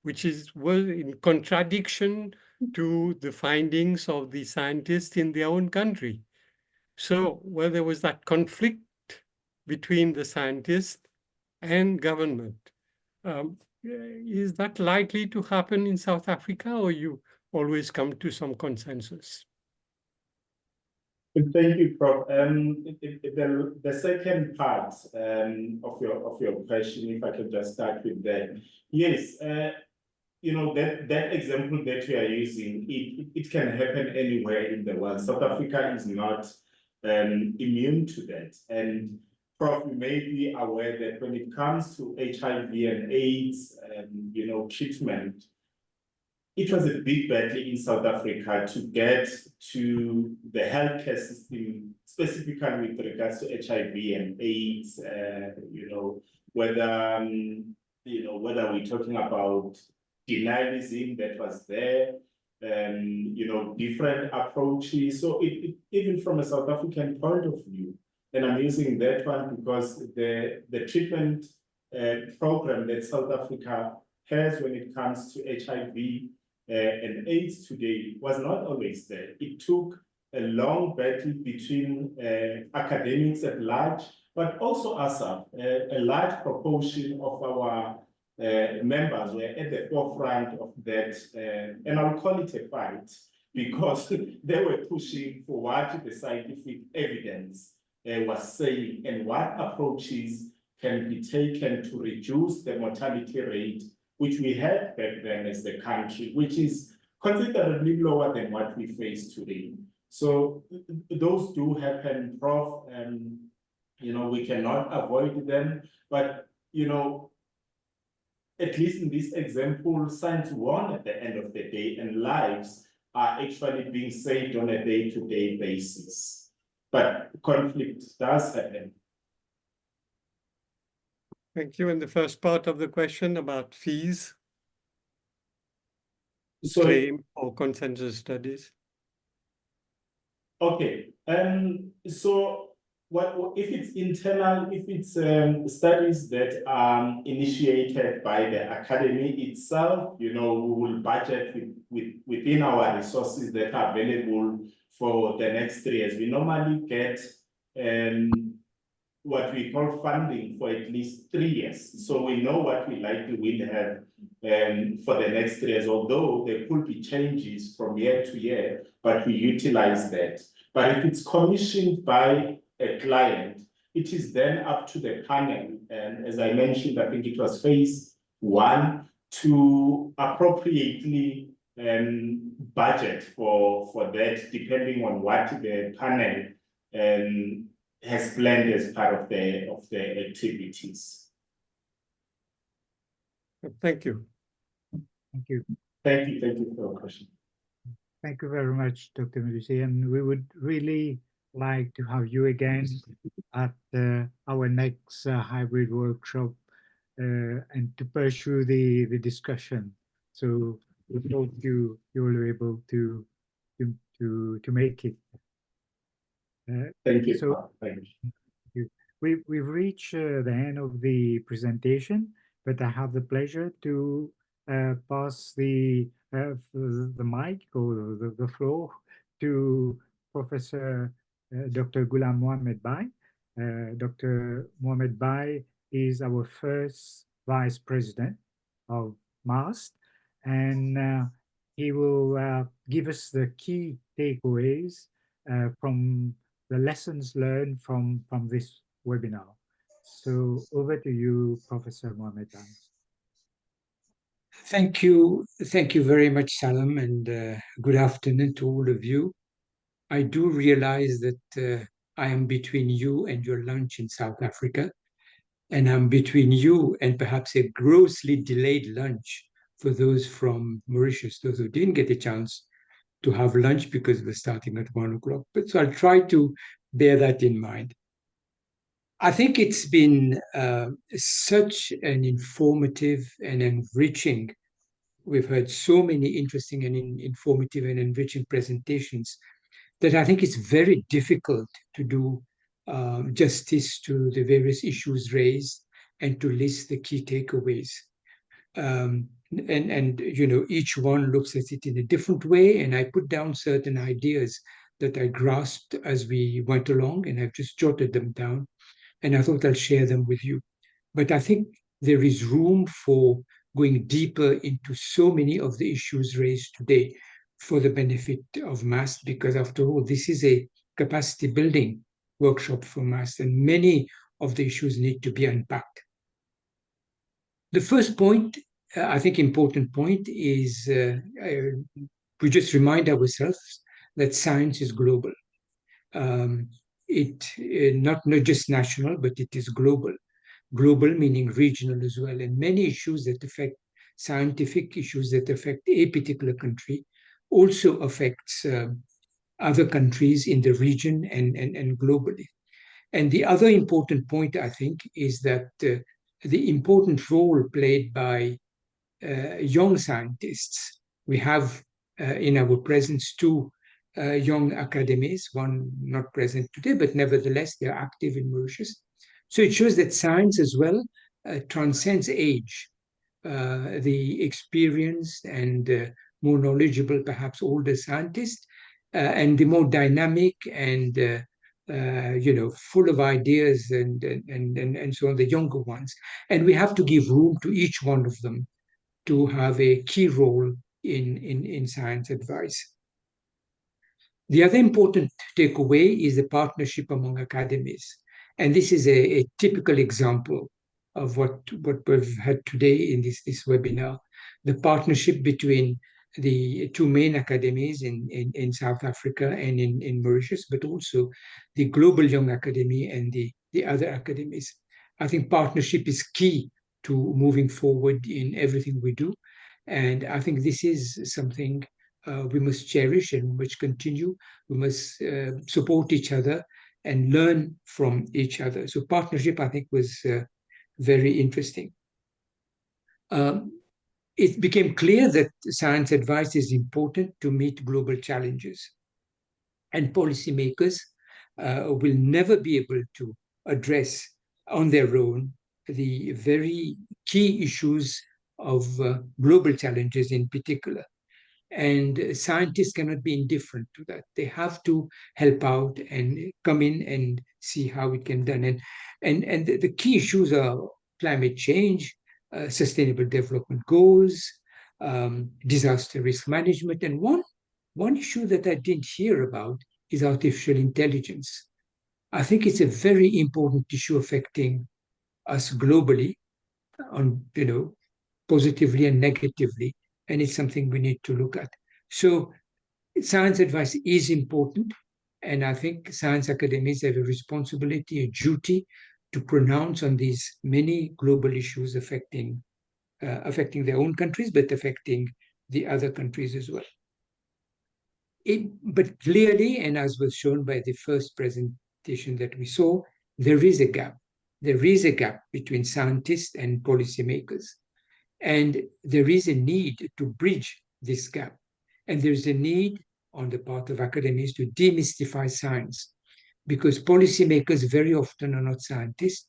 which was in contradiction to the findings of the scientists in their own country. So where there was that conflict between the scientists and government, is that likely to happen in South Africa, or you always come to some consensus? Thank you, Prof. The second part of your question, if I can just start with that. Yes, that example that you are using, it can happen anywhere in the world. South Africa is not immune to that. And Prof, you may be aware that when it comes to HIV and AIDS, treatment, it was a big battle in South Africa to get to the healthcare system, specifically with regards to HIV and AIDS, whether we're talking about denialism that was there, different approaches. So even from a South African point of view, and I'm using that one because the treatment program that South Africa has when it comes to HIV and AIDS today was not always there. It took a long battle between academics at large, but also ASSAf. A large proportion of our members were at the forefront of that, and I'll call it a fight, because they were pushing for what the scientific evidence was saying and what approaches can be taken to reduce the mortality rate, which we had back then as the country, which is considerably lower than what we face today. So those do happen, Prof, and we cannot avoid them, but at least in this example, science won at the end of the day, and lives are actually being saved on a day-to-day basis. But conflict does happen. Thank you. And the first part of the question about fees, claim or consensus studies. Okay. So what if it's internal, if it's studies that are initiated by the academy itself, we will budget within our resources that are available for the next 3 years. We normally get what we call funding for at least 3 years. So we know what we likely will have for the next 3 years, although there could be changes from year to year, but we utilize that. But if it's commissioned by a client, it is then up to the panel. And as I mentioned, I think it was phase 1 to appropriately budget for that, depending on what the panel has planned as part of the activities. Thank you. Thank you. Thank you for your question. Thank you very much, Dr. Mdusi. And we would really like to have you again at our next hybrid workshop and to pursue the discussion. So we hope you were able to make it. Thank you. So Thank you. we've reached the end of the presentation, but I have the pleasure to pass the mic or the floor to Professor Dr. Ghulam Mohamed Bai. Dr. Mohamed Bai is our first Vice President of MAST, and he will give us the key takeaways from the lessons learned from this webinar. So over to you, Professor Mohamed Bai. Thank you very much, Salam, and good afternoon to all of you. I do realize that I am between you and your lunch in South Africa, and I'm between you and perhaps a grossly delayed lunch for those from Mauritius, those who didn't get a chance to have lunch because we're starting at 1 o'clock. But so I'll try to bear that in mind. I think it's been such an informative and enriching. We've heard so many interesting and informative and enriching presentations that I think it's very difficult to do justice to the various issues raised and to list the key takeaways. And you know, each one looks at it in a different way, and I put down certain ideas that I grasped as we went along, and I've just jotted them down, and I thought I'll share them with you. But I think there is room for going deeper into so many of the issues raised today for the benefit of MAST, because after all, this is a capacity building workshop for MAST, and many of the issues need to be unpacked. The first point, I think important point, is we just remind ourselves that science is global. Not just national, but it is global. Global meaning regional as well. And many issues that affect scientific issues that affect a particular country also affects other countries in the region and globally. And the other important point, I think, is that the important role played by young scientists. We have in our presence two young academies, one not present today, but nevertheless, they're active in Mauritius. So it shows that science as well transcends age. The experienced and more knowledgeable, perhaps older scientists, and the more dynamic and full of ideas and so on, the younger ones. And we have to give room to each one of them to have a key role in science advice. The other important takeaway is the partnership among academies. And this is a typical example of what we've had today in this webinar. The partnership between the two main academies in South Africa and in Mauritius, but also the Global Young Academy and the other academies. I think partnership is key to moving forward in everything we do. And I think this is something we must cherish and which continue. We must support each other and learn from each other. So partnership, I think, was very interesting. It became clear that science advice is important to meet global challenges. And policymakers will never be able to address on their own the very key issues of global challenges in particular. And scientists cannot be indifferent to that. They have to help out and come in and see how it can be done. And the key issues are climate change, sustainable development goals, disaster risk management. And one issue that I didn't hear about is artificial intelligence. I think it's a very important issue affecting us globally, on positively and negatively, and it's something we need to look at. So science advice is important, and I think science academies have a responsibility, a duty to pronounce on these many global issues affecting their own countries, but affecting the other countries as well. But clearly, and as was shown by the first presentation that we saw, there is a gap. there is a gap between scientists and policymakers. And there is a need to bridge this gap. And there's a need on the part of academics to demystify science, because policymakers very often are not scientists,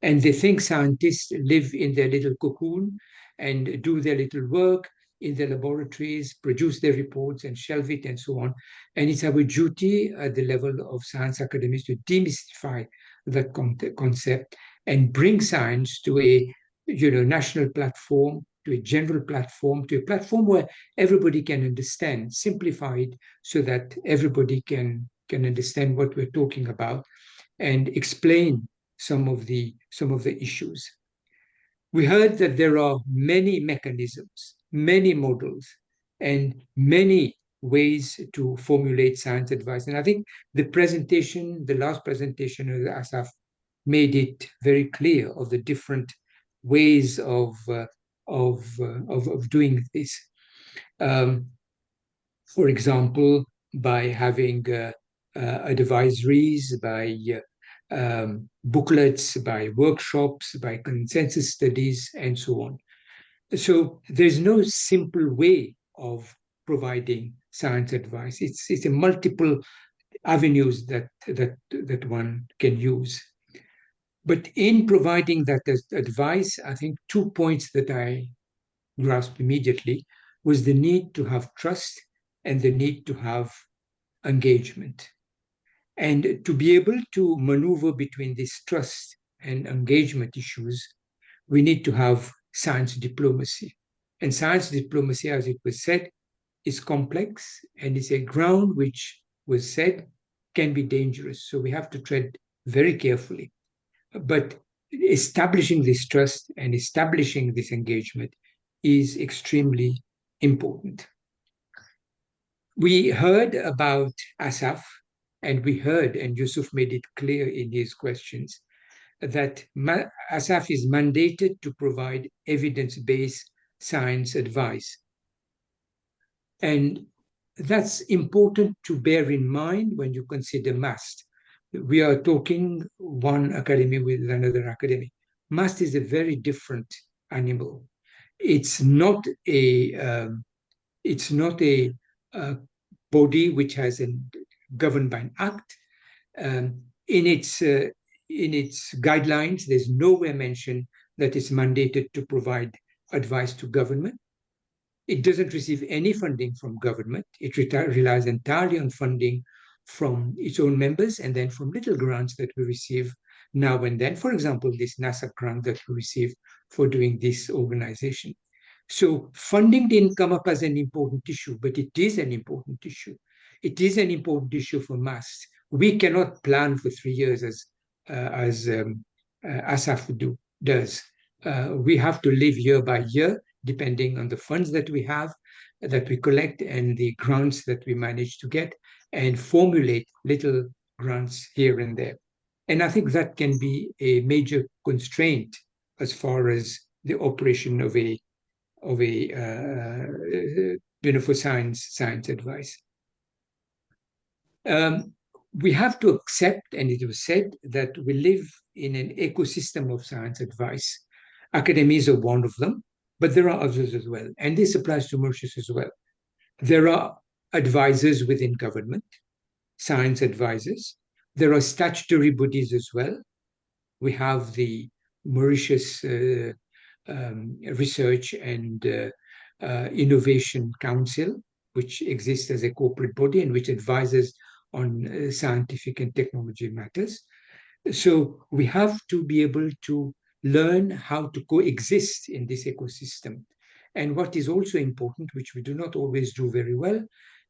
and they think scientists live in their little cocoon and do their little work in their laboratories, produce their reports and shelve it and so on. And it's our duty at the level of science academics to demystify that concept and bring science to a national platform, to a general platform, to a platform where everybody can understand, simplify it so that everybody can understand what we're talking about and explain some of the issues. We heard that there are many mechanisms, many models, and many ways to formulate science advice. And I think the last presentation of ASSAf made it very clear of the different ways of doing this. For example, by having advisories, by booklets, by workshops, by consensus studies, and so on. So there's no simple way of providing science advice. It's a multiple avenues that one can use. But in providing that advice, I think 2 points that I grasped immediately was the need to have trust and the need to have engagement. And to be able to maneuver between this trust and engagement issues, we need to have science diplomacy. And science diplomacy, as it was said, is complex and is a ground which was said can be dangerous. So we have to tread very carefully. But establishing this trust and establishing this engagement is extremely important. We heard about ASSAf, and we heard, and Yusuf made it clear in his questions, that ASSAf is mandated to provide evidence-based science advice. And that's important to bear in mind when you consider MAST. We are talking one academy with another academy. MAST is a very different animal. It's not a body which has governed by an act. In its guidelines, there's nowhere mentioned that it's mandated to provide advice to government. It doesn't receive any funding from government. It relies entirely on funding from its own members and then from little grants that we receive now and then. For example, this NASA grant that we receive for doing this organization. So funding didn't come up as an important issue, but it is an important issue. It is an important issue for MAST. We cannot plan for 3 years as ASSAf does. We have to live year by year, depending on the funds that we have, that we collect, and the grants that we manage to get, and formulate little grants here and there. And I think that can be a major constraint as far as the operation of for science advice. We have to accept, and it was said, that we live in an ecosystem of science advice. Academies are one of them, but there are others as well. And this applies to Mauritius as well. There are advisors within government, science advisors. There are statutory bodies as well. We have the Mauritius Research and Innovation Council, which exists as a corporate body and which advises on scientific and technology matters. So we have to be able to learn how to coexist in this ecosystem. And what is also important, which we do not always do very well,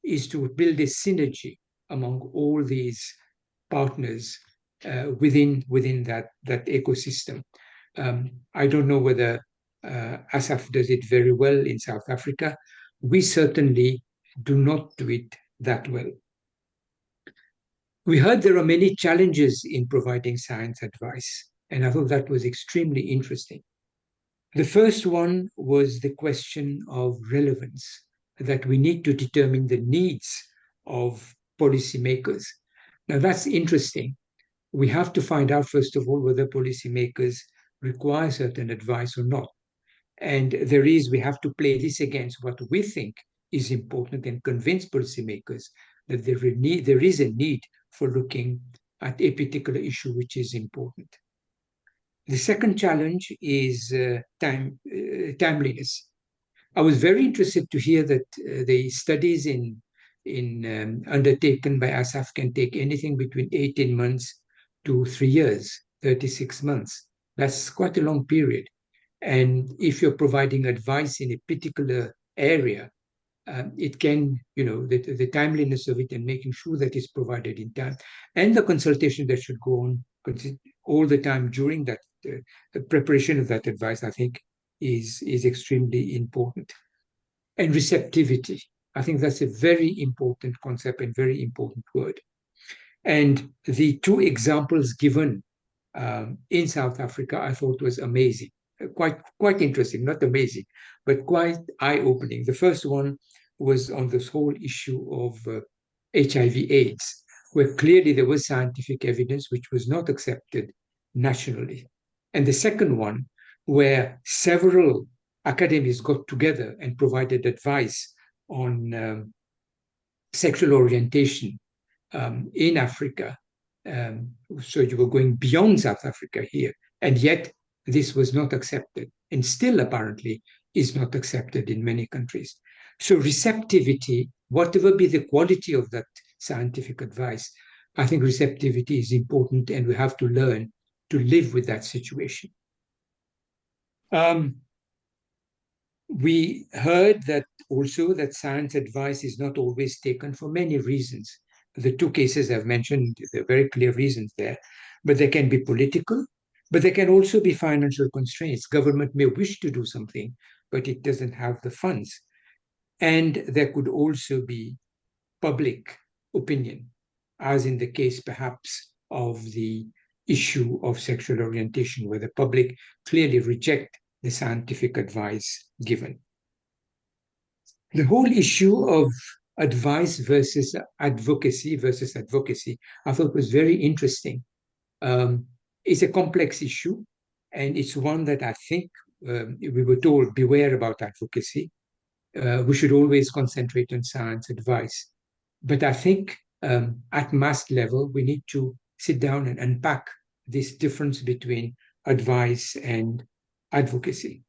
is to build a synergy among all these partners within that ecosystem. I don't know whether ASSAf does it very well in South Africa. We certainly do not do it that well. We heard there are many challenges in providing science advice, and I thought that was extremely interesting. The first one was the question of relevance, that we need to determine the needs of policymakers. Now that's interesting we have to find out, first of all, whether policymakers require certain advice or not. And we have to play this against what we think is important and convince policymakers that there is a need for looking at a particular issue which is important. The second challenge is timeliness. I was very interested to hear that the studies undertaken by ASSAf can take anything between 18 months to 3 years, 36 months. That's quite a long period. And if you're providing advice in a particular area, it can, the timeliness of it and making sure that it's provided in time, and the consultation that should go on all the time during that the preparation of that advice, I think, is extremely important. And receptivity, I think that's a very important concept and very important word. And the two examples given in South Africa, I thought was amazing, quite interesting, not amazing, but quite eye-opening. The first one was on this whole issue of HIV/AIDS, where clearly there was scientific evidence which was not accepted nationally. And the second one, where several academies got together and provided advice on sexual orientation in Africa. So you were going beyond South Africa here, and yet this was not accepted, and still apparently is not accepted in many countries. So receptivity, whatever be the quality of that scientific advice, I think receptivity is important, and we have to learn to live with that situation. We heard that also that science advice is not always taken for many reasons. The two cases I've mentioned, there are very clear reasons there, but they can be political, but there can also be financial constraints. Government may wish to do something, but it doesn't have the funds. And there could also be public opinion, as in the case perhaps of the issue of sexual orientation, where the public clearly reject the scientific advice given. The whole issue of advice versus advocacy, I thought was very interesting. It's a complex issue, and it's one that I think we were told, beware about advocacy. We should always concentrate on science advice. But I think at MAST level, we need to sit down and unpack this difference between advice and advocacy.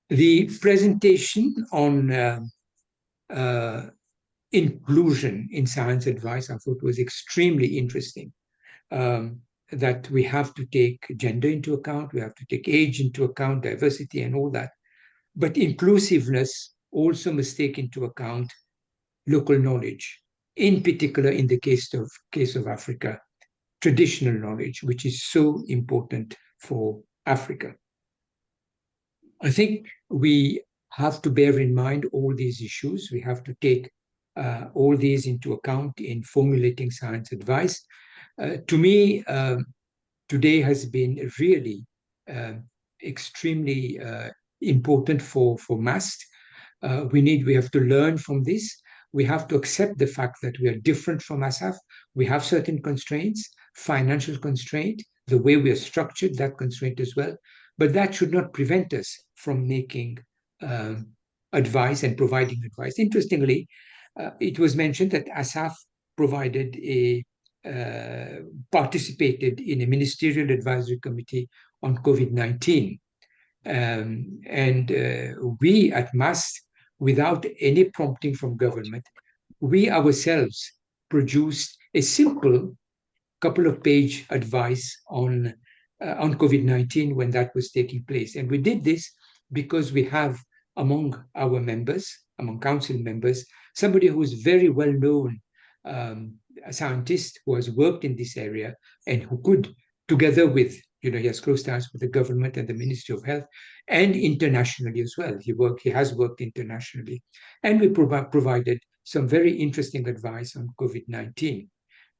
The presentation on inclusion in science advice, I thought, was extremely interesting. That we have to take gender into account, we have to take age into account, diversity and all that. But inclusiveness also must take into account local knowledge, in particular in the case of Africa, traditional knowledge, which is so important for Africa. I think we have to bear in mind all these issues. We have to take all these into account in formulating science advice. To me, today has been really extremely important for MAST. We have to learn from this. We have to accept the fact that we are different from ASSAf. We have certain constraints, financial constraint, the way we are structured, that constraint as well. But that should not prevent us from making advice and providing advice. Interestingly, it was mentioned that ASSAf participated in a ministerial advisory committee on COVID-19. And we at MAST, without any prompting from government, we ourselves produced a simple couple of page advice on COVID-19 when that was taking place. And we did this because we have among our members, among council members, somebody who is very well known, a scientist who has worked in this area and who could, together with, he has close ties with the government and the Ministry of Health, and internationally as well. He has worked internationally. And we provided some very interesting advice on COVID-19.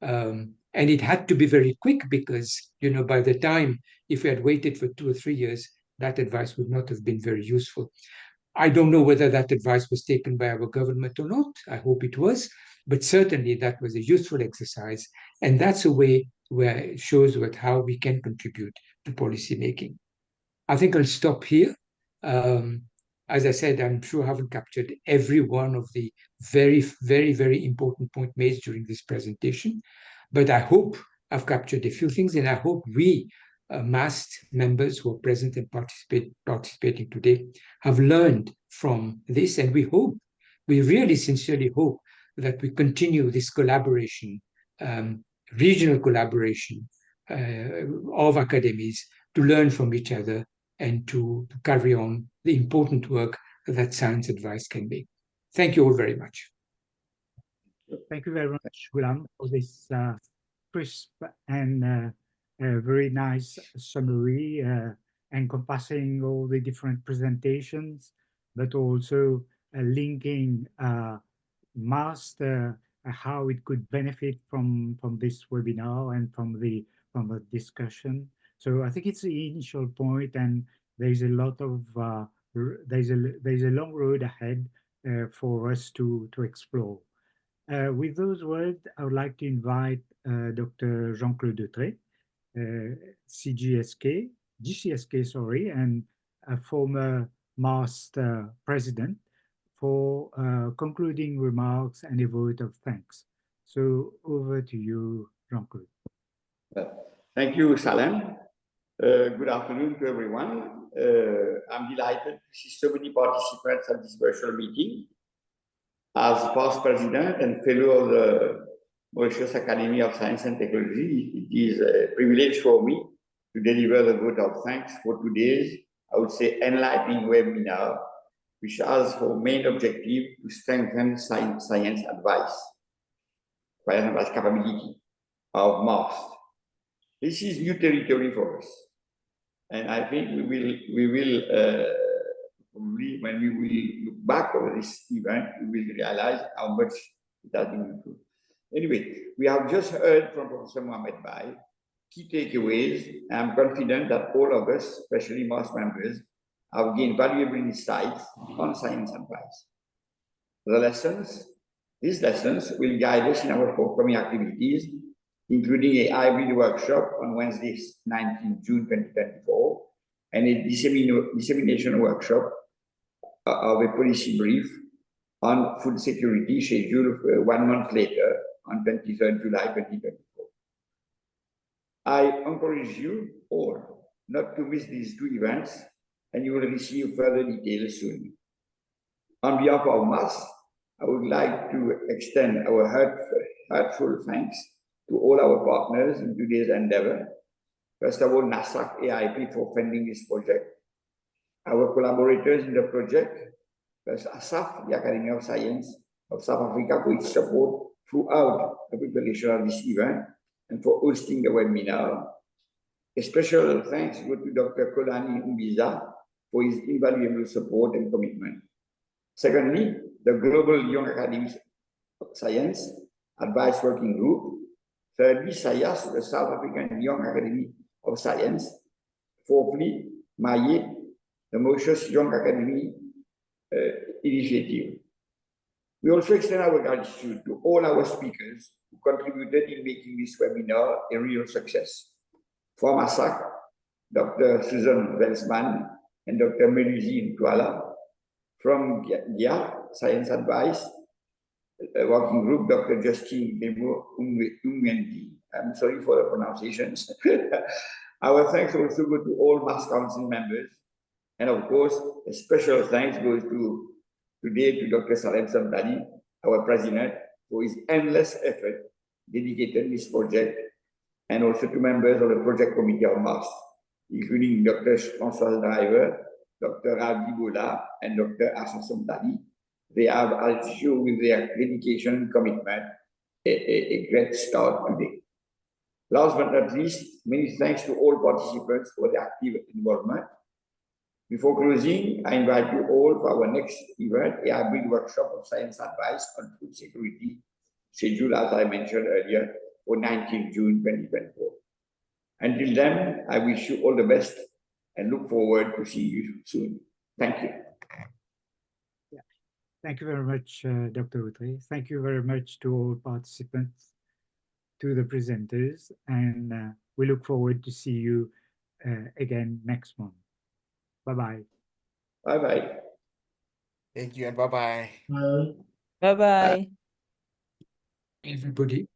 And it had to be very quick because, by the time, if we had waited for 2 or 3 years, that advice would not have been very useful. I don't know whether that advice was taken by our government or not. I hope it was. but certainly that was a useful exercise. And that's a way where it shows how we can contribute to policy making. I think I'll stop here. As I said, I'm sure I haven't captured every one of the very, very, very important points made during this presentation, but I hope I've captured a few things, and I hope we, MAST members who are present and participating today, have learned from this, and we really sincerely hope that we continue this collaboration, regional collaboration of academies to learn from each other and to carry on the important work that science advice can make. Thank you all very much. Thank you very much, Ghulam, for this crisp and very nice summary encompassing all the different presentations, but also linking MAST, how it could benefit from this webinar and from the discussion. So I think it's the initial point, and there's a lot of there's a long road ahead for us to explore. With those words, I would like to invite Dr. Jean-Claude Detré, GCSK, sorry, and a former MAST president, for concluding remarks and a vote of thanks. So over to you, Jean-Claude. Thank you, Salem. Good afternoon to everyone. I'm delighted to see so many participants at this virtual meeting. As past president and fellow of the Mauritius Academy of Science and Technology, it is a privilege for me to deliver the vote of thanks for today's, I would say, enlightening webinar, which has for main objective to strengthen science advice capability of MAST. This is new territory for us, and I think we will probably, when we will look back over this event, we will realize how much it has been improved. Anyway, we have just heard from Professor Mohamed Bai key takeaways. I'm confident that all of us, especially MAST members, have gained valuable insights on science advice. These lessons will guide us in our forthcoming activities, including a hybrid workshop on Wednesday, 19 June 2024, and a dissemination workshop of a policy brief on food security scheduled 1 month later on 23rd July 2024. I encourage you all not to miss these two events, and you will receive further details soon. On behalf of MAST, I would like to extend our heartfelt thanks to all our partners in today's endeavor. First of all, NASAC AIP for funding this project. Our collaborators in the project, first ASSAf, the Academy of Science of South Africa, for its support throughout the preparation of this event and for hosting the webinar. A special thanks go to Dr. Kolani Umbiza for his invaluable support and commitment. Secondly, the Global Young Academy of Science Advice Working Group. Thirdly, SAYAS, the South African Young Academy of Science. Fourthly, MYAI, the Mauritius Young Academy Initiative. We also extend our gratitude to all our speakers who contributed in making this webinar a real success. From ASSAC, Dr. Susan Welsman and Dr. Melusi Ntwala. From GYA Science Advice Working Group, Dr. Justine Umwendi. I'm sorry for the pronunciations. Our thanks also go to all MAST Council members. And of course, a special thanks goes today to Dr. Salem Samdani, our president, for his endless effort dedicated to this project, and also to members of the project committee of MAST, including Dr. François Driver, Dr. Abdi Bola, and Dr. Asha Samdani. They have shown with their dedication and commitment a great start today. Last but not least, many thanks to all participants for their active involvement. Before closing, I invite you all for our next event, a hybrid workshop of science advice on food security, scheduled, as I mentioned earlier, for 19 June 2024. Until then, I wish you all the best and look forward to seeing you soon. Thank you. Thank you very much, Dr. Outre. Thank you very much to all participants, to the presenters, and we look forward to see you again next month. Bye-bye. Bye-bye. Thank you and bye-bye. Bye-bye. Everybody.